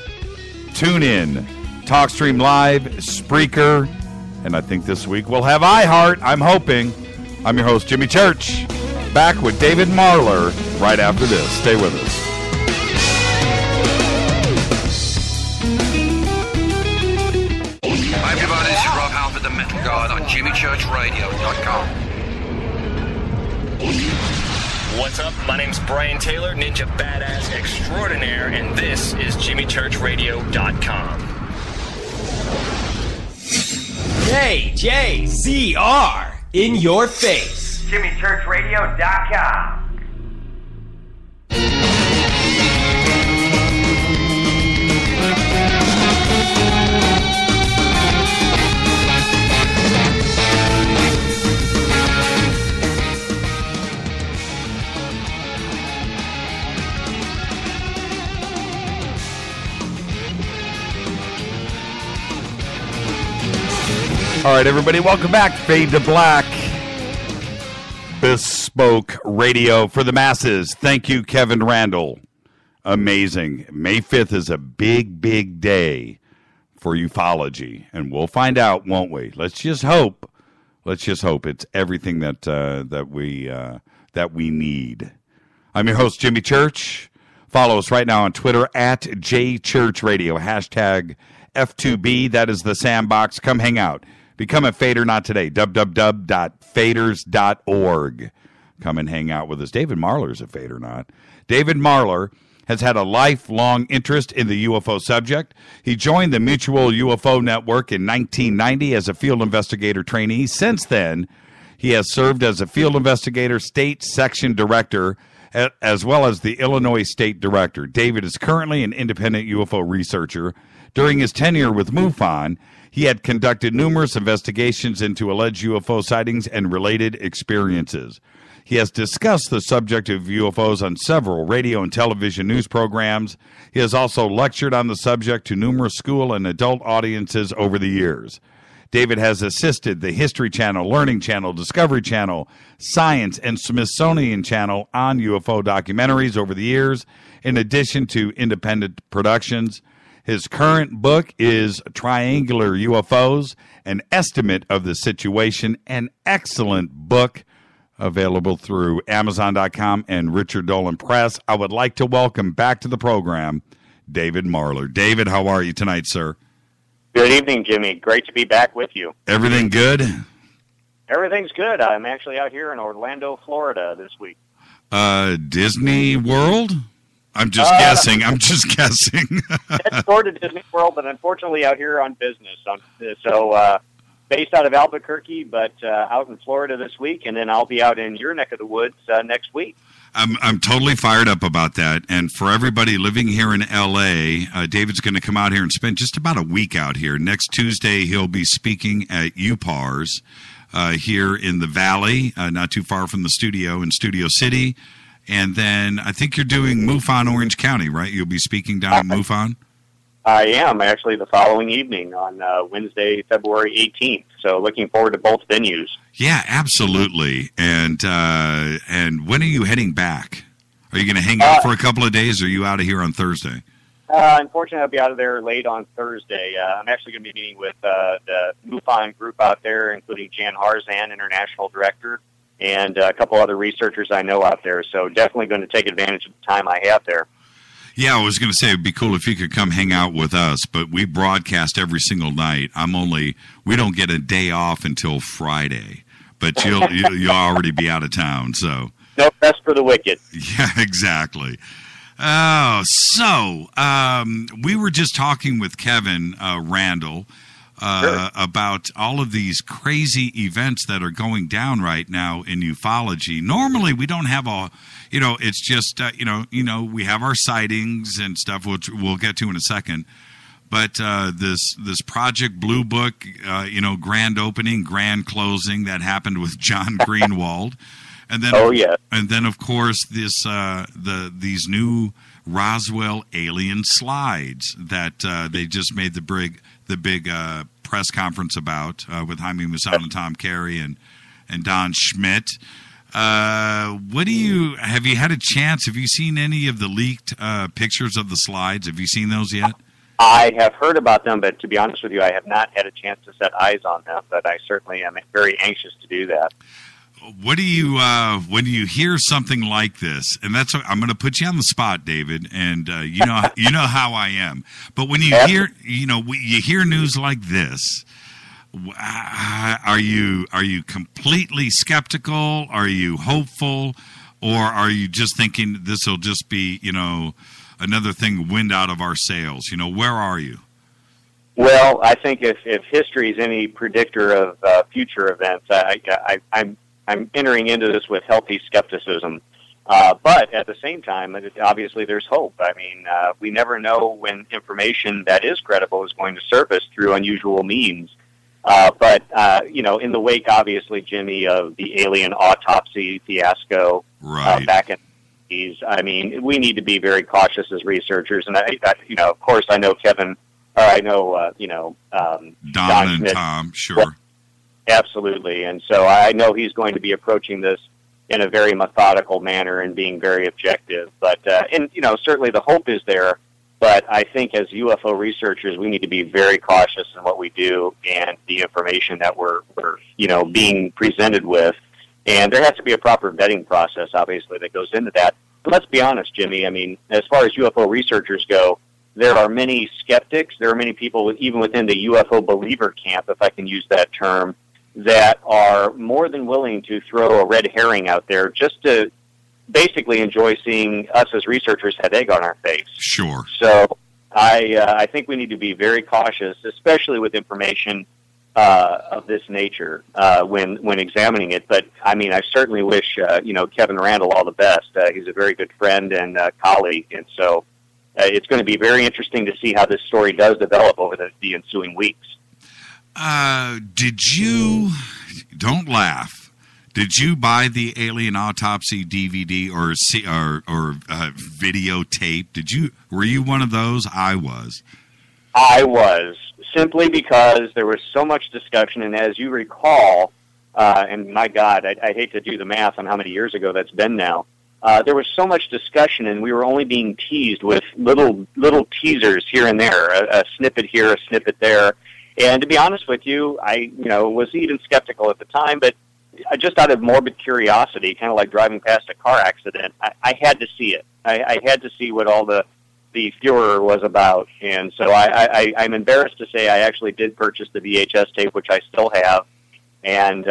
S6: Tune in, TalkStream Live, Spreaker, and I think this week we'll have iHeart. I'm hoping. I'm your host, Jimmy Church. Back with David Marler right after this. Stay with us.
S13: Hi, everybody. This is Rob Halford, the Metal Guard on JimmyChurchRadio.com.
S7: What's up? My name's Brian Taylor, Ninja Badass Extraordinaire, and this is JimmyChurchRadio.com.
S1: JJCR in your face.
S14: JimmyChurchRadio.com.
S6: All right, everybody, welcome back. Fade to Black, Bespoke Radio for the Masses. Thank you, Kevin Randall. Amazing. May 5th is a big, big day for ufology, and we'll find out, won't we? Let's just hope. Let's just hope it's everything that we need. I'm your host, Jimmy Church. Follow us right now on Twitter at JChurchRadio, hashtag F2B. That is the sandbox. Come hang out. Become a Fader Not today, www.faders.org. Come and hang out with us. David Marler's a Fader Not. David Marler has had a lifelong interest in the UFO subject. He joined the Mutual UFO Network in 1990 as a field investigator trainee. Since then, he has served as a field investigator, state section director, as well as the Illinois state director. David is currently an independent UFO researcher. During his tenure with MUFON, he had conducted numerous investigations into alleged UFO sightings and related experiences. He has discussed the subject of UFOs on several radio and television news programs. He has also lectured on the subject to numerous school and adult audiences over the years. David has assisted the History Channel, Learning Channel, Discovery Channel, Science, and Smithsonian Channel on UFO documentaries over the years, in addition to independent productions. His current book is Triangular UFOs, an estimate of the situation, an excellent book available through Amazon.com and Richard Dolan Press. I would like to welcome back to the program David Marler. David, how are you tonight, sir?
S15: Good evening, Jimmy. Great to be back with you.
S6: Everything good?
S15: Everything's good. I'm actually out here in Orlando, Florida this week.
S6: Disney World? I'm just guessing.
S15: It's sort of Disney World, but unfortunately out here on business. So based out of Albuquerque, but out in Florida this week, and then I'll be out in your neck of the woods next week.
S6: I'm totally fired up about that. And for everybody living here in L.A., David's going to come out here and spend just about a week out here. Next Tuesday, he'll be speaking at UPARS here in the Valley, not too far from the studio in Studio City. And then I think you're doing MUFON Orange County, right? You'll be speaking down at MUFON?
S15: I am, actually, the following evening on Wednesday, February 18th. So looking forward to both venues.
S6: Yeah, absolutely. And when are you heading back? Are you going to hang out for a couple of days, or are you out of here on Thursday?
S15: Unfortunately, I'll be out of there late on Thursday. I'm actually going to be meeting with the MUFON group out there, including Jan Harzan, International Director, and a couple other researchers I know out there. So definitely going to take advantage of the time I have there.
S6: Yeah, I was going to say it'd be cool if you could come hang out with us, but we broadcast every single night. We don't get a day off until Friday, but you'll already be out of town, so.
S15: No rest for the wicked.
S6: Yeah, exactly. Oh, so we were just talking with Kevin Randall about all of these crazy events that are going down right now in ufology. Normally, we don't have it's just, we have our sightings and stuff, which we'll get to in a second. But this Project Blue Book, grand opening, grand closing that happened with John Greenwald. And then, and then of course, these new Roswell alien slides that they just made the big press conference about with Jaime Maussan and Tom Carey and Don Schmidt. Have you had a chance? Have you seen any of the leaked pictures of the slides? Have you seen those yet?
S15: I have heard about them, but to be honest with you, I have not had a chance to set eyes on them. But I certainly am very anxious to do that.
S6: What do you when you hear something like this? And that's I'm going to put you on the spot, David. And you know how I am. But when you hear you hear news like this. Are you completely skeptical? Are you hopeful, or are you just thinking this will just be another thing, wind out of our sails? Where are you?
S15: Well, I think if history is any predictor of future events, I'm entering into this with healthy skepticism. But at the same time, obviously there's hope. I mean, we never know when information that is credible is going to surface through unusual means. But in the wake, obviously, Jimmy, of the alien autopsy fiasco back in the 80s, I mean, we need to be very cautious as researchers. And, of course, I know Kevin, or I know,
S6: Don and Smith, Tom, sure.
S15: Well, absolutely. And so I know he's going to be approaching this in a very methodical manner and being very objective. But, certainly the hope is there. But I think as UFO researchers, we need to be very cautious in what we do and the information that we're being presented with. And there has to be a proper vetting process, obviously, that goes into that. But let's be honest, Jimmy. I mean, as far as UFO researchers go, there are many skeptics. There are many people, even within the UFO believer camp, if I can use that term, that are more than willing to throw a red herring out there just to basically enjoy seeing us as researchers have egg on our face.
S6: Sure.
S15: So I think we need to be very cautious, especially with information of this nature when examining it. But I mean, I certainly wish Kevin Randall all the best. He's a very good friend and colleague, and so it's going to be very interesting to see how this story does develop over the ensuing weeks.
S6: Did you? Don't laugh. Did you buy the Alien Autopsy DVD or videotape? Were you one of those? I was.
S15: I was, simply because there was so much discussion, and as you recall, and my God, I hate to do the math on how many years ago that's been now. There was so much discussion, and we were only being teased with little teasers here and there, a snippet here, a snippet there. And to be honest with you, I was even skeptical at the time, but just out of morbid curiosity, kind of like driving past a car accident, I had to see it. I had to see what all the furor was about. And so I'm embarrassed to say I actually did purchase the VHS tape, which I still have. And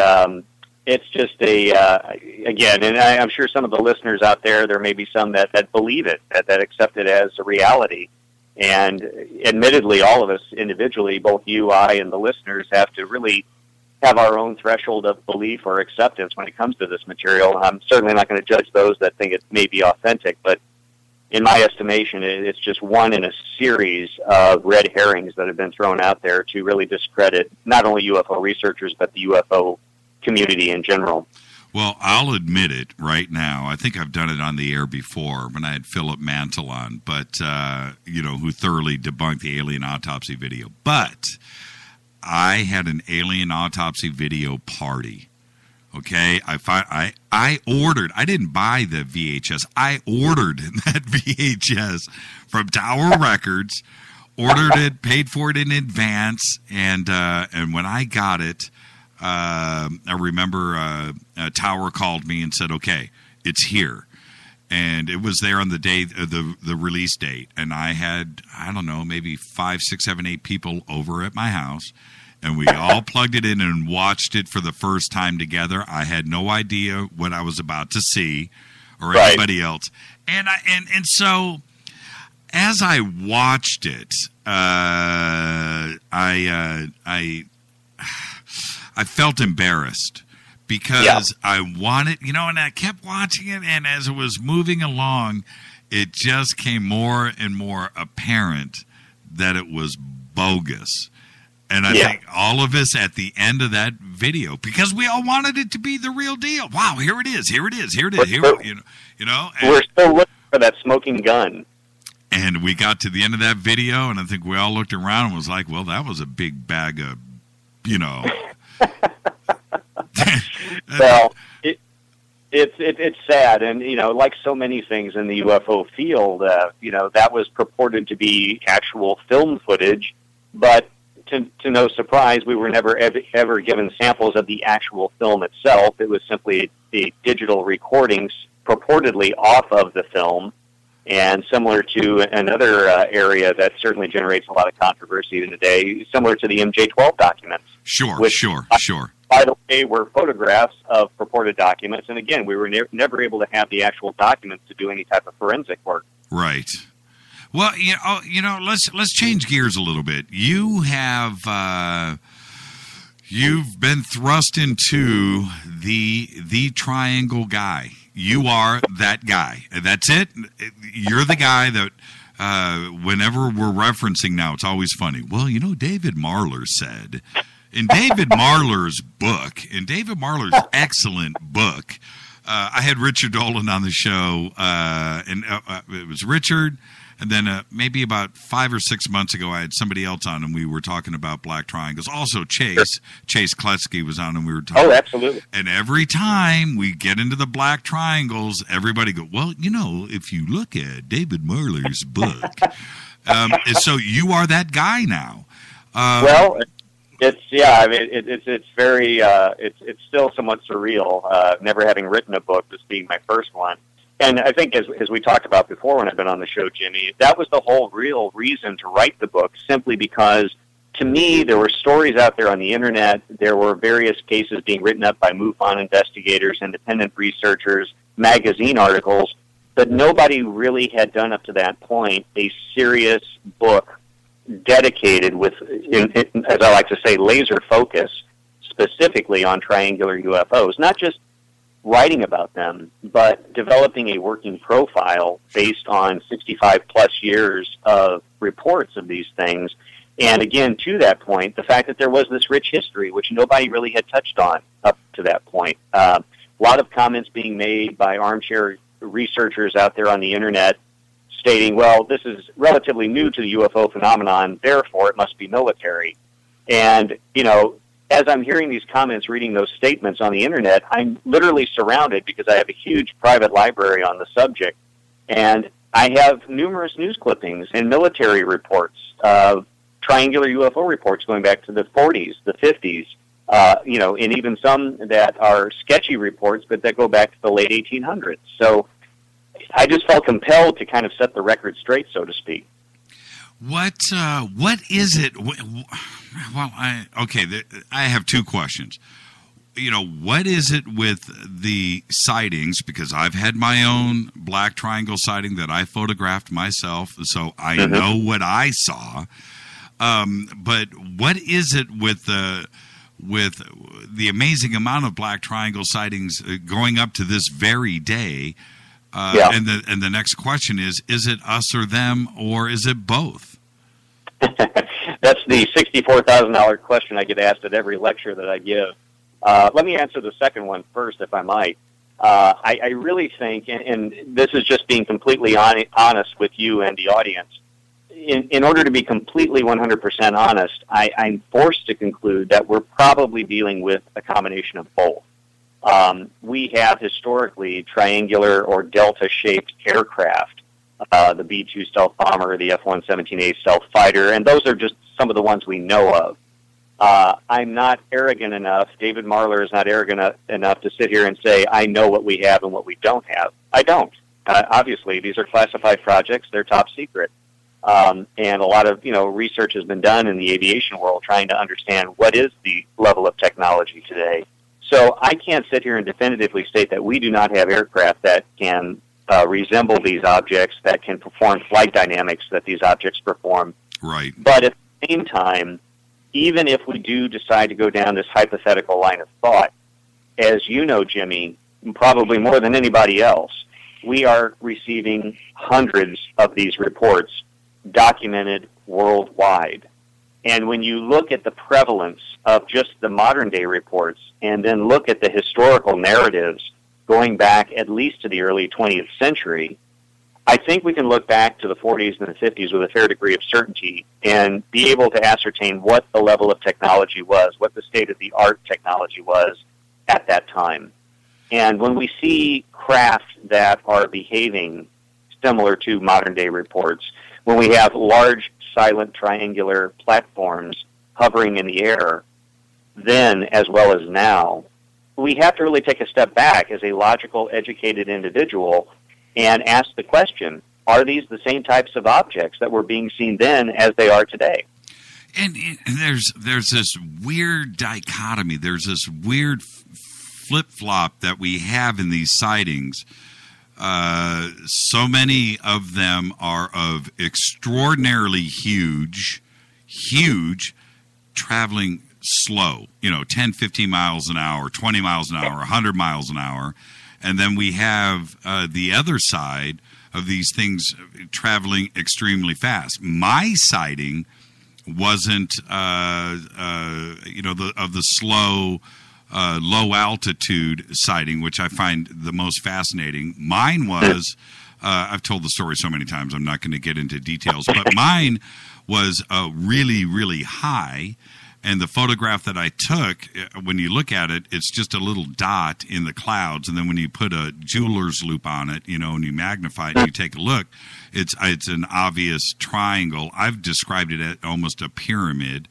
S15: it's just again, and I'm sure some of the listeners out there may be some that believe it, that accept it as a reality. And admittedly, all of us individually, both you, I, and the listeners, have to really have our own threshold of belief or acceptance when it comes to this material. I'm certainly not going to judge those that think it may be authentic, but in my estimation, it's just one in a series of red herrings that have been thrown out there to really discredit not only UFO researchers, but the UFO community in general.
S6: Well, I'll admit it right now. I think I've done it on the air before when I had Philip Mantle on, but who thoroughly debunked the alien autopsy video. But I had an alien autopsy video party. Okay, I ordered. I didn't buy the VHS. I ordered that VHS from Tower Records. Ordered it, paid for it in advance, and when I got it, I remember Tower called me and said, "Okay, it's here," and it was there on the day the release date. And I had, I don't know, maybe 5, 6, 7, 8 people over at my house. And we all plugged it in and watched it for the first time together. I had no idea what I was about to see, or anybody else. And so, as I watched it, I felt embarrassed because I wanted, and I kept watching it. And as it was moving along, it just came more and more apparent that it was bogus. And I think all of us at the end of that video, because we all wanted it to be the real deal. Wow, here it is.
S15: We're still looking for that smoking gun.
S6: And we got to the end of that video, and I think we all looked around and was like, well, that was a big bag of,
S15: Well, it's sad. And, like so many things in the UFO field, that was purported to be actual film footage, but to no surprise, we were never ever given samples of the actual film itself. It was simply the digital recordings purportedly off of the film, and similar to another area that certainly generates a lot of controversy today, similar to the MJ-12 documents.
S6: Sure.
S15: By the way, were photographs of purported documents, and again, we were never able to have the actual documents to do any type of forensic work.
S6: Right. Well, let's change gears a little bit. You have you've been thrust into the triangle guy. You are that guy. That's it. You're the guy that whenever we're referencing now, it's always funny. Well, David Marler said in David Marler's book, in David Marler's excellent book. I had Richard Dolan on the show, and it was Richard. And then maybe about 5 or 6 months ago, I had somebody else on, and we were talking about black triangles. Also, Chase Kletzky was on, and we were talking.
S15: Oh, absolutely.
S6: And every time we get into the black triangles, everybody go, well, if you look at David Marler's book. So you are that guy now.
S15: It's very, it's still somewhat surreal, never having written a book, this being my first one. And I think as we talked about before when I've been on the show, Jimmy, that was the whole real reason to write the book, simply because, to me, there were stories out there on the Internet. There were various cases being written up by MUFON investigators, independent researchers, magazine articles, but nobody really had done up to that point a serious book dedicated with, as I like to say, laser focus specifically on triangular UFOs, not just writing about them, but developing a working profile based on 65-plus years of reports of these things. And again, to that point, the fact that there was this rich history, which nobody really had touched on up to that point. A lot of comments being made by armchair researchers out there on the Internet stating, well, this is relatively new to the UFO phenomenon, therefore it must be military. And, as I'm hearing these comments, reading those statements on the Internet, I'm literally surrounded, because I have a huge private library on the subject, and I have numerous news clippings and military reports of triangular UFO reports going back to the 40s, the 50s, and even some that are sketchy reports, but that go back to the late 1800s. So I just felt compelled to kind of set the record straight, so to speak.
S6: What is it? Well, I have 2 questions. what is it with the sightings? Because I've had my own black triangle sighting that I photographed myself, so I know what I saw. But what is it with the amazing amount of black triangle sightings going up to this very day? And the next question is it us or them, or is it both?
S15: That's the $64,000 question I get asked at every lecture that I give. Let me answer the second one first, if I might. I really think, and this is just being completely honest with you and the audience, in order to be completely 100% honest, I'm forced to conclude that we're probably dealing with a combination of both. We have historically triangular or delta-shaped aircraft, the B-2 stealth bomber, the F-117A stealth fighter, and those are just some of the ones we know of. I'm not arrogant enough, David Marler is not arrogant enough to sit here and say, I know what we have and what we don't have. I don't. Obviously, these are classified projects. They're top secret. And a lot of, research has been done in the aviation world trying to understand what is the level of technology today. So I can't sit here and definitively state that we do not have aircraft that can resemble these objects, that can perform flight dynamics that these objects perform.
S6: Right.
S15: But at the same time, even if we do decide to go down this hypothetical line of thought, as you know, Jimmy, probably more than anybody else, we are receiving hundreds of these reports documented worldwide. And when you look at the prevalence of just the modern-day reports and then look at the historical narratives going back at least to the early 20th century, I think we can look back to the 40s and the 50s with a fair degree of certainty and be able to ascertain what the level of technology was, what the state-of-the-art technology was at that time. And when we see craft that are behaving similar to modern-day reports, when we have large, silent, triangular platforms hovering in the air, then as well as now, we have to really take a step back as a logical, educated individual and ask the question, are these the same types of objects that were being seen then as they are today?
S6: And there's this weird dichotomy. There's this weird flip-flop that we have in these sightings. So many of them are of extraordinarily huge, traveling slow, 10, 15 miles an hour, 20 miles an hour, 100 miles an hour. And then we have the other side of these things traveling extremely fast. My sighting wasn't, the slow, low altitude sighting, which I find the most fascinating. Mine was, I've told the story so many times, I'm not going to get into details, but mine was really, really high. And the photograph that I took, when you look at it, it's just a little dot in the clouds. And then when you put a jeweler's loop on it, and you magnify it and you take a look, it's an obvious triangle. I've described it as almost a pyramid.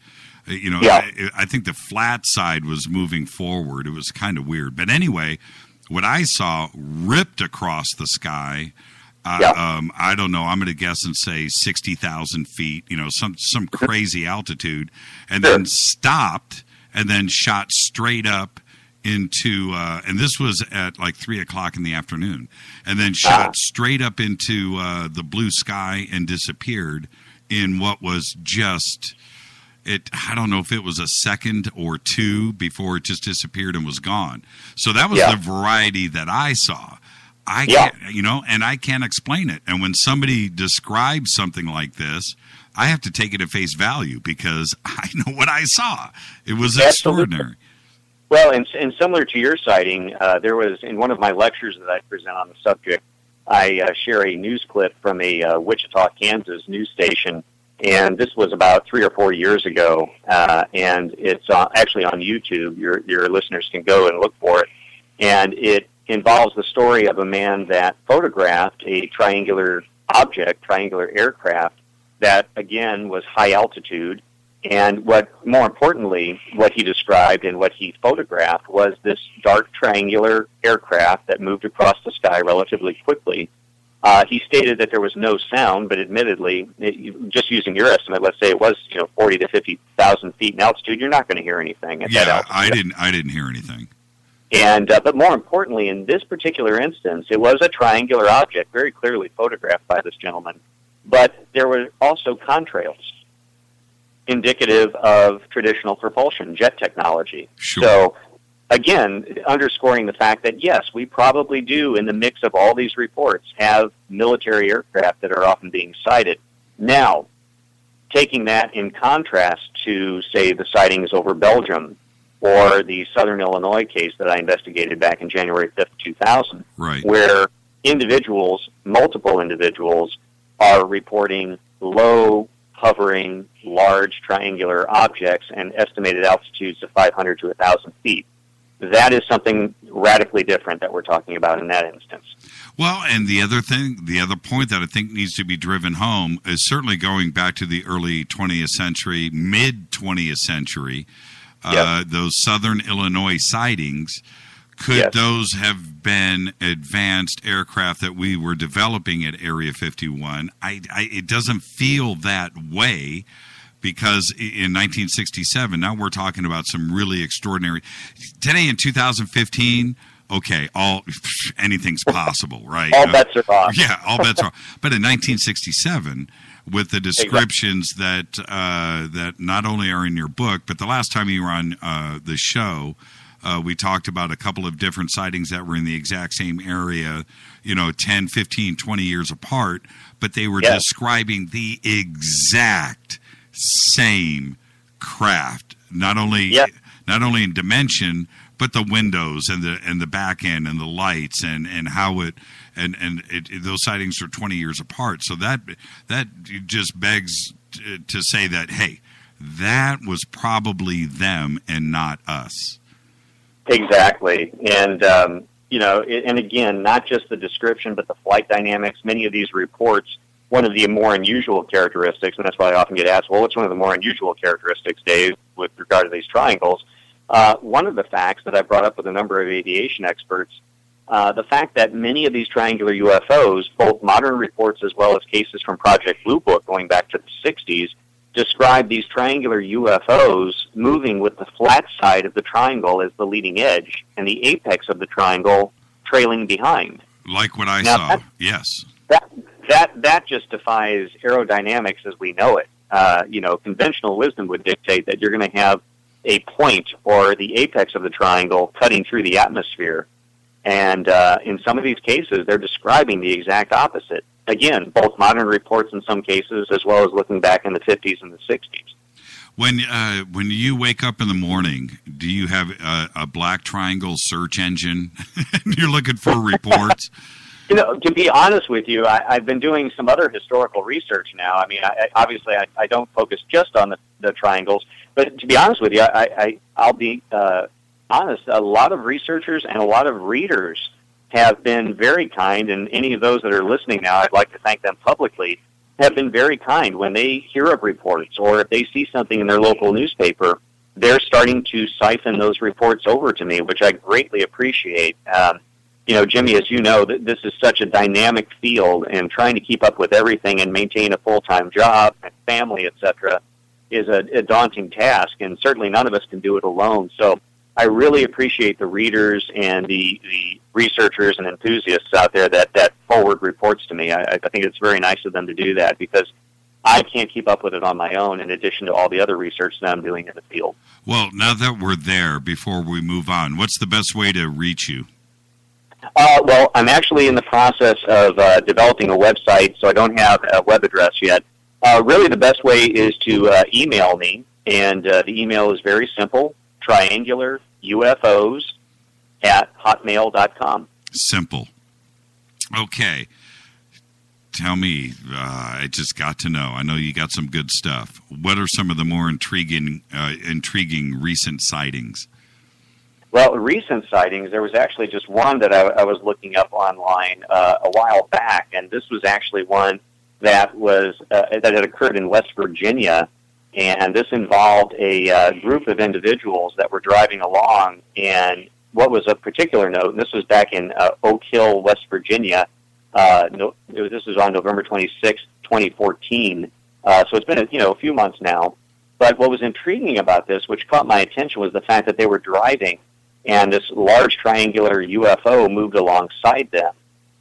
S6: I think the flat side was moving forward. It was kind of weird. But anyway, what I saw ripped across the sky, I don't know, I'm going to guess and say 60,000 feet, some crazy altitude, and then stopped and then shot straight up into, and this was at like 3 o'clock in the afternoon, and then shot straight up into the blue sky and disappeared in what was just... I don't know if it was a second or two before it just disappeared and was gone. So that was the variety that I saw. I can't, and I can't explain it. And when somebody describes something like this, I have to take it at face value because I know what I saw. It was extraordinary.
S15: Well, and similar to your sighting, there was, in one of my lectures that I present on the subject, I share a news clip from a Wichita, Kansas news station. And this was about 3 or 4 years ago, and it's actually on YouTube. Your listeners can go and look for it. And it involves the story of a man that photographed a triangular aircraft that, again, was high altitude. And more importantly, what he described and what he photographed was this dark triangular aircraft that moved across the sky relatively quickly. He stated that there was no sound, but admittedly, just using your estimate, let's say it was 40 to 50,000 feet in altitude, you're not going to hear anything at that altitude.
S6: I didn't hear anything.
S15: And but more importantly, in this particular instance, it was a triangular object, very clearly photographed by this gentleman. But there were also contrails, indicative of traditional propulsion, jet technology.
S6: Sure.
S15: So, again, underscoring the fact that, yes, we probably do, in the mix of all these reports, have military aircraft that are often being sighted. Now, taking that in contrast to, say, the sightings over Belgium or the Southern Illinois case that I investigated back in January 5th, 2000,
S6: right,
S15: where individuals, multiple individuals, are reporting low, hovering, large triangular objects and estimated altitudes of 500 to 1,000 feet. That is something radically different that we're talking about in that instance.
S6: Well, and the other point that I think needs to be driven home is certainly going back to the early 20th century, mid-20th century, those Southern Illinois sightings. Could those have been advanced aircraft that we were developing at Area 51? It doesn't feel that way, because in 1967, now we're talking about some really extraordinary. Today in 2015, okay, anything's possible, right?
S15: All bets are off.
S6: Yeah, all bets are off. But in 1967, with the descriptions that not only are in your book, but the last time you were on the show, we talked about a couple of different sightings that were in the exact same area, 10, 15, 20 years apart, but they were describing the exact same craft, not only in dimension, but the windows and the back end and the lights and how it those sightings are 20 years apart. So that just begs to say that, hey, that was probably them and not us.
S15: Exactly. And, and again, not just the description, but the flight dynamics. Many of these reports, one of the more unusual characteristics, and that's why I often get asked, well, what's one of the more unusual characteristics, Dave, with regard to these triangles? One of the facts that I brought up with a number of aviation experts, the fact that many of these triangular UFOs, both modern reports as well as cases from Project Blue Book going back to the 60s, describe these triangular UFOs moving with the flat side of the triangle as the leading edge and the apex of the triangle trailing behind.
S6: Like what I saw, yes.
S15: That just defies aerodynamics as we know it. Conventional wisdom would dictate that you're going to have a point or the apex of the triangle cutting through the atmosphere. And in some of these cases, they're describing the exact opposite. Again, both modern reports in some cases, as well as looking back in the 50s and the 60s.
S6: When you wake up in the morning, do you have a black triangle search engine? You're looking for reports?
S15: To be honest with you, I've been doing some other historical research now. I mean, obviously I don't focus just on the triangles, but to be honest with you, I'll be honest, a lot of researchers and a lot of readers have been very kind, and any of those that are listening now, I'd like to thank them publicly, have been very kind when they hear of reports or if they see something in their local newspaper, they're starting to siphon those reports over to me, which I greatly appreciate. Jimmy, as you know, this is such a dynamic field, and trying to keep up with everything and maintain a full-time job and family, etc., is a daunting task, and certainly none of us can do it alone. So I really appreciate the readers and the researchers and enthusiasts out there that forward reports to me. I think it's very nice of them to do that, because I can't keep up with it on my own, in addition to all the other research that I'm doing in the field.
S6: Well, now that we're there, before we move on, what's the best way to reach you?
S15: Well, I'm actually in the process of developing a website, so I don't have a web address yet. Really, the best way is to email me, and the email is very simple, triangularufos@hotmail.com.
S6: Simple. Okay. Tell me, I just got to know. I know you got some good stuff. What are some of the more intriguing recent sightings?
S15: Well, recent sightings, there was actually just one that I was looking up online a while back, and this was actually one that had occurred in West Virginia, and this involved a group of individuals that were driving along, and what was of particular note, and this was back in Oak Hill, West Virginia, This was on November 26, 2014. So it's been a few months now. But what was intriguing about this, which caught my attention, was the fact that they were driving, and this large triangular UFO moved alongside them.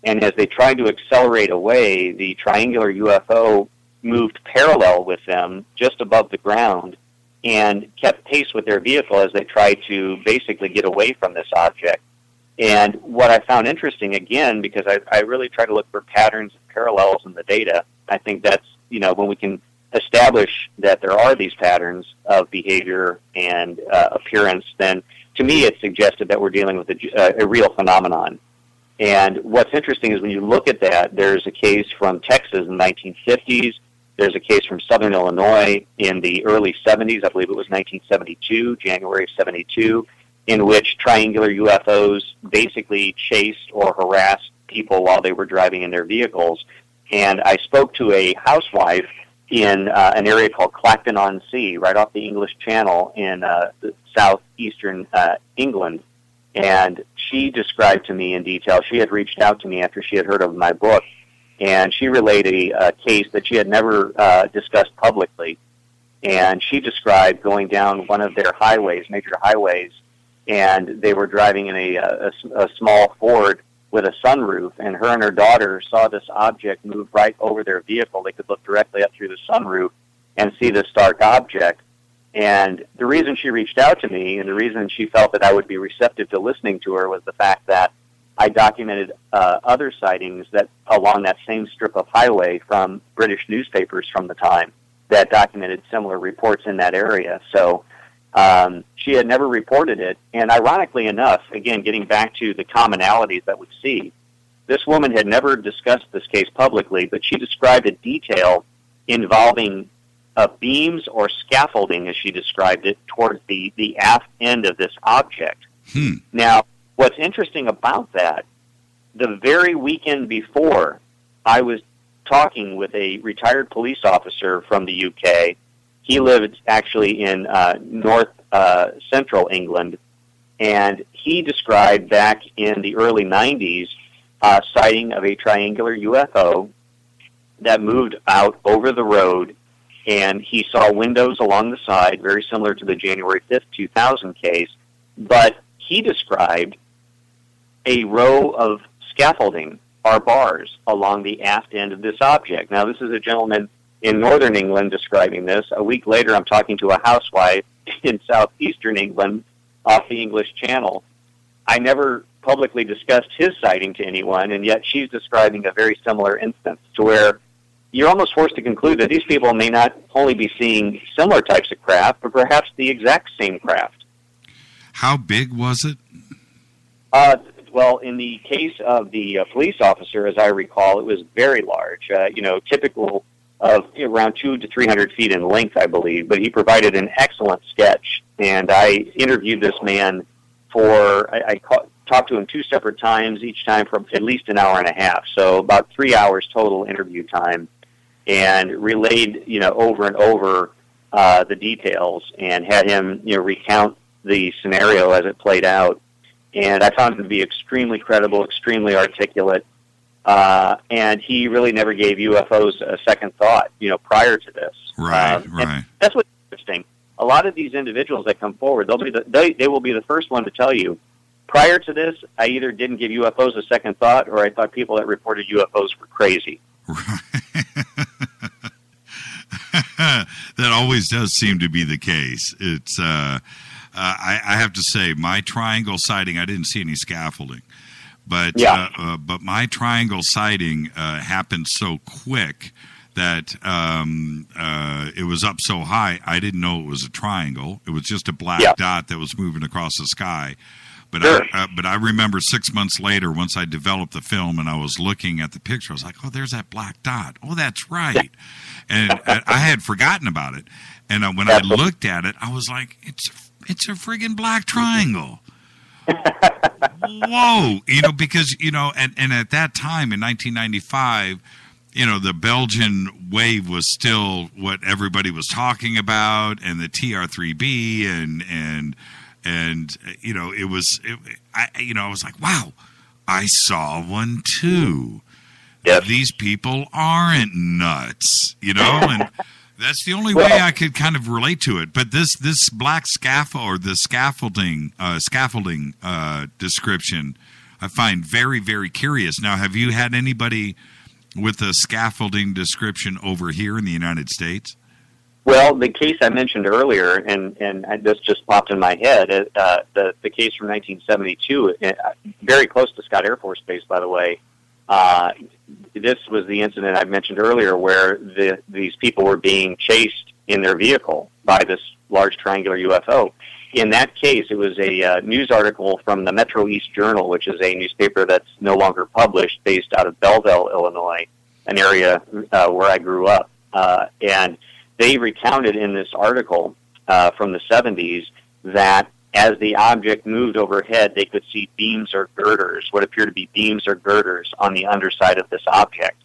S15: And as they tried to accelerate away, the triangular UFO moved parallel with them, just above the ground, and kept pace with their vehicle as they tried to basically get away from this object. And what I found interesting, again, because I really try to look for patterns and parallels in the data, I think that's, when we can establish that there are these patterns of behavior and appearance, then to me it suggested that we're dealing with a real phenomenon. And what's interesting is when you look at that, there's a case from Texas in the 1950s, there's a case from Southern Illinois in the early 70s, I believe it was 1972, January of 72, in which triangular UFOs basically chased or harassed people while they were driving in their vehicles. And I spoke to a housewife in an area called Clacton-on-Sea, right off the English Channel in southeastern England. And she described to me in detail, she had reached out to me after she had heard of my book, and she relayed a case that she had never discussed publicly. And she described going down one of their highways, major highways, and they were driving in a small Ford with a sunroof, and her and her daughter saw this object move right over their vehicle. They could look directly up through the sunroof and see this dark object. And the reason she reached out to me and the reason she felt that I would be receptive to listening to her was the fact that I documented other sightings that along that same strip of highway from British newspapers from the time that documented similar reports in that area. So she had never reported it. And ironically enough, again, getting back to the commonalities that we see, this woman had never discussed this case publicly, but she described a detail involving beams or scaffolding, as she described it, towards the aft end of this object. Now, what's interesting about that, the very weekend before, I was talking with a retired police officer from the UK. He lived actually in north central England, and he described back in the early 90s a sighting of a triangular UFO that moved out over the road, and he saw windows along the side, very similar to the January 5th, 2000 case, but he described a row of scaffolding or bars along the aft end of this object. Now, this is a gentleman in northern England describing this. A week later, I'm talking to a housewife in southeastern England off the English Channel. I never publicly discussed his sighting to anyone, and yet she's describing a very similar instance to where you're almost forced to conclude that these people may not only be seeing similar types of craft, but perhaps the exact same craft.
S6: How big was it?
S15: Well, in the case of the police officer, as I recall, it was very large, typical of around 200 to 300 feet in length, I believe. But he provided an excellent sketch, and I interviewed this man I talked to him 2 separate times, each time for at least an hour and a half, so about 3 hours total interview time, and relayed, over and over the details, and had him, recount the scenario as it played out. And I found him to be extremely credible, extremely articulate, and he really never gave UFOs a second thought, prior to this.
S6: Right.
S15: That's what's interesting. A lot of these individuals that come forward, they will be the first one to tell you, prior to this, I either didn't give UFOs a second thought, or I thought people that reported UFOs were crazy.
S6: That always does seem to be the case. It's I have to say, my triangle sighting, I didn't see any scaffolding, but my triangle sighting happened so quick that it was up so high, I didn't know it was a triangle. It was just a black dot that was moving across the sky. But I remember 6 months later, once I developed the film and I was looking at the picture, I was like, oh, there's that black dot. Oh, that's right. And I had forgotten about it. And when I looked at it, I was like, it's a friggin' black triangle. Whoa. Because, and at that time in 1995, the Belgian wave was still what everybody was talking about, and the TR-3B and I was like, wow, I saw one too.
S16: these people aren't nuts, you know, and that's the only way I could kind of relate to it. But this black scaffold or the scaffolding description, I find very, very curious. Now, have you had anybody with a scaffolding description over here in the United States?
S15: Well, the case I mentioned earlier, and this just popped in my head, the case from 1972, very close to Scott Air Force Base, by the way. This was the incident I mentioned earlier where these people were being chased in their vehicle by this large triangular UFO. In that case, it was a news article from the Metro East Journal, which is a newspaper that's no longer published, based out of Belleville, Illinois, an area where I grew up. And they recounted in this article from the 70s that as the object moved overhead, they could see beams or girders, what appear to be beams or girders on the underside of this object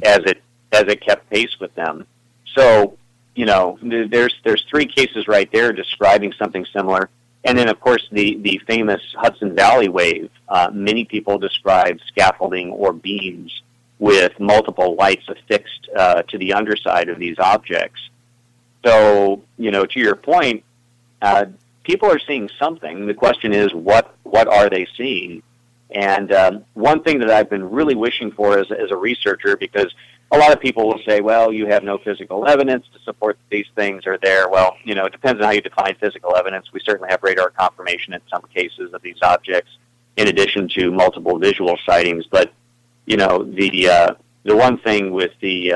S15: as it kept pace with them. So, you know, there's three cases right there describing something similar. And then, of course, the famous Hudson Valley wave. Many people describe scaffolding or beams with multiple lights affixed to the underside of these objects. So, you know, to your point, people are seeing something. The question is, what are they seeing? And one thing that I've been really wishing for as a researcher, because a lot of people will say, well, you have no physical evidence to support that these things are there. Well, you know, it depends on how you define physical evidence. We certainly have radar confirmation in some cases of these objects, in addition to multiple visual sightings. But, you know, the one thing with the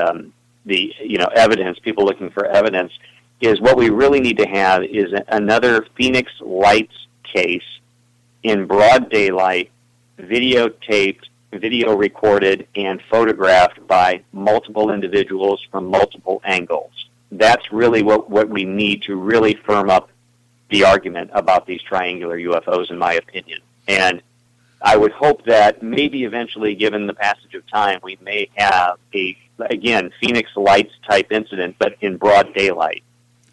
S15: evidence, people looking for evidence, is what we really need to have is another Phoenix Lights case in broad daylight, videotaped, video recorded, and photographed by multiple individuals from multiple angles. That's really what we need to really firm up the argument about these triangular UFOs, in my opinion. And I would hope that maybe eventually, given the passage of time, we may have again, Phoenix Lights type incident, but in broad daylight,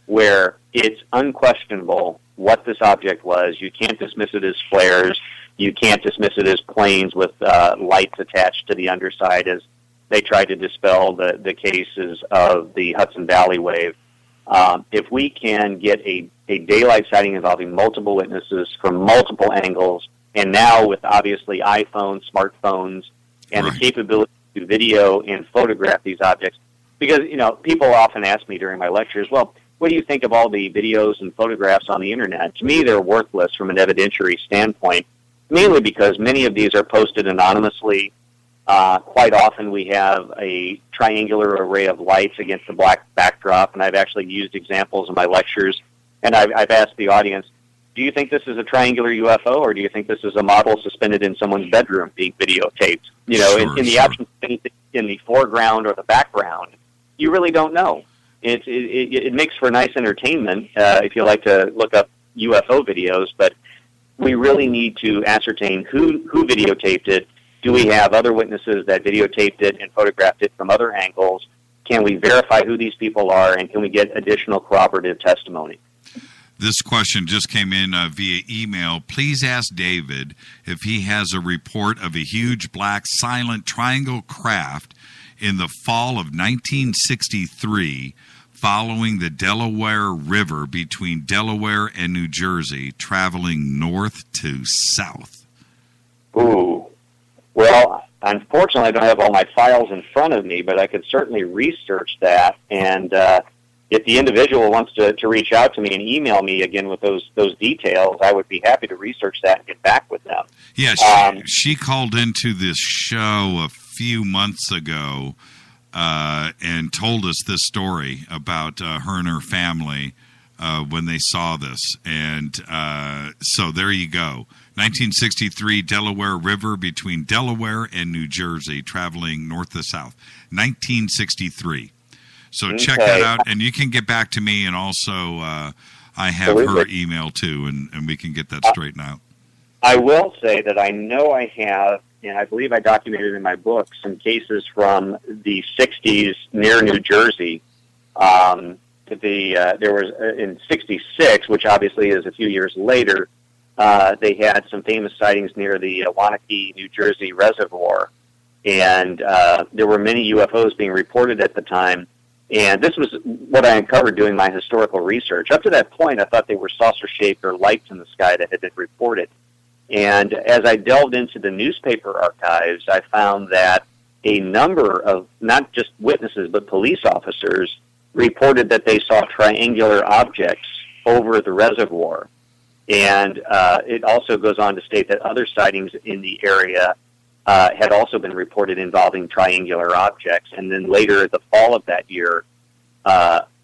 S15: where it's unquestionable what this object was. You can't dismiss it as flares. You can't dismiss it as planes with lights attached to the underside, as they tried to dispel the cases of the Hudson Valley wave. If we can get a daylight sighting involving multiple witnesses from multiple angles, and now with obviously iPhones, smartphones, and the capability to video and photograph these objects, because, you know, people often ask me during my lectures, well, what do you think of all the videos and photographs on the internet? To me, they're worthless from an evidentiary standpoint, mainly because many of these are posted anonymously. Quite often we have a triangular array of lights against a black backdrop, and I've actually used examples in my lectures, and I've asked the audience, do you think this is a triangular UFO, or do you think this is a model suspended in someone's bedroom being videotaped? You know, in the absence of anything in the foreground or the background, you really don't know. It makes for nice entertainment if you like to look up UFO videos, but we really need to ascertain who videotaped it. Do we have other witnesses that videotaped it and photographed it from other angles? Can we verify who these people are, and can we get additional corroborative testimony?
S16: This question just came in via email. Please ask David if he has a report of a huge black silent triangle craft in the fall of 1963 following the Delaware River between Delaware and New Jersey, traveling north to south.
S15: Ooh. Well, unfortunately, I don't have all my files in front of me, but I could certainly research that. And if the individual wants to reach out to me and email me again with those details, I would be happy to research that and get back with them.
S16: Yeah, she called into this show a few months ago and told us this story about her and her family when they saw this. And so there you go. 1963, Delaware River between Delaware and New Jersey, traveling north to south. 1963. So check that out, and you can get back to me, and also I have her email too, and we can get that straightened out.
S15: I will say that I know I have, and I believe I documented in my book, some cases from the 60s near New Jersey. There was in 66, which obviously is a few years later, they had some famous sightings near the Wanakee, New Jersey reservoir. And there were many UFOs being reported at the time. And this was what I uncovered doing my historical research. Up to that point, I thought they were saucer-shaped or lights in the sky that had been reported. And as I delved into the newspaper archives, I found that a number of, not just witnesses, but police officers reported that they saw triangular objects over the reservoir. And it also goes on to state that other sightings in the area had also been reported involving triangular objects. And then later, the fall of that year,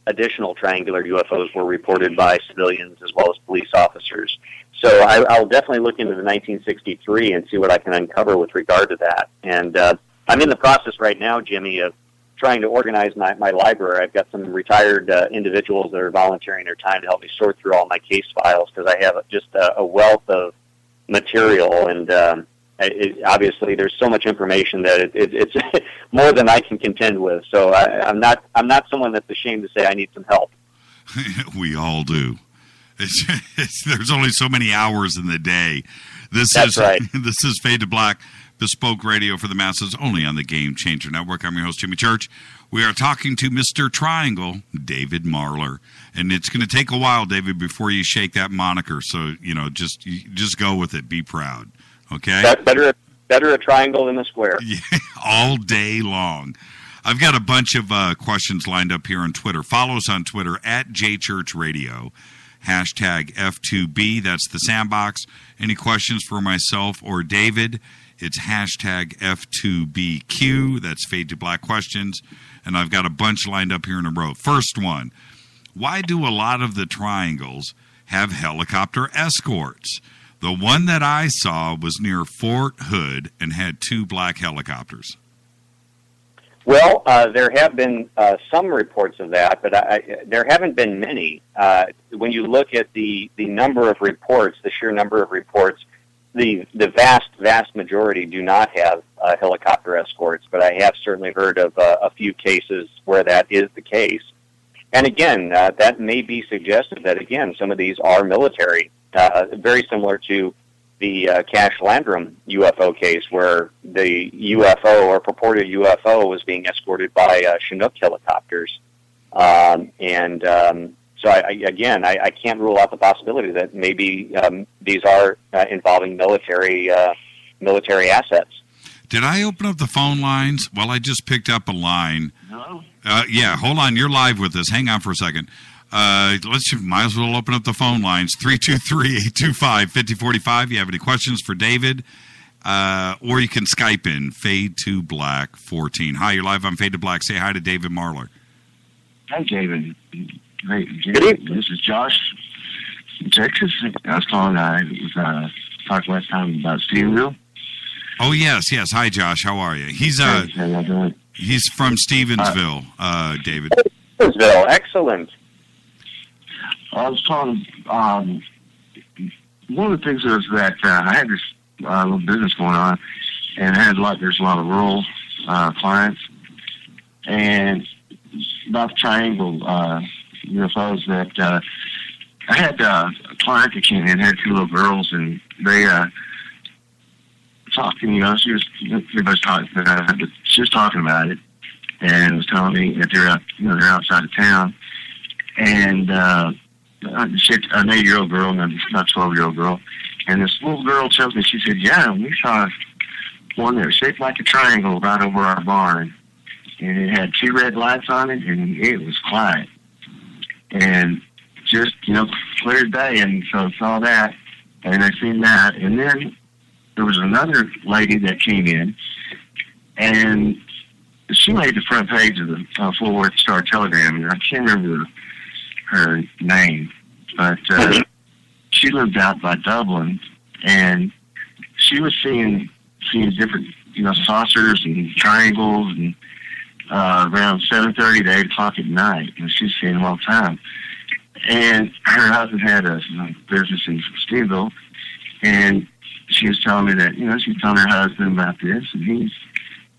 S15: additional triangular UFOs were reported by civilians as well as police officers. So I'll definitely look into the 1963 and see what I can uncover with regard to that. And I'm in the process right now, Jimmy, of trying to organize my library. I've got some retired individuals that are volunteering their time to help me sort through all my case files because I have just a wealth of material, and obviously there's so much information that it's more than I can contend with. So I'm not someone that's ashamed to say I need some help.
S16: We all do. There's only so many hours in the day.
S15: That's right.
S16: This is Fade to Black, bespoke radio for the masses, only on the Game Changer Network. I'm your host, Jimmy Church. We are talking to Mr. Triangle, David Marler. And it's going to take a while, David, before you shake that moniker. So, just go with it. Be proud. Okay?
S15: Better a triangle than a square.
S16: Yeah, all day long. I've got a bunch of questions lined up here on Twitter. Follow us on Twitter, @JChurchRadio. Hashtag F2B, that's the sandbox. Any questions for myself or David? It's hashtag F2BQ, that's Fade to Black questions. And I've got a bunch lined up here in a row. First one, why do a lot of the triangles have helicopter escorts? The one that I saw was near Fort Hood and had 2 black helicopters.
S15: Well, there have been some reports of that, but there haven't been many. When you look at the number of reports, the sheer number of reports, the vast majority do not have helicopter escorts, but I have certainly heard of a few cases where that is the case. And again, that may be suggestive that, again, some of these are military, very similar to the Cash Landrum UFO case where the UFO or purported UFO was being escorted by Chinook helicopters. So I can't rule out the possibility that maybe these are involving military assets.
S16: Did I open up the phone lines? Well, I just picked up a line.
S12: Hello?
S16: Yeah, hold on. You're live with us. Hang on for a second. Might as well open up the phone lines. 323-825-5045. You have any questions for David? Or you can Skype in, Fade to Black 14. Hi, you're live on Fade to Black. Say hi to David Marler.
S17: Hi, David. Hey, this is Josh from Texas. I was calling. I was talking last time about Stephenville.
S16: Oh, yes. Hi, Josh. How are you? He's from Stevensville, David.
S15: Stevensville. Excellent.
S17: I was calling. One of the things was that I had this little business going on, and there's a lot of rural clients, and about the triangle UFOs that I had a client that came in, had 2 little girls, and they talking. She was talking about it, and was telling me that they're outside of town, and an 8-year-old girl, not a 12-year-old girl, and this little girl tells me, she said, "Yeah, we saw one that was shaped like a triangle right over our barn, and it had 2 red lights on it, and it was quiet, and just clear day." And so I saw that, and I seen that, and then there was another lady that came in, and she made the front page of the Fort Worth Star Telegram, and I can't remember her name, but she lived out by Dublin, and she was seeing different saucers and triangles, and around 7:30 to 8 o'clock at night, and she's seeing them all the time. And her husband had a business in Stevensville, and she was telling me that she was telling her husband about this, and he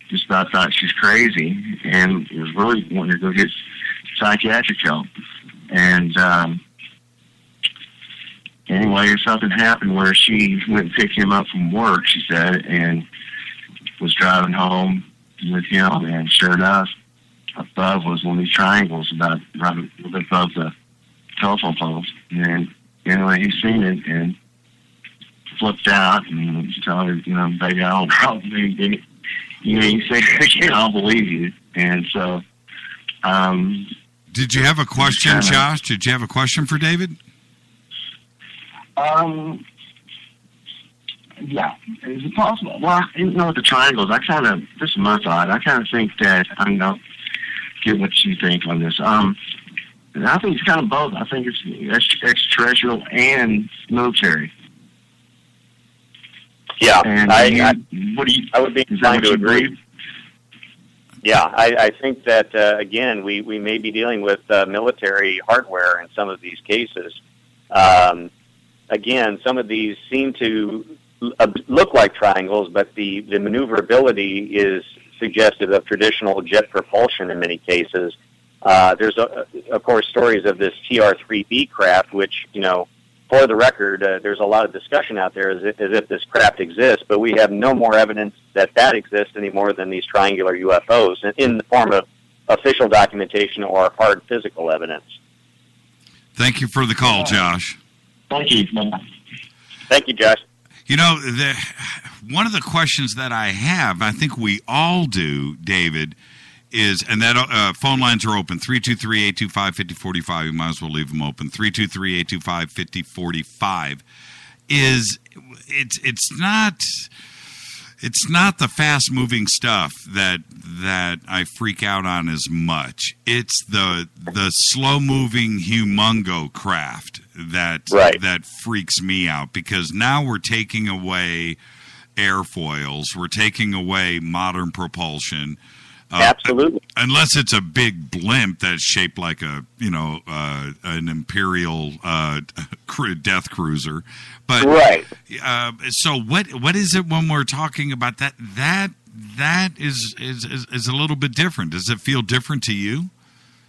S17: just about thought she's crazy, and was really wanting to go get psychiatric help. And anyway, something happened where she went and picked him up from work, she said, and was driving home with him, and sure enough, above was one of these triangles about right above the telephone poles. And anyway, he seen it and flipped out and told her, baby, I don't probably get it. He said, I'll believe you. And so,
S16: did you have a question, Josh? Did you have a question for David?
S17: Yeah. Is it possible? Well, with the triangles, this is my thought. I kind of think that, I don't know, get what you think on this. I think it's kind of both. I think it's extraterrestrial and military.
S15: Yeah.
S17: And
S15: I would be inclined to agree. Yeah, I think that, again, we may be dealing with military hardware in some of these cases. Again, some of these seem to look like triangles, but the maneuverability is suggestive of traditional jet propulsion in many cases. There's, of course, stories of this TR-3B craft, which, for the record, there's a lot of discussion out there as if this craft exists, but we have no more evidence that exists any more than these triangular UFOs in the form of official documentation or hard physical evidence.
S16: Thank you for the call, Josh.
S17: Thank you.
S15: Thank you, Josh.
S16: One of the questions that I have, I think we all do, David, is, and that phone lines are open, 323-825-5045. You might as well leave them open. 323-825-5045. It's not the fast-moving stuff that I freak out on as much. It's the slow-moving humongo craft that freaks me out, because now we're taking away airfoils, we're taking away modern propulsion.
S15: Absolutely.
S16: Unless it's a big blimp that's shaped like an Imperial death cruiser. But
S15: right.
S16: So what is it when we're talking about that? That is a little bit different. Does it feel different to you?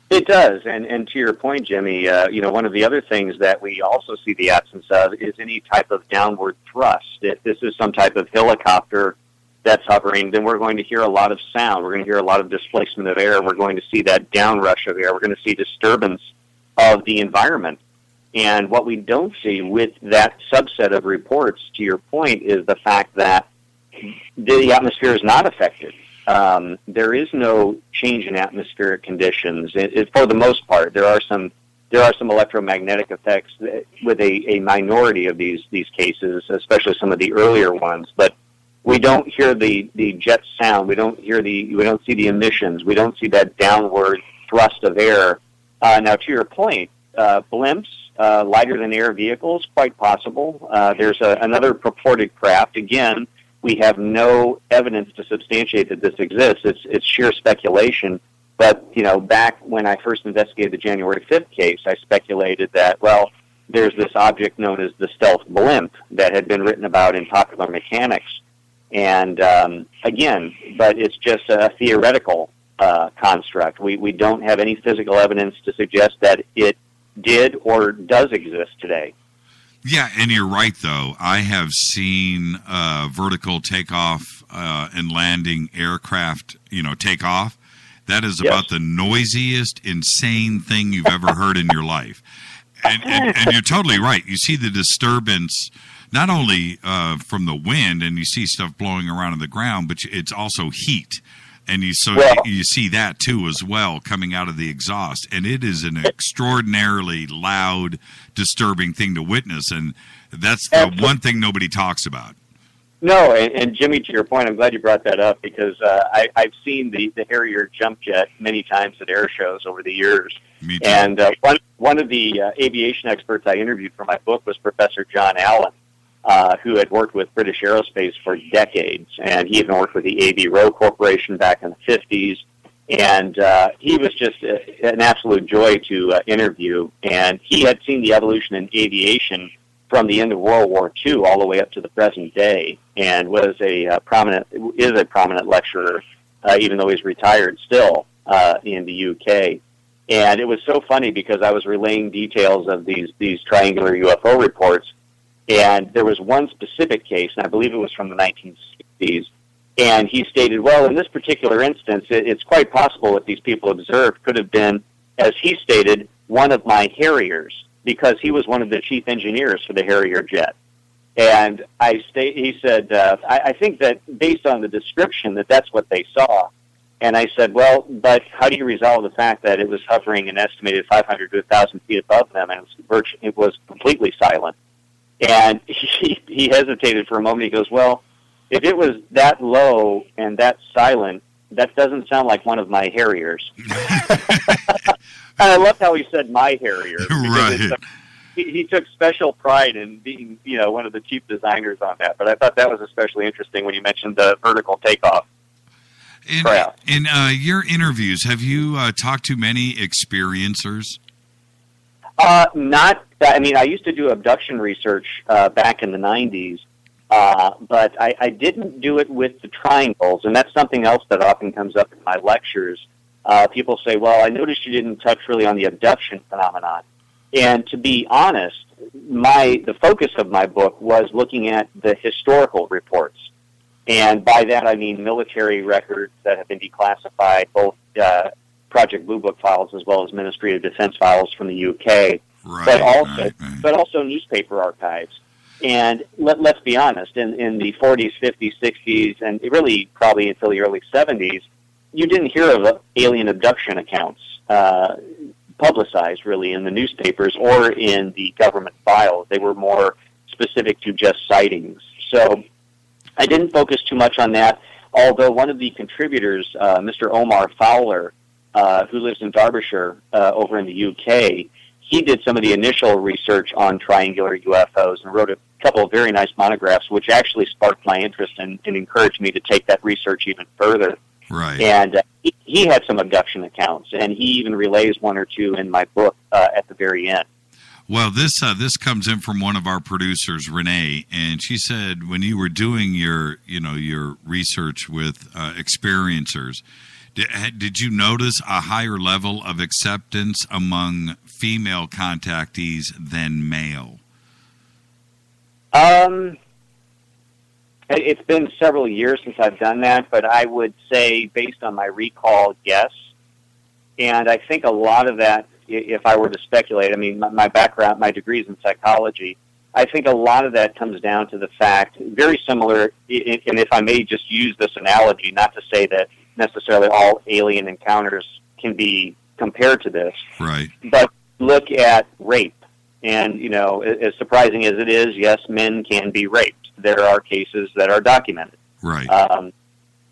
S15: It does, and to your point, Jimmy, one of the other things that we also see the absence of is any type of downward thrust. If this is some type of helicopter that's hovering, then we're going to hear a lot of sound. We're going to hear a lot of displacement of air. We're going to see that downrush of air. We're going to see disturbance of the environment. And what we don't see with that subset of reports, to your point, is the fact that the atmosphere is not affected. There is no change in atmospheric conditions. For the most part, there are some electromagnetic effects with a minority of these cases, especially some of the earlier ones. But we don't hear the jet sound. We don't see the emissions. We don't see that downward thrust of air. Now, to your point, blimps, lighter than air vehicles, quite possible. There's another purported craft. Again, we have no evidence to substantiate that this exists. It's sheer speculation. But, back when I first investigated the January 5th case, I speculated that, well, there's this object known as the stealth blimp that had been written about in Popular Mechanics. And, again, but it's just a theoretical construct. We don't have any physical evidence to suggest that it did or does exist today.
S16: Yeah, and you're right, though. I have seen vertical takeoff and landing aircraft, take off. That is about the noisiest, insane thing you've ever heard in your life. And you're totally right. You see the disturbance not only from the wind, and you see stuff blowing around on the ground, but it's also heat. And you see that, too, as well, coming out of the exhaust. And it is an extraordinarily loud, disturbing thing to witness. And that's the one thing nobody talks about.
S15: No, and Jimmy, to your point, I'm glad you brought that up, because I've seen the Harrier jump jet many times at air shows over the years.
S16: Me too.
S15: And one of the aviation experts I interviewed for my book was Professor John Allen, who had worked with British Aerospace for decades, and he even worked with the A.B. Rowe Corporation back in the 50s, and he was just an absolute joy to interview, and he had seen the evolution in aviation from the end of World War II all the way up to the present day, and is a prominent lecturer, even though he's retired still, in the UK. And it was so funny because I was relaying details of these triangular UFO reports, and there was one specific case, and I believe it was from the 1960s, And he stated, well, in this particular instance, it's quite possible what these people observed could have been, as he stated, one of my Harriers, because he was one of the chief engineers for the Harrier jet. And he said, I think that based on the description that that's what they saw. And I said, well, but how do you resolve the fact that it was hovering an estimated 500 to 1,000 feet above them, and it was completely silent? And he hesitated for a moment. He goes, well, if it was that low and that silent, that doesn't sound like one of my Harriers. And I loved how he said my Harrier.
S16: Right.
S15: He took special pride in being, one of the chief designers on that. But I thought that was especially interesting when you mentioned the vertical takeoff.
S16: In your interviews, have you talked to many experiencers?
S15: Not. I mean, I used to do abduction research back in the 90s, but I didn't do it with the triangles, and that's something else that often comes up in my lectures. People say, well, I noticed you didn't touch really on the abduction phenomenon. And to be honest, the focus of my book was looking at the historical reports. And by that I mean military records that have been declassified, both Project Blue Book files as well as Ministry of Defense files from the UK, but also newspaper archives. And let's be honest, in the 40s, 50s, 60s, and really probably until the early 70s, you didn't hear of alien abduction accounts publicized really in the newspapers or in the government files. They were more specific to just sightings. So I didn't focus too much on that, although one of the contributors, Mr. Omar Fowler, who lives in Derbyshire over in the UK, he did some of the initial research on triangular UFOs and wrote a couple of very nice monographs, which actually sparked my interest and encouraged me to take that research even further.
S16: Right.
S15: And he had some abduction accounts, and he even relays one or two in my book at the very end.
S16: Well, this comes in from one of our producers, Renee, and she said when you were doing your research with experiencers, did you notice a higher level of acceptance among female contactees than male?
S15: It's been several years since I've done that, but I would say, based on my recall, yes. And I think a lot of that, if I were to speculate, I mean, my background, my degree's in psychology, I think a lot of that comes down to the fact, very similar, and if I may just use this analogy, not to say that necessarily all alien encounters can be compared to this,
S16: right?
S15: But look at rape. And, as surprising as it is, yes, men can be raped. There are cases that are documented.
S16: Right.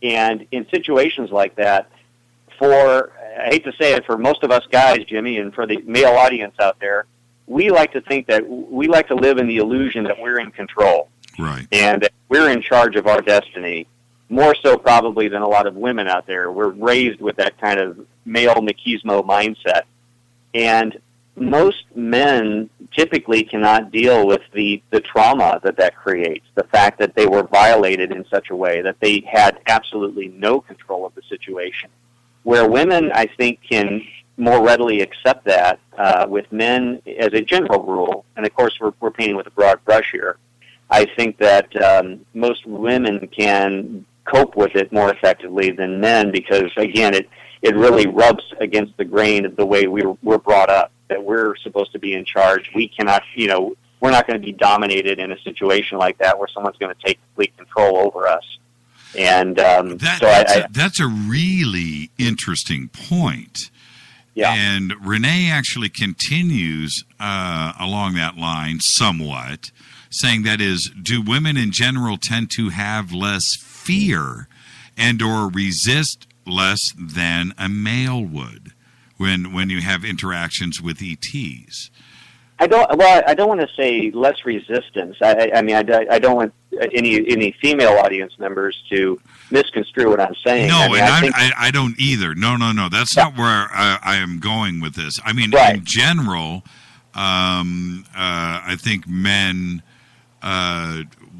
S15: And in situations like that, I hate to say it, for most of us guys, Jimmy, and for the male audience out there, we like to think that we like to live in the illusion that we're in control.
S16: Right.
S15: And that we're in charge of our destiny, more so probably than a lot of women out there. We're raised with that kind of male machismo mindset. And most men typically cannot deal with the trauma that creates, the fact that they were violated in such a way that they had absolutely no control of the situation. Where women, I think, can more readily accept that with men as a general rule, and of course we're painting with a broad brush here, I think that most women can cope with it more effectively than men because, again, it really rubs against the grain of the way we're brought up, that we're supposed to be in charge. We cannot, we're not going to be dominated in a situation like that where someone's going to take complete control over us. And
S16: that's a really interesting point.
S15: Yeah.
S16: And Renee actually continues along that line somewhat, saying that is, do women in general tend to have less fear and or resist less than a male would when you have interactions with ETs?
S15: I don't want to say less resistance. I mean, I don't want any female audience members to misconstrue what I'm saying.
S16: No,
S15: I
S16: don't either. No. That's not where I am going with this. I mean, in general, I think men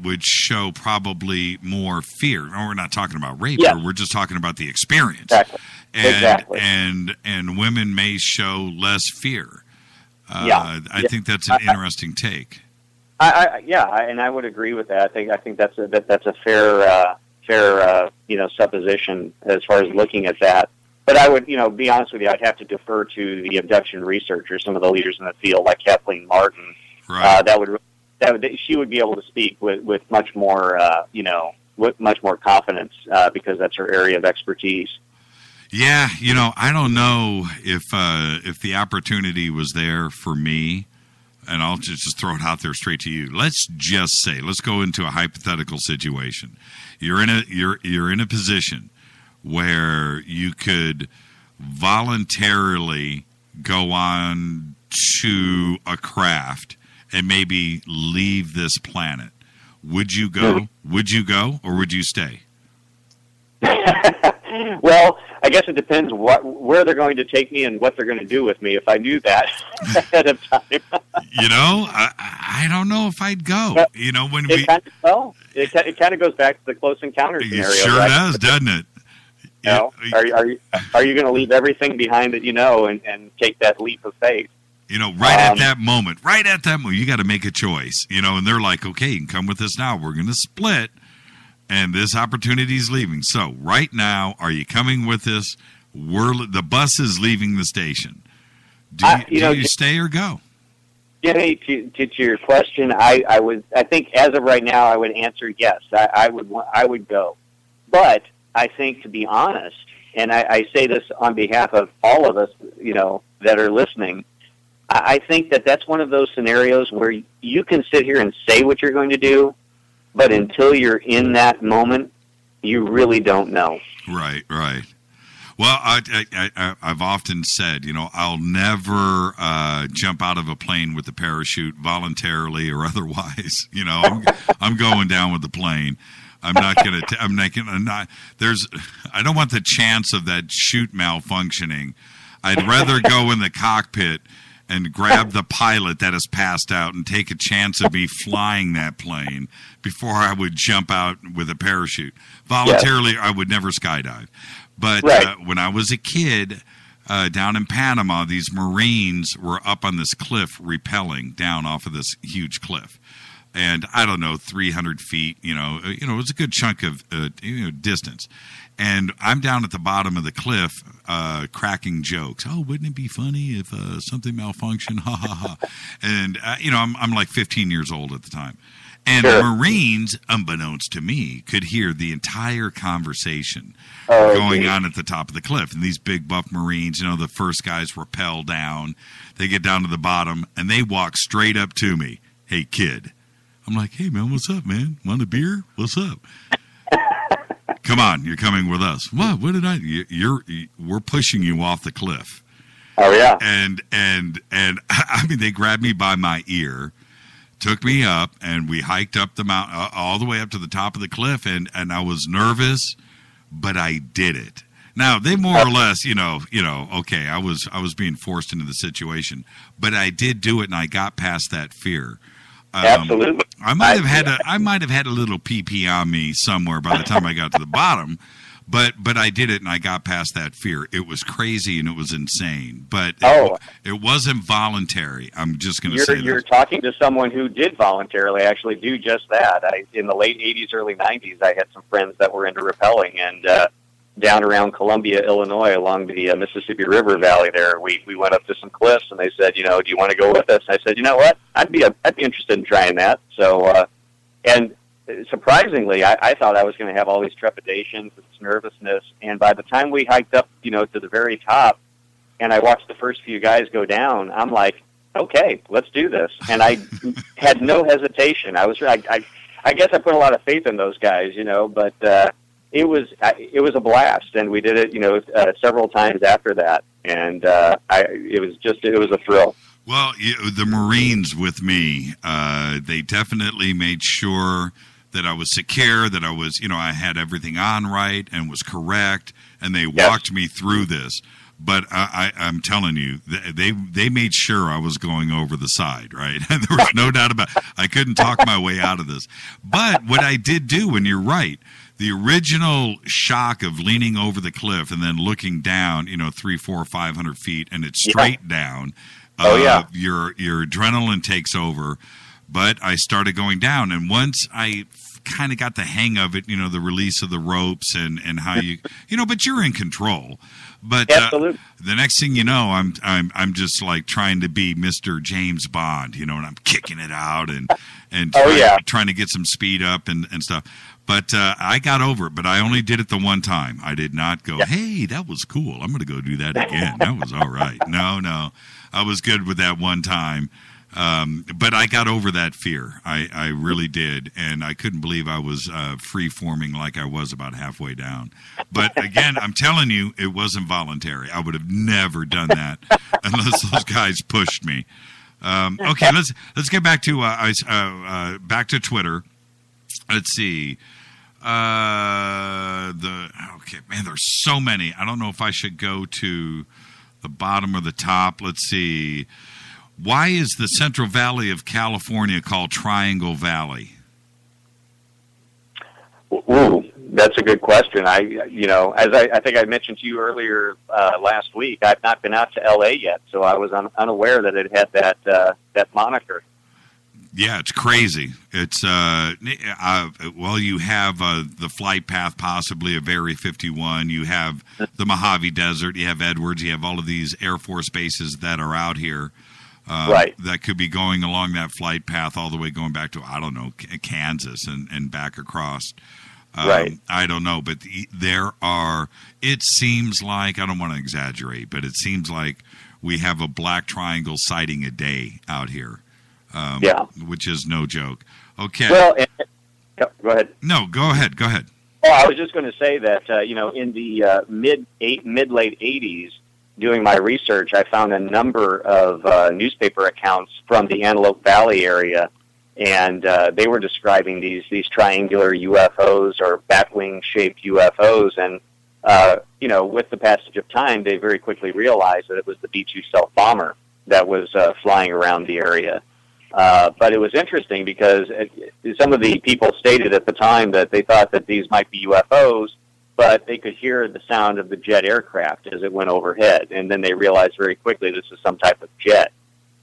S16: would show probably more fear. No, we're not talking about rape.
S15: Yes.
S16: We're just talking about the experience.
S15: Exactly.
S16: Exactly. And women may show less fear. I think that's an interesting take.
S15: And I would agree with that. I think that's a fair fair supposition as far as looking at that. But I would, be honest with you, I'd have to defer to the abduction researchers, some of the leaders in the field, like Kathleen Martin.
S16: Right.
S15: She would be able to speak with much more, with much more confidence because that's her area of expertise.
S16: Yeah, I don't know if the opportunity was there for me, and I'll just throw it out there straight to you. Let's go into a hypothetical situation. You're in a position where you could voluntarily go on to a craft and maybe leave this planet. Would you go?
S15: Mm-hmm.
S16: Would you go, or would you stay?
S15: Well, I guess it depends where they're going to take me and what they're going to do with me. If I knew that ahead of time,
S16: I don't know if I'd go.
S15: It kind of goes back to the Close Encounter scenario.
S16: It sure does, doesn't it?
S15: Are you going to leave everything behind that and take that leap of faith?
S16: At that moment, you got to make a choice. And they're like, okay, you can come with us now. We're going to split. And this opportunity is leaving. So right now, are you coming with us? The bus is leaving the station. Do you stay or go?
S15: Jimmy, to your question, I think as of right now, I would answer yes. I would go. But I think, to be honest, and I say this on behalf of all of us, that are listening, I think that's one of those scenarios where you can sit here and say what you're going to do, but until you're in that moment, you really don't know.
S16: Right. Well, I've often said, I'll never jump out of a plane with a parachute voluntarily or otherwise. I'm going down with the plane. I don't want the chance of that chute malfunctioning. I'd rather go in the cockpit and grab the pilot that has passed out and take a chance of me flying that plane before I would jump out with a parachute. Voluntarily, yes. I would never skydive. But when I was a kid down in Panama, these Marines were up on this cliff rappelling down off of this huge cliff. And I don't know, 300 feet, it was a good chunk of distance. And I'm down at the bottom of the cliff cracking jokes. Oh, wouldn't it be funny if something malfunctioned? Ha, ha, ha. And, I'm like 15 years old at the time. And the Marines, unbeknownst to me, could hear the entire conversation going on at the top of the cliff. And these big buff Marines, the first guys rappel down. They get down to the bottom, and they walk straight up to me. Hey, kid. I'm like, hey, man, what's up, man? Want a beer? What's up? Come on, you're coming with us. What? What did I? We're pushing you off the cliff.
S15: Oh yeah.
S16: And I mean, they grabbed me by my ear, took me up, and we hiked up the mountain all the way up to the top of the cliff. And I was nervous, but I did it. Now they more or less, okay, I was being forced into the situation, but I did do it, and I got past that fear.
S15: Absolutely.
S16: I might have had a little pee on me somewhere by the time I got to the bottom, but I did it and I got past that fear. It was crazy and it was insane, but it wasn't voluntary. I'm just going to say
S15: you're talking to someone who did voluntarily actually do just that. In the late 80s, early 90s, I had some friends that were into rappelling, and down around Columbia, Illinois, along the Mississippi River Valley there, we went up to some cliffs, and they said, do you want to go with us? I said, you know what? I'd be interested in trying that. So, and surprisingly, I thought I was going to have all these trepidations, this nervousness, and by the time we hiked up, to the very top, and I watched the first few guys go down, I'm like, okay, let's do this. And I had no hesitation. I guess I put a lot of faith in those guys, but it was a blast, and we did it, several times after that, and it was a thrill.
S16: Well, the Marines with me, they definitely made sure that I was secure, that I was, I had everything on right and was correct, and they walked me through this. But I'm telling you, they made sure I was going over the side, right? And there was no doubt about it. I couldn't talk my way out of this. But what I did do, and you're right, the original shock of leaning over the cliff and then looking down, 300, 400, 500 feet, and it's straight down. Your adrenaline takes over. But I started going down, and once I kind of got the hang of it, the release of the ropes and how but you're in control. But
S15: absolutely.
S16: The next thing you know, I'm just like trying to be Mr. James Bond, and I'm kicking it out and trying to get some speed up and stuff. But I got over it, but I only did it the one time. I did not go, hey, that was cool. I'm going to go do that again. That was all right. No. I was good with that one time. But I got over that fear. I really did. And I couldn't believe I was free-forming like I was about halfway down. But again, I'm telling you, it wasn't voluntary. I would have never done that unless those guys pushed me. Okay, let's get back to Twitter. Let's see. There's so many. I don't know if I should go to the bottom or the top. Let's see. Why is the Central Valley of California called Triangle Valley?
S15: Ooh, that's a good question. I think I mentioned to you earlier last week, I've not been out to L.A. yet, so I was unaware that it had that moniker.
S16: Yeah, it's crazy. It's you have the flight path possibly of Area 51. You have the Mojave Desert. You have Edwards. You have all of these Air Force bases that are out here that could be going along that flight path all the way going back to, I don't know, Kansas and back across. I don't know, but there are, it seems like, I don't want to exaggerate, but it seems like we have a black triangle sighting a day out here. Which is no joke. Okay.
S15: Well, go ahead.
S16: No, go ahead.
S15: Oh, I was just going to say that in the mid-late 80s, doing my research, I found a number of newspaper accounts from the Antelope Valley area, and they were describing these triangular UFOs or batwing-shaped UFOs, and with the passage of time, they very quickly realized that it was the B-2 stealth bomber that was flying around the area. But it was interesting because some of the people stated at the time that they thought that these might be UFOs, but they could hear the sound of the jet aircraft as it went overhead. And then they realized very quickly this is some type of jet.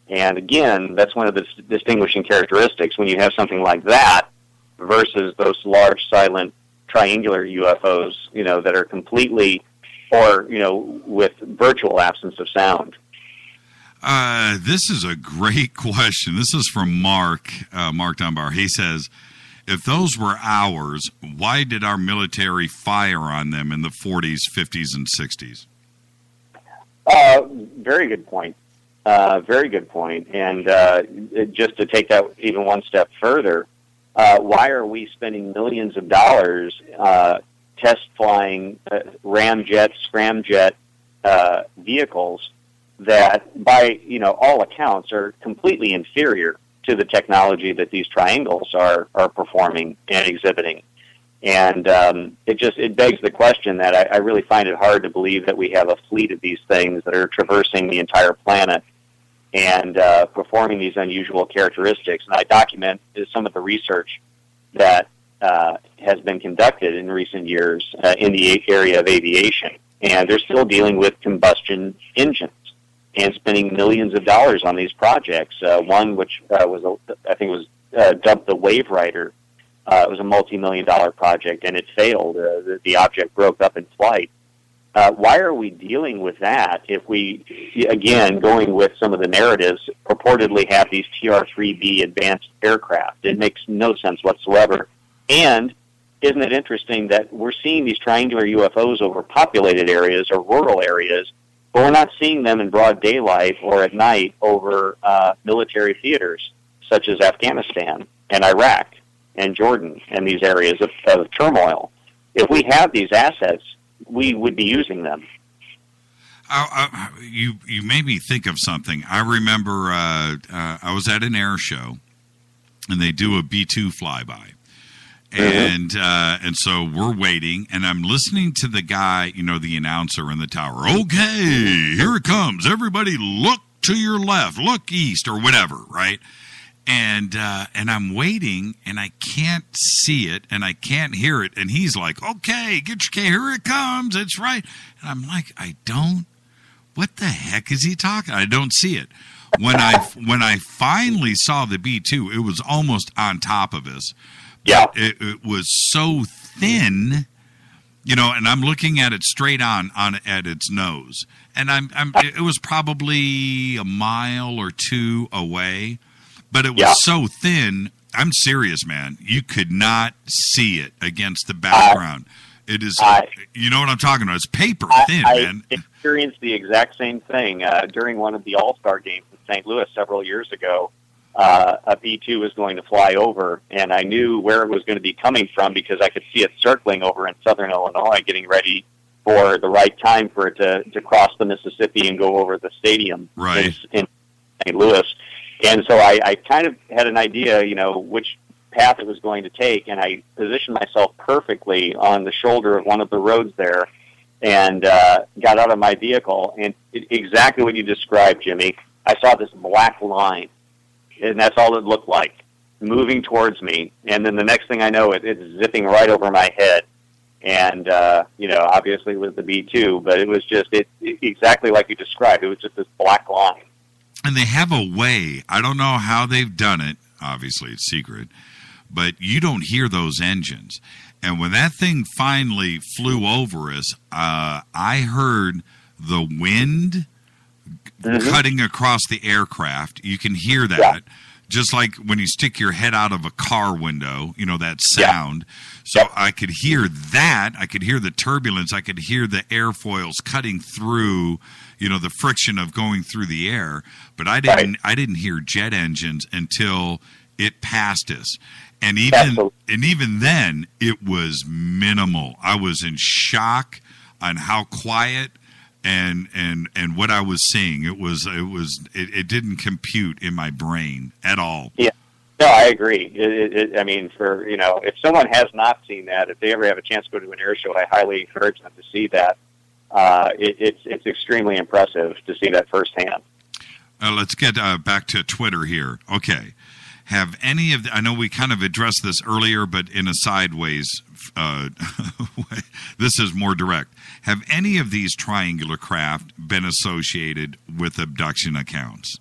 S15: And again, that's one of the distinguishing characteristics when you have something like that versus those large, silent, triangular UFOs, that are completely or, with virtual absence of sound.
S16: This is a great question. This is from Mark Dunbar. He says, if those were ours, why did our military fire on them in the 40s, 50s, and 60s?
S15: Very good point. Very good point. And just to take that even one step further, why are we spending millions of dollars test flying ramjet, scramjet vehicles that, by all accounts, are completely inferior to the technology that these triangles are performing and exhibiting? And it begs the question that I really find it hard to believe that we have a fleet of these things that are traversing the entire planet and performing these unusual characteristics. And I document some of the research that has been conducted in recent years in the area of aviation. And they're still dealing with combustion engines and spending millions of dollars on these projects. One which was dubbed the Wave Rider. It was a multi-million-dollar project, and it failed. The object broke up in flight. Why are we dealing with that if we, again, going with some of the narratives, purportedly have these TR-3B advanced aircraft? It makes no sense whatsoever. And isn't it interesting that we're seeing these triangular UFOs over populated areas or rural areas, but we're not seeing them in broad daylight or at night over military theaters such as Afghanistan and Iraq and Jordan and these areas of turmoil? If we have these assets, we would be using them.
S16: You made me think of something. I remember I was at an air show, and they do a B-2 flyby. And so we're waiting, and I'm listening to the guy, the announcer in the tower. Okay, here it comes. Everybody look to your left, look east, or whatever, right? And I'm waiting, and I can't see it, and I can't hear it. And he's like, okay, here it comes. It's right. And I'm like, what the heck is he talking? I don't see it. When I finally saw the B-2, it was almost on top of us.
S15: Yeah.
S16: It was so thin, you know, and I'm looking at it straight on at its nose. And it was probably a mile or two away, but it was so thin. I'm serious, man. You could not see it against the background. It is, you know what I'm talking about? It's paper thin, man.
S15: I experienced the exact same thing during one of the All-Star games in St. Louis several years ago. A B-2 was going to fly over, and I knew where it was going to be coming from because I could see it circling over in southern Illinois, getting ready for the right time for it to cross the Mississippi and go over the stadium in St. Louis. And so I kind of had an idea, you know, which path it was going to take, and I positioned myself perfectly on the shoulder of one of the roads there and got out of my vehicle. And exactly what you described, Jimmy, I saw this black line, and that's all it looked like, moving towards me. And then the next thing I know, it's zipping right over my head. And, you know, obviously it was the B-2, but it was just exactly like you described. It was just this black line.
S16: And they have a way, I don't know how they've done it, obviously it's secret, but you don't hear those engines. And when that thing finally flew over us, I heard the wind cutting across the aircraft. You can hear that, just like when you stick your head out of a car window, you know, that sound. So I could hear that. I could hear the turbulence. I could hear the airfoils cutting through, you know, the friction of going through the air. But I didn't hear jet engines until it passed us. And even then, it was minimal. I was in shock on how quiet and what I was seeing. It didn't compute in my brain at all.
S15: Yeah, no, I agree. I mean, for, you know, if someone has not seen that, if they ever have a chance to go to an air show, I highly encourage them to see that. It's extremely impressive to see that firsthand.
S16: Let's get back to Twitter here. Okay. Have any of I know we kind of addressed this earlier, but in a sideways way. This is more direct. Have any of these triangular craft been associated with abduction accounts?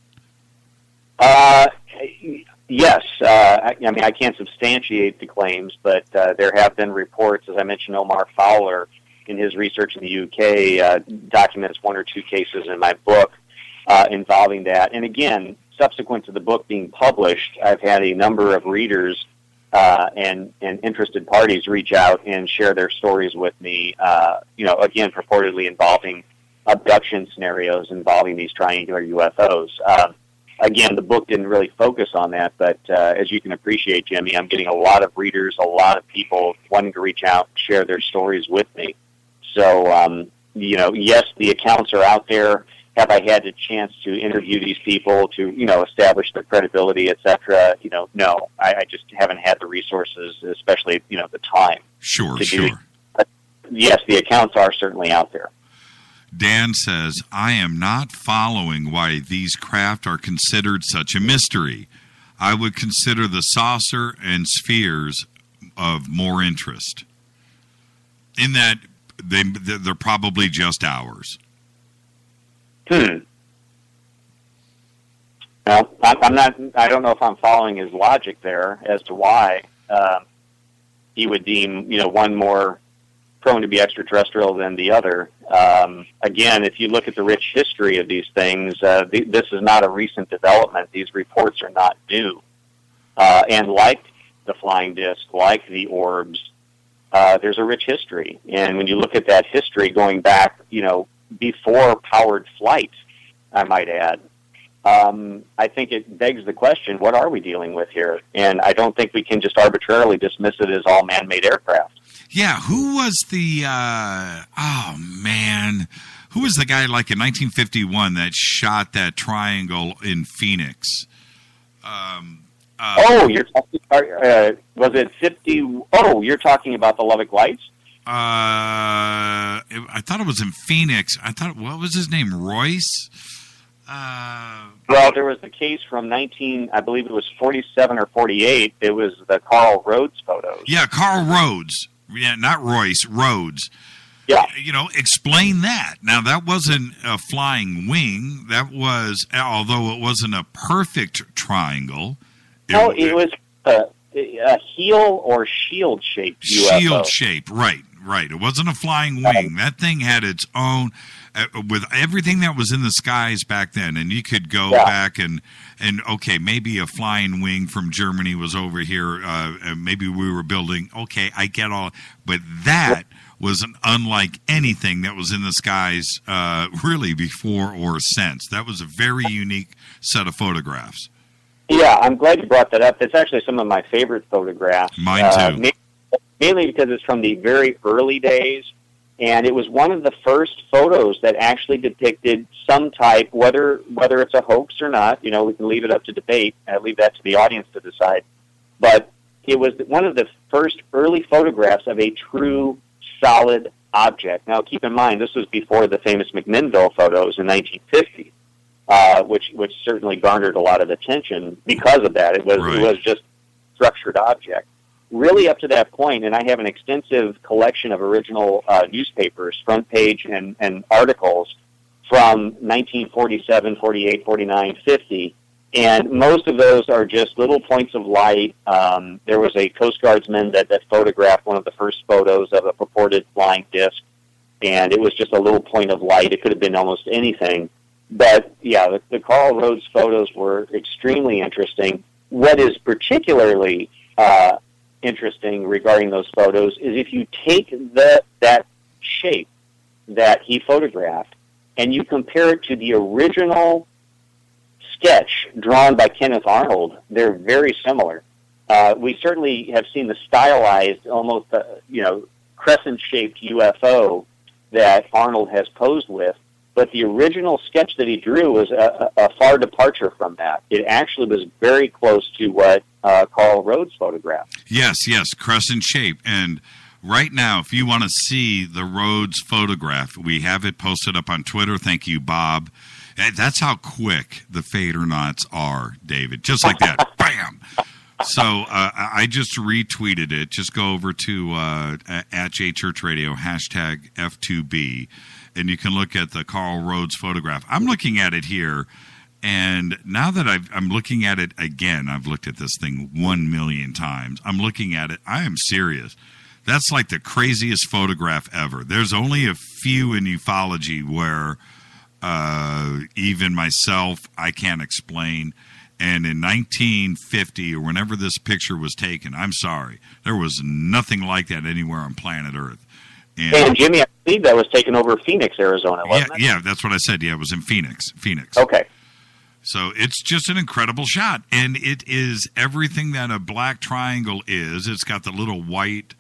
S15: Yes. I mean, I can't substantiate the claims, but there have been reports, as I mentioned, Omar Fowler, in his research in the UK, documents one or two cases in my book involving that. And again, subsequent to the book being published, I've had a number of readers and interested parties reach out and share their stories with me, you know, again, purportedly involving abduction scenarios involving these triangular UFOs. Again, the book didn't really focus on that, but as you can appreciate, Jimmy, I'm getting a lot of readers, a lot of people wanting to reach out and share their stories with me. So, you know, yes, the accounts are out there. Have I had the chance to interview these people to, you know, establish their credibility, et cetera? You know, no. I just haven't had the resources, especially, you know, the time.
S16: Sure.
S15: But yes, the accounts are certainly out there.
S16: Dan says, I am not following why these craft are considered such a mystery. I would consider the saucer and spheres of more interest. In that they're probably just ours.
S15: Well, I don't know if I'm following his logic there as to why he would deem, you know, one more prone to be extraterrestrial than the other. Again, if you look at the rich history of these things, this is not a recent development. These reports are not new. And like the flying disc, like the orbs, there's a rich history. And when you look at that history going back, you know, before powered flight, I might add, I think it begs the question, what are we dealing with here? And I don't think we can just arbitrarily dismiss it as all man-made aircraft.
S16: Yeah, who was the, who was the guy like in 1951 that shot that triangle in Phoenix?
S15: You're talking, was it 50? Oh, you're talking about the Lubbock Lights?
S16: I thought it was in Phoenix. What was his name? Royce?
S15: Well, there was the case from I believe it was 47 or 48. It was the Carl Rhodes photos.
S16: Yeah, Carl Rhodes. Yeah, not Royce, Rhodes.
S15: Yeah.
S16: You know, explain that. Now, that wasn't a flying wing. That was, although it wasn't a perfect triangle.
S15: It was a heel or shield-shaped UFO.
S16: Shield-shaped, right. It wasn't a flying wing. That thing had its own, with everything that was in the skies back then, and you could go back and okay, maybe a flying wing from Germany was over here, maybe we were building, okay, I get all, but that was unlike anything that was in the skies really before or since. That was a very unique set of photographs.
S15: Yeah, I'm glad you brought that up. It's actually some of my favorite photographs.
S16: Mine too.
S15: Mainly because it's from the very early days, and it was one of the first photos that actually depicted some type, whether it's a hoax or not, we can leave it up to debate. I leave that to the audience to decide. But it was one of the first early photographs of a true, solid object. Now, keep in mind, this was before the famous McMinnville photos in 1950. Which certainly garnered a lot of attention because of that. It was just a structured object. Really up to that point, and I have an extensive collection of original newspapers, front page and articles from 1947, 48, 49, 50, and most of those are just little points of light. There was a Coast Guardsman that photographed one of the first photos of a purported flying disc, and it was just a little point of light. It could have been almost anything. But, yeah, the Carl Rhodes photos were extremely interesting. What is particularly interesting regarding those photos is if you take that shape that he photographed and you compare it to the original sketch drawn by Kenneth Arnold, they're very similar. We certainly have seen the stylized, almost, crescent-shaped UFO that Arnold has posed with. But the original sketch that he drew was a far departure from that. It actually was very close to what Carl Rhodes photographed.
S16: Yes, crescent shape. And right now, if you want to see the Rhodes photograph, we have it posted up on Twitter. Thank you, Bob. That's how quick the Fadernauts are, David. Just like that. Bam! So I just retweeted it. Just go over to at JChurchRadio, hashtag F2B. And you can look at the Carl Rhodes photograph. I'm looking at it here, and now that I'm looking at it again, I've looked at this thing 1 million times. I'm looking at it. I am serious. That's like the craziest photograph ever. There's only a few in ufology where even myself, I can't explain. And in 1950, or whenever this picture was taken, I'm sorry, there was nothing like that anywhere on planet Earth.
S15: And Jimmy, I believe that was taken over Phoenix, Arizona, wasn't it?
S16: Yeah, that's what I said. Yeah, it was in Phoenix.
S15: Okay.
S16: So it's just an incredible shot. And it is everything that a black triangle is. It's got the little white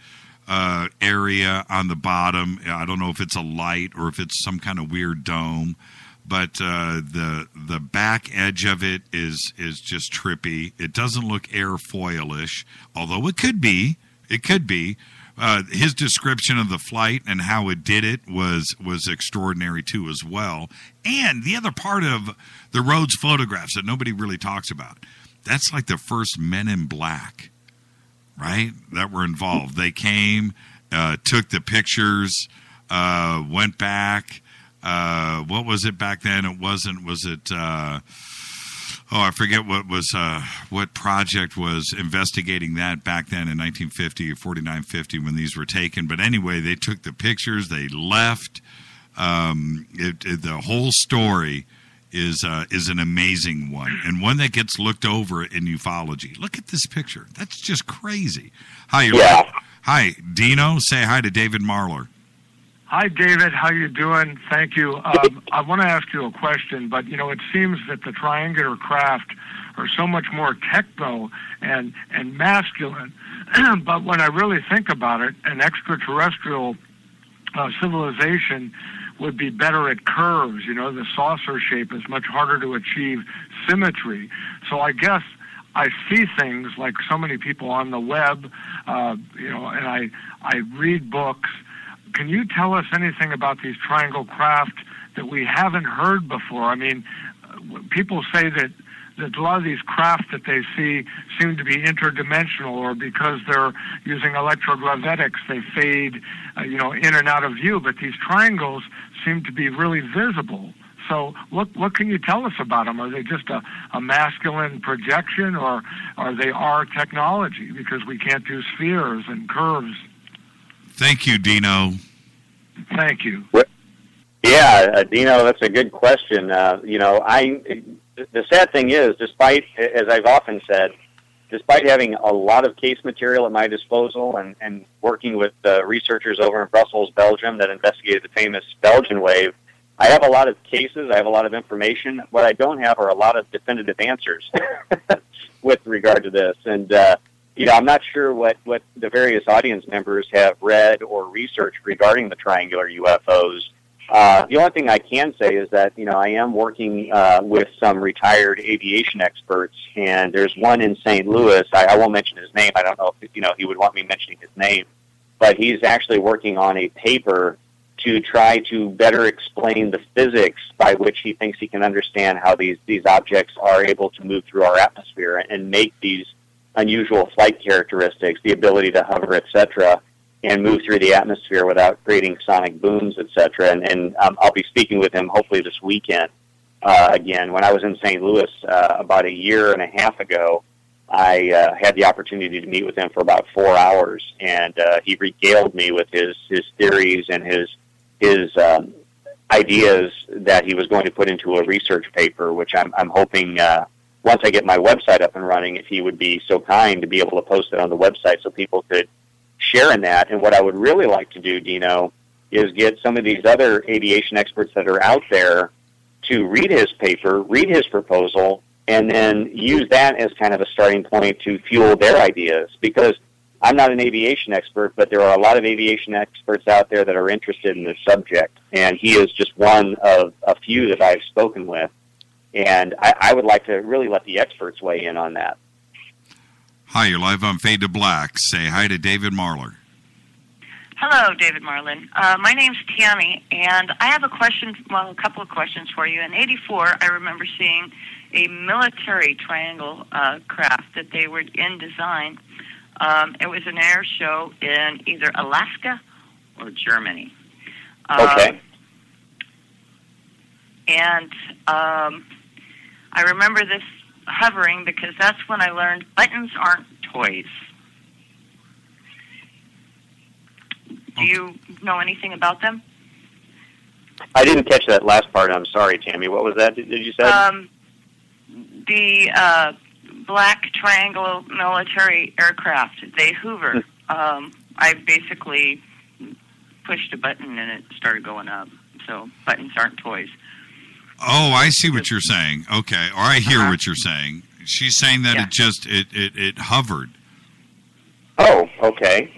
S16: area on the bottom. I don't know if it's a light or if it's some kind of weird dome. But the back edge of it is just trippy. It doesn't look airfoil-ish, although it could be. It could be. His description of the flight and how it did it was extraordinary too as well. And the other part of the Rhodes photographs that nobody really talks about, that's like the first Men in Black, right, that were involved. They came, took the pictures, went back. What was it back then? Was it I forget what project was investigating that back then in 1950 or 49-50 when these were taken. But anyway, they took the pictures, they left. The whole story is an amazing one, and one that gets looked over in ufology. Look at this picture. That's just crazy. Hi, Dino. Say hi to David Marler.
S18: Hi, David. How you doing? Thank you. I want to ask you a question, but, it seems that the triangular craft are so much more techno and masculine. But when I really think about it, an extraterrestrial civilization would be better at curves. The saucer shape is much harder to achieve symmetry. So I guess I see things like so many people on the web, and I read books. Can you tell us anything about these triangle craft that we haven't heard before? I mean, people say that a lot of these craft that they see seem to be interdimensional, or because they're using electrogravitics, they fade, in and out of view. But these triangles seem to be really visible. So what can you tell us about them? Are they just a masculine projection, or are they our technology? Because we can't do spheres and curves.
S16: Thank you, Dino.
S18: Thank you.
S15: Yeah, Dino, that's a good question. The sad thing is, despite, as I've often said, despite having a lot of case material at my disposal and working with researchers over in Brussels, Belgium, that investigated the famous Belgian wave, I have a lot of cases, I have a lot of information. What I don't have are a lot of definitive answers with regard to this. And, I'm not sure what the various audience members have read or researched regarding the triangular UFOs. The only thing I can say is that, I am working with some retired aviation experts, and there's one in St. Louis. I won't mention his name. I don't know if, he would want me mentioning his name. But he's actually working on a paper to try to better explain the physics by which he thinks he can understand how these objects are able to move through our atmosphere and make these unusual flight characteristics, the ability to hover, etc., and move through the atmosphere without creating sonic booms, etc. And I'll be speaking with him hopefully this weekend. Again, when I was in St. Louis about a year and a half ago, I had the opportunity to meet with him for about 4 hours, and he regaled me with his theories and his ideas that he was going to put into a research paper, which I'm hoping once I get my website up and running, if he would be so kind to be able to post it on the website so people could share in that. And what I would really like to do, Dino, is get some of these other aviation experts that are out there to read his paper, read his proposal, and then use that as kind of a starting point to fuel their ideas. Because I'm not an aviation expert, but there are a lot of aviation experts out there that are interested in this subject. And he is just one of a few that I've spoken with. And I would like to really let the experts weigh in on that.
S16: Hi, you're live on Fade to Black. Say hi to David Marler.
S19: Hello, David Marlin. My name's Tammy, and I have a couple of questions for you. In '84, I remember seeing a military triangle craft that they were in design. It was an air show in either Alaska or Germany.
S15: Okay.
S19: And I remember this hovering because that's when I learned buttons aren't toys. Do you know anything about them?
S15: I didn't catch that last part. I'm sorry, Tammy. What was that? Did you say?
S19: The black triangle military aircraft, they hover. I basically pushed a button and it started going up. So buttons aren't toys.
S16: Oh, I see what you're saying. Okay, or I hear what you're saying. She's saying that it hovered.
S15: Oh, okay.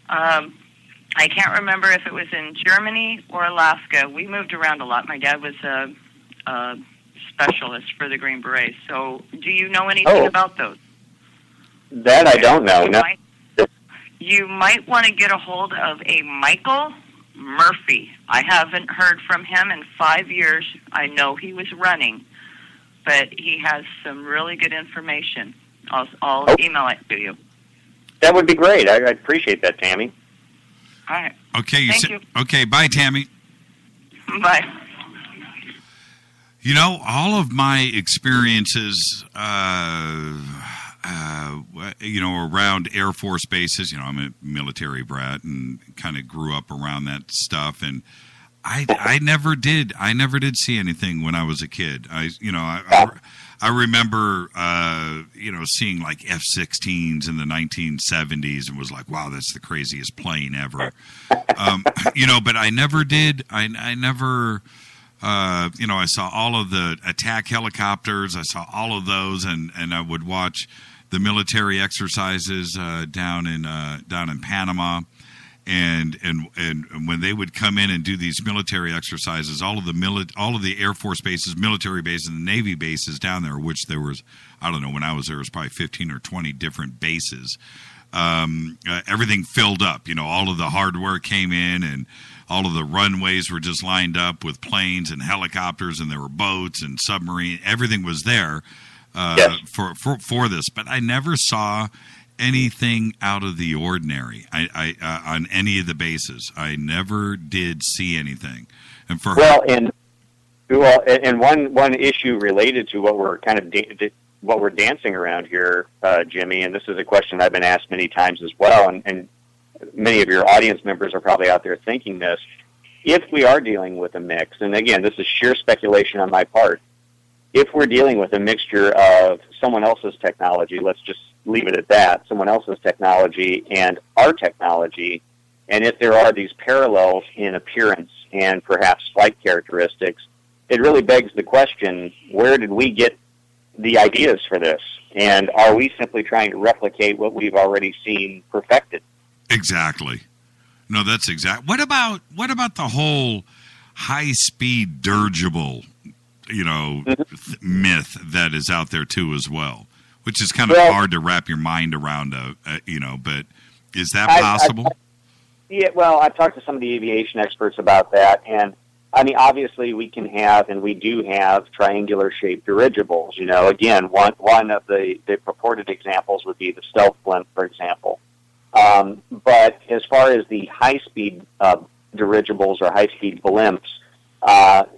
S19: I can't remember if it was in Germany or Alaska. We moved around a lot. My dad was a specialist for the Green Berets. So do you know anything about those?
S15: That I don't know.
S19: You might want to get a hold of a Michael Murphy. I haven't heard from him in 5 years. I know he was running, but he has some really good information. I'll email it to you.
S15: That would be great. I appreciate that, Tammy.
S19: All right.
S16: Okay.
S19: Thank you.
S16: Okay. Bye, Tammy.
S19: Bye.
S16: All of my experiences, around Air Force bases, I'm a military brat and kind of grew up around that stuff. And I never did see anything when I was a kid. I remember, seeing like F-16s in the 1970s and was like, wow, that's the craziest plane ever. But I never did. I never, I saw all of the attack helicopters. I saw all of those, and I would watch the military exercises down in Panama. And when they would come in and do these military exercises, all of the Air Force bases, military bases, and Navy bases down there, which there was, I don't know, when I was there, it was probably 15 or 20 different bases. Everything filled up. All of the hardware came in, and all of the runways were just lined up with planes and helicopters, and there were boats and submarines. Everything was there for this, but I never saw anything out of the ordinary. I on any of the bases, I never did see anything. And
S15: Well, and one issue related to what we're kind of what we're dancing around here, Jimmy, and this is a question I've been asked many times as well, and many of your audience members are probably out there thinking this. If we are dealing with a mix, and again, this is sheer speculation on my part, if we're dealing with a mixture of someone else's technology, let's just leave it at that, someone else's technology and our technology, and if there are these parallels in appearance and perhaps flight characteristics, it really begs the question, where did we get the ideas for this? And are we simply trying to replicate what we've already seen perfected?
S16: Exactly. No, that's exact. What about the whole high-speed dirigible, myth that is out there too as well, which is kind of hard to wrap your mind around, but is that possible?
S15: I've talked to some of the aviation experts about that, and I mean, obviously we can have, and we do have, triangular-shaped dirigibles. Again, one of the purported examples would be the stealth blimp, for example. But as far as the high-speed dirigibles or high-speed blimps,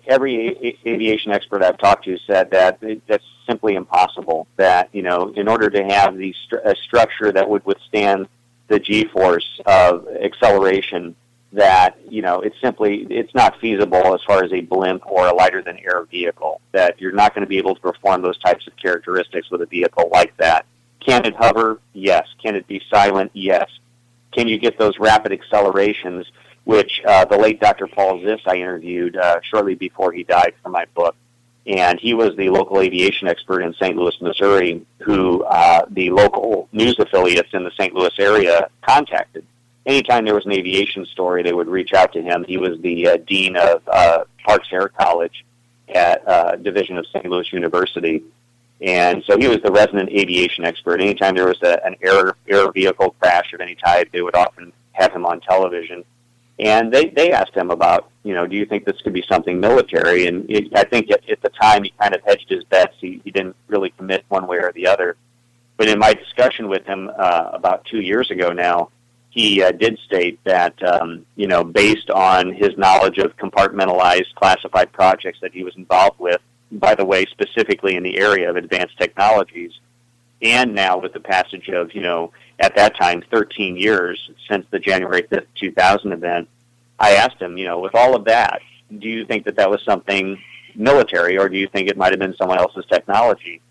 S15: every aviation expert I've talked to said that that's simply impossible. That in order to have a structure that would withstand the G-force of acceleration, that it's not feasible as far as a blimp or a lighter-than-air vehicle. That you're not going to be able to perform those types of characteristics with a vehicle like that. Can it hover? Yes. Can it be silent? Yes. Can you get those rapid accelerations, which the late Dr. Paul Ziss I interviewed shortly before he died for my book, and he was the local aviation expert in St. Louis, Missouri, who the local news affiliates in the St. Louis area contacted. Anytime there was an aviation story, they would reach out to him. He was the dean of Parks Air College at Division of St. Louis University. And so he was the resident aviation expert. Anytime there was an air vehicle crash of any type, they would often have him on television. And they asked him about, do you think this could be something military? And I think at the time he kind of hedged his bets. He didn't really commit one way or the other. But in my discussion with him about 2 years ago now, he did state that, based on his knowledge of compartmentalized classified projects that he was involved with, by the way, specifically in the area of advanced technologies, and now with the passage of, at that time, 13 years since the January 5th, 2000 event, I asked him, with all of that, do you think that was something military, or do you think it might have been someone else's technology?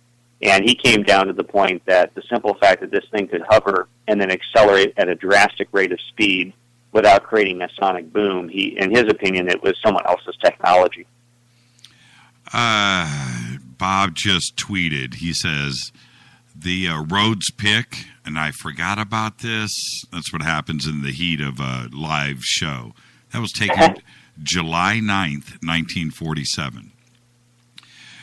S15: And he came down to the point that the simple fact that this thing could hover and then accelerate at a drastic rate of speed without creating a sonic boom, in his opinion, it was someone else's technology.
S16: Bob just tweeted. He says, the Rhodes pick, and I forgot about this. That's what happens in the heat of a live show. That was taken July 9th, 1947.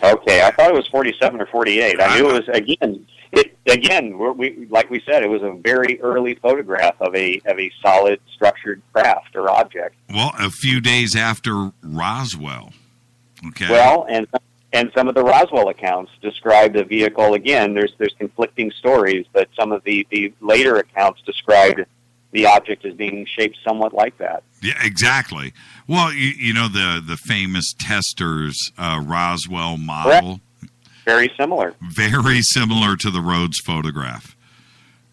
S15: Okay, I thought it was 47 or 48. I knew it was, like we said, it was a very early photograph of a solid structured craft or object.
S16: Well, a few days after Roswell. Okay.
S15: Well, and some of the Roswell accounts describe the vehicle, again, there's conflicting stories, but some of the later accounts described the object as being shaped somewhat like that.
S16: Yeah, exactly. Well, the famous Testers Roswell model.
S15: Correct. Very similar.
S16: Very similar to the Rhodes photograph.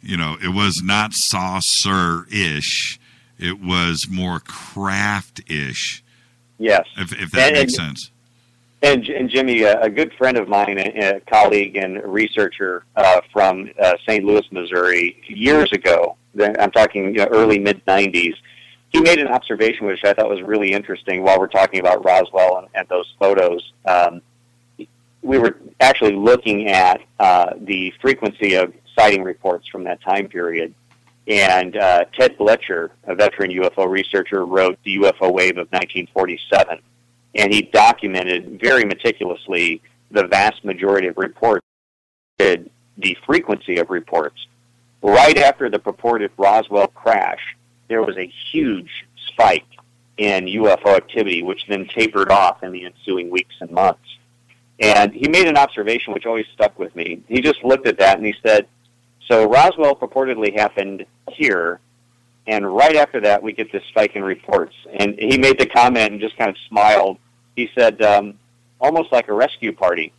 S16: It was not saucer-ish. It was more craft-ish.
S15: Yes.
S16: If that makes sense.
S15: And Jimmy, a good friend of mine, a colleague and researcher from St. Louis, Missouri, years ago, I'm talking early, mid-'90s, he made an observation which I thought was really interesting while we're talking about Roswell and those photos. We were actually looking at the frequency of sighting reports from that time period. And Ted Bletcher, a veteran UFO researcher, wrote The UFO Wave of 1947. And he documented very meticulously the vast majority of reports, the frequency of reports. Right after the purported Roswell crash, there was a huge spike in UFO activity, which then tapered off in the ensuing weeks and months. And he made an observation which always stuck with me. He just looked at that and he said, so Roswell purportedly happened here, and right after that we get this spike in reports. And he made the comment and just kind of smiled. He said, almost like a rescue party.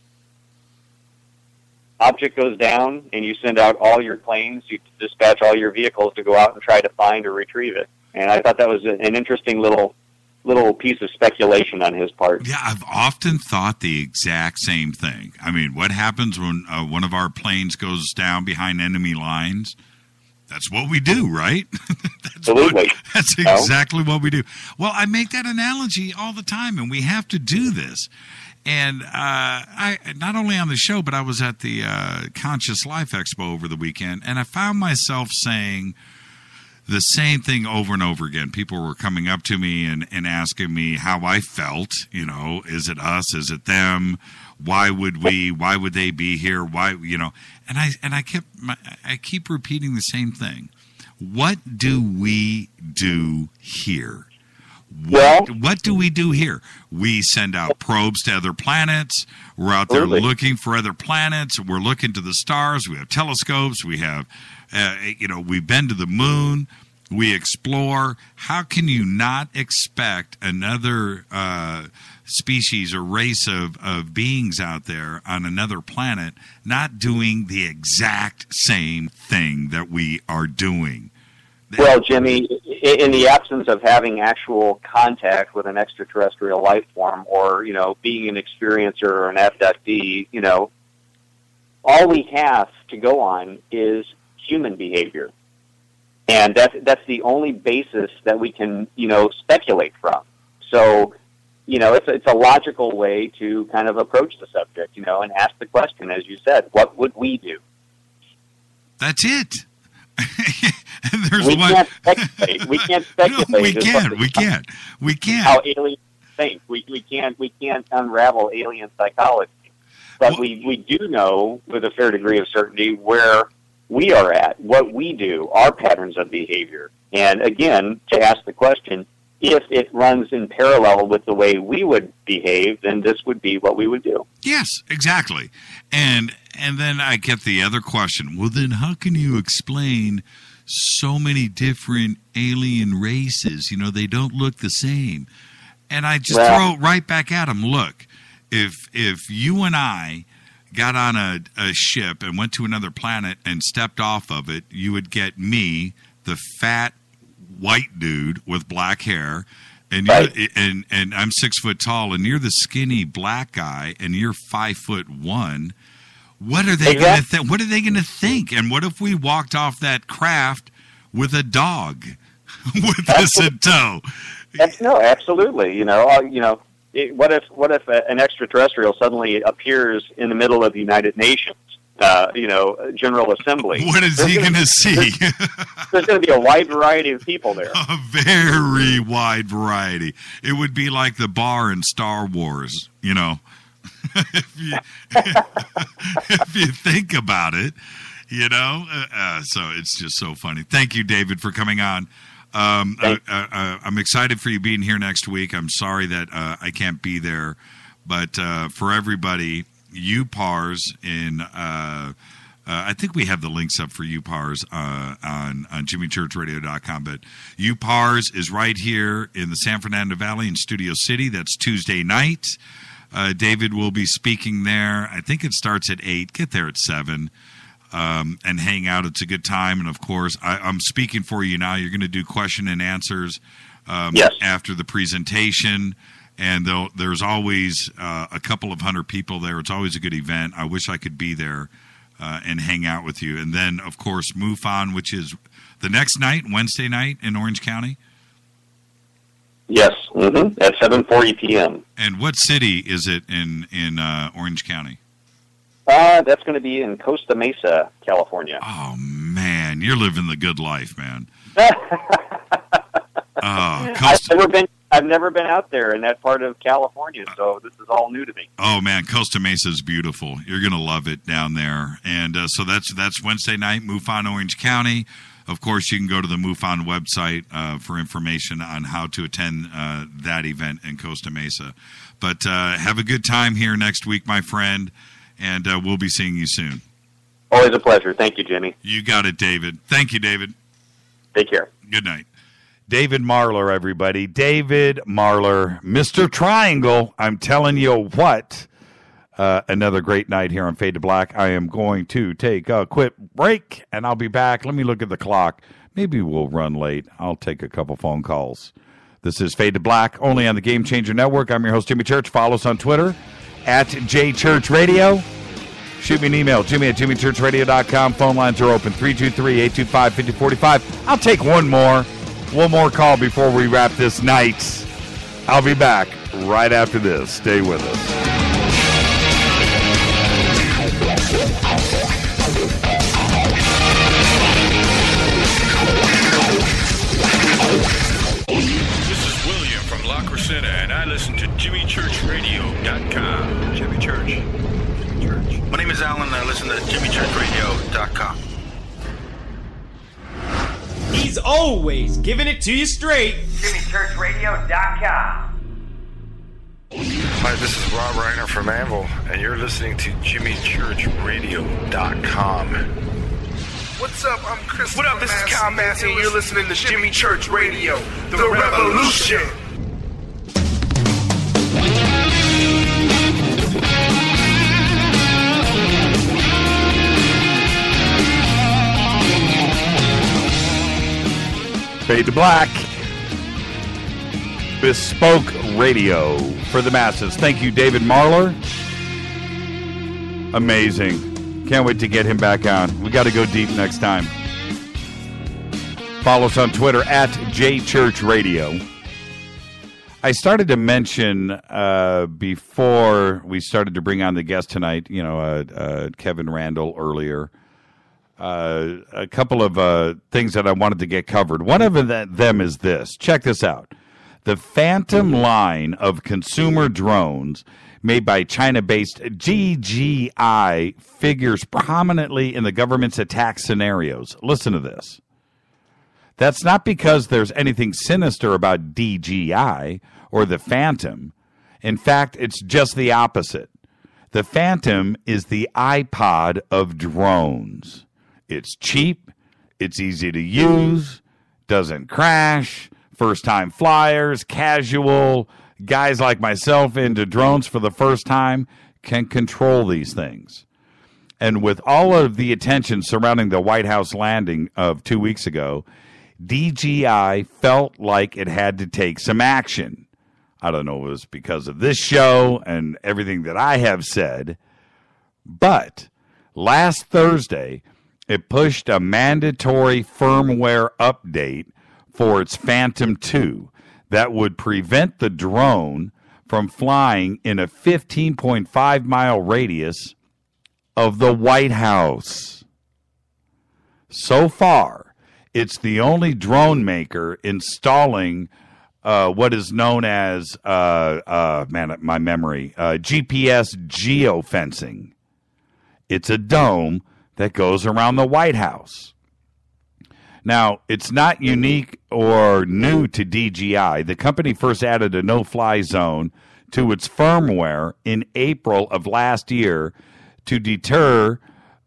S15: Object goes down, and you send out all your planes, you dispatch all your vehicles to go out and try to find or retrieve it. And I thought that was an interesting little piece of speculation on his part.
S16: Yeah, I've often thought the exact same thing. I mean, what happens when one of our planes goes down behind enemy lines? That's what we do, right?
S15: Absolutely.
S16: That's exactly what we do. Well, I make that analogy all the time, and we have to do this. And I not only on the show, but I was at the Conscious Life Expo over the weekend, and I found myself saying the same thing over and over again. People were coming up to me and asking me how I felt. You know, is it us? Is it them? Why would they be here? Why, you know? And I keep repeating the same thing. What do we do here? What do we do here? We send out probes to other planets. We're out there looking for other planets. We're looking to the stars. We have telescopes. We have, we've been to the moon. We explore. How can you not expect another species or race of beings out there on another planet not doing the exact same thing that we are doing?
S15: Well, Jimmy, in the absence of having actual contact with an extraterrestrial life form or, being an experiencer or an abductee, all we have to go on is human behavior. And that's the only basis that we can, speculate from. So, it's a logical way to kind of approach the subject, and ask the question, as you said, what would we do?
S16: That's it.
S15: We can't speculate. We can't speculate.
S16: No, we can't.
S15: How aliens think. We can't unravel alien psychology. But we do know with a fair degree of certainty where we are at, what we do, our patterns of behavior. And again, to ask the question, if it runs in parallel with the way we would behave, then this would be what we would do.
S16: Yes, exactly. And then I get the other question. Well, then how can you explain so many different alien races? They don't look the same. And I just throw it right back at them. Look, if you and I got on a ship and went to another planet and stepped off of it, you would get me, the fat white dude with black hair, and and I'm 6 foot tall, and you're the skinny black guy, and you're 5'1". What are they going to think? What are they going to think? And what if we walked off that craft with a dog with us in tow?
S15: No, absolutely. What if an extraterrestrial suddenly appears in the middle of the United Nations? General Assembly.
S16: What is he going to see?
S15: There's going to be a wide variety of people there.
S16: A very wide variety. It would be like the bar in Star Wars, if you think about it, so it's just so funny. Thank you, David, for coming on. I'm excited for you being here next week. I'm sorry that I can't be there, but for everybody, UPARS in I think we have the links up for UPARS on JimmyChurchRadio.com, but UPARS is right here in the San Fernando Valley in Studio City. That's Tuesday night. David will be speaking there. I think it starts at 8. Get there at 7 and hang out. It's a good time. And, of course, I'm speaking for you now. You're going to do question and answers after the presentation. And there's always a couple of hundred people there. It's always a good event. I wish I could be there and hang out with you. And then, of course, MUFON, which is the next night, Wednesday night in Orange County.
S15: Yes, at 7:40 p.m.
S16: And what city is it in Orange County?
S15: That's going to be in Costa Mesa, California.
S16: Oh, man. You're living the good life, man.
S15: I've never been out there in that part of California, so this is all new to me.
S16: Oh, man, Costa Mesa is beautiful. You're going to love it down there. And so that's Wednesday night, MUFON, Orange County. Of course, you can go to the MUFON website for information on how to attend that event in Costa Mesa. But have a good time here next week, my friend, and we'll be seeing you soon.
S15: Always a pleasure. Thank you, Jimmy.
S16: You got it, David. Thank you, David.
S15: Take care.
S16: Good night.
S6: David Marler, everybody. David Marler, Mr. Triangle. I'm telling you what. Another great night here on Fade to Black. I am going to take a quick break, and I'll be back. Let me look at the clock. Maybe we'll run late. I'll take a couple phone calls. This is Fade to Black, only on the Game Changer Network. I'm your host, Jimmy Church. Follow us on Twitter, @JChurchRadio. Shoot me an email, jimmy@jimmychurchradio.com. Phone lines are open, 323-825-5045. I'll take one more call before we wrap this night. I'll be back right after this. Stay with us.
S11: This is William from La Crescenta, and I listen to JimmyChurchRadio.com. Jimmy Church.
S13: My name is Alan, and I listen to JimmyChurchRadio.com.
S1: He's always giving it to you straight.
S14: JimmyChurchRadio.com.
S2: Hi, this is Rob Reiner from Anvil, and you're listening to JimmyChurchRadio.com.
S20: What's up? I'm Chris. What up? This is Kyle Massey, and you're listening to Jimmy Church Radio, The Revolution.
S6: Fade to Black. Bespoke radio for the masses. Thank you, David Marler. Amazing. Can't wait to get him back on. We got to go deep next time. Follow us on Twitter @JChurchRadio. I started to mention before we started to bring on the guest tonight, Kevin Randall earlier, a couple of things that I wanted to get covered. One of them is this. Check this out. The Phantom line of consumer drones made by China-based DJI figures prominently in the government's attack scenarios. Listen to this. That's not because there's anything sinister about DJI or the Phantom. In fact, it's just the opposite. The Phantom is the iPod of drones. It's cheap, it's easy to use, doesn't crash, first-time flyers, casual, guys like myself into drones for the first time can control these things. And with all of the attention surrounding the White House landing of 2 weeks ago, DJI felt like it had to take some action. I don't know if it was because of this show and everything that I have said, but last Thursday, it pushed a mandatory firmware update for its Phantom 2 that would prevent the drone from flying in a 15.5-mile radius of the White House. So far, it's the only drone maker installing what is known as, my memory, GPS geofencing. It's a dome that goes around the White House. Now, it's not unique or new to DJI. The company first added a no-fly zone to its firmware in April of last year to deter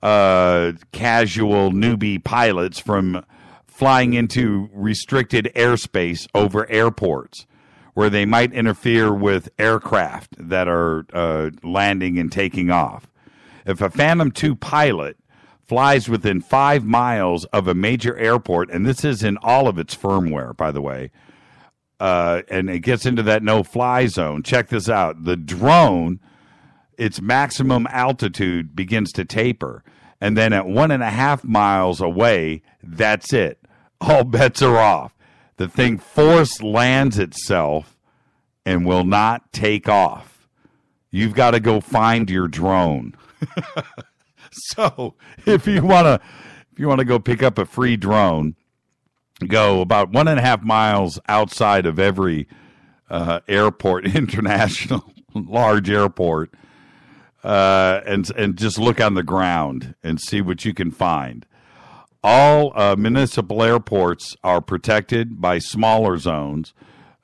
S6: casual newbie pilots from flying into restricted airspace over airports where they might interfere with aircraft that are landing and taking off. If a Phantom 2 pilot flies within 5 miles of a major airport, and this is in all of its firmware, by the way, and it gets into that no-fly zone, check this out. The drone, its maximum altitude begins to taper, and then at 1.5 miles away, that's it. All bets are off. The thing force lands itself and will not take off. You've got to go find your drone. So if you want to go pick up a free drone, go about 1.5 miles outside of every airport, international large airport, and just look on the ground and see what you can find. All municipal airports are protected by smaller zones,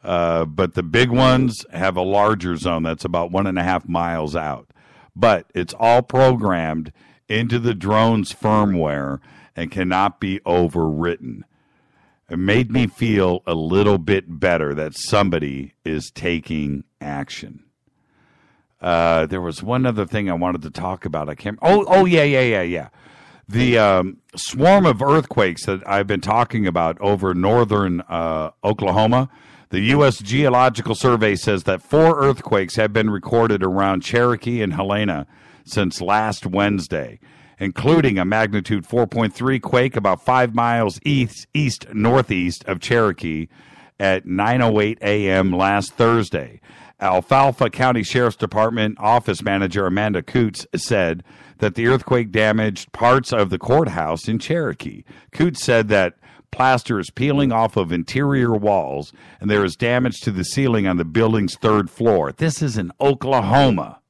S6: but the big ones have a larger zone that's about 1.5 miles out. But it's all programmed into the drone's firmware and cannot be overwritten. It made me feel a little bit better that somebody is taking action. There was one other thing I wanted to talk about. I can't. Yeah. The swarm of earthquakes that I've been talking about over northern Oklahoma. The U.S. Geological Survey says that 4 earthquakes have been recorded around Cherokee and Helena since last Wednesday, including a magnitude 4.3 quake about 5 miles east-northeast of Cherokee at 9:08 a.m. last Thursday. Alfalfa County Sheriff's Department Office Manager Amanda Coots said that the earthquake damaged parts of the courthouse in Cherokee. Coots said that plaster is peeling off of interior walls, and there is damage to the ceiling on the building's 3rd floor. This is in Oklahoma.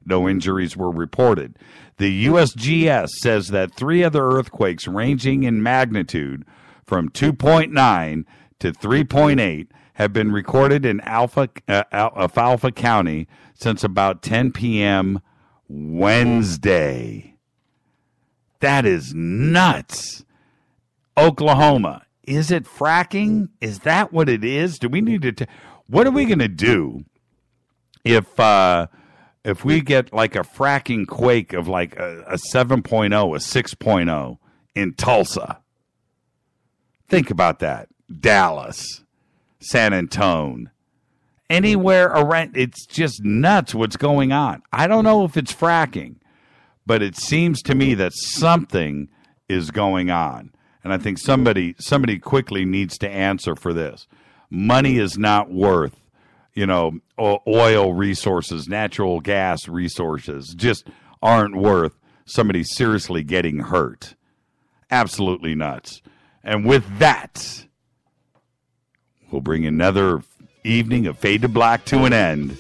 S6: No injuries were reported. The USGS says that 3 other earthquakes ranging in magnitude from 2.9 to 3.8 have been recorded in Alfalfa County since about 10 p.m. Wednesday. That is nuts. Oklahoma. Is it fracking? Is that what it is? Do we need to... What are we going to do if we get like a fracking quake of like a 7.0, a 6.0 in Tulsa? Think about that. Dallas, San Antonio, anywhere around. It's just nuts what's going on. I don't know if it's fracking, but it seems to me that something is going on. And I think somebody quickly needs to answer for this. Money is not worth, oil resources, natural gas resources just aren't worth somebody seriously getting hurt. Absolutely nuts. And with that, we'll bring another evening of Fade to Black to an end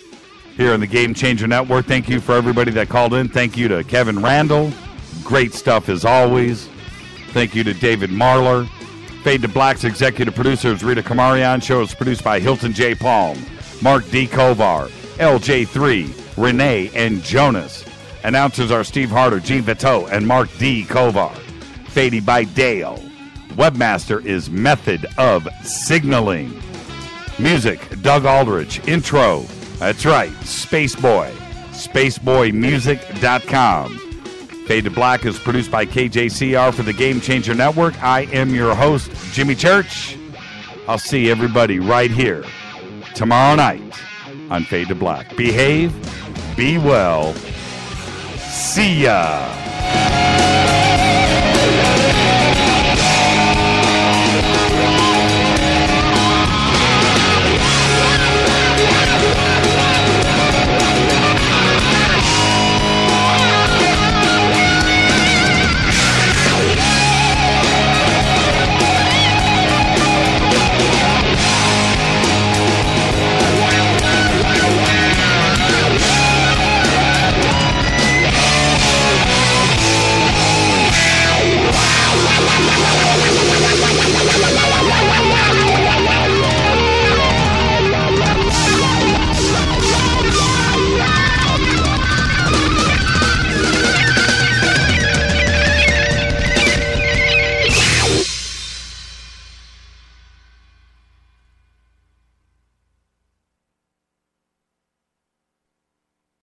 S6: here on the Game Changer Network. Thank you for everybody that called in. Thank you to Kevin Randall. Great stuff as always. Thank you to David Marler. Fade to Black's executive producer is Rita Kamarian. Show is produced by Hilton J. Palm, Mark D. Kovar, LJ3, Renee, and Jonas. Announcers are Steve Harder, Gene Vito, and Mark D. Kovar. Fadey by Dale. Webmaster is Method of Signaling. Music, Doug Aldrich. Intro, that's right, Spaceboy. SpaceboyMusic.com. Fade to Black is produced by KJCR for the Game Changer Network. I am your host, Jimmy Church. I'll see everybody right here tomorrow night on Fade to Black. Behave, be well, see ya.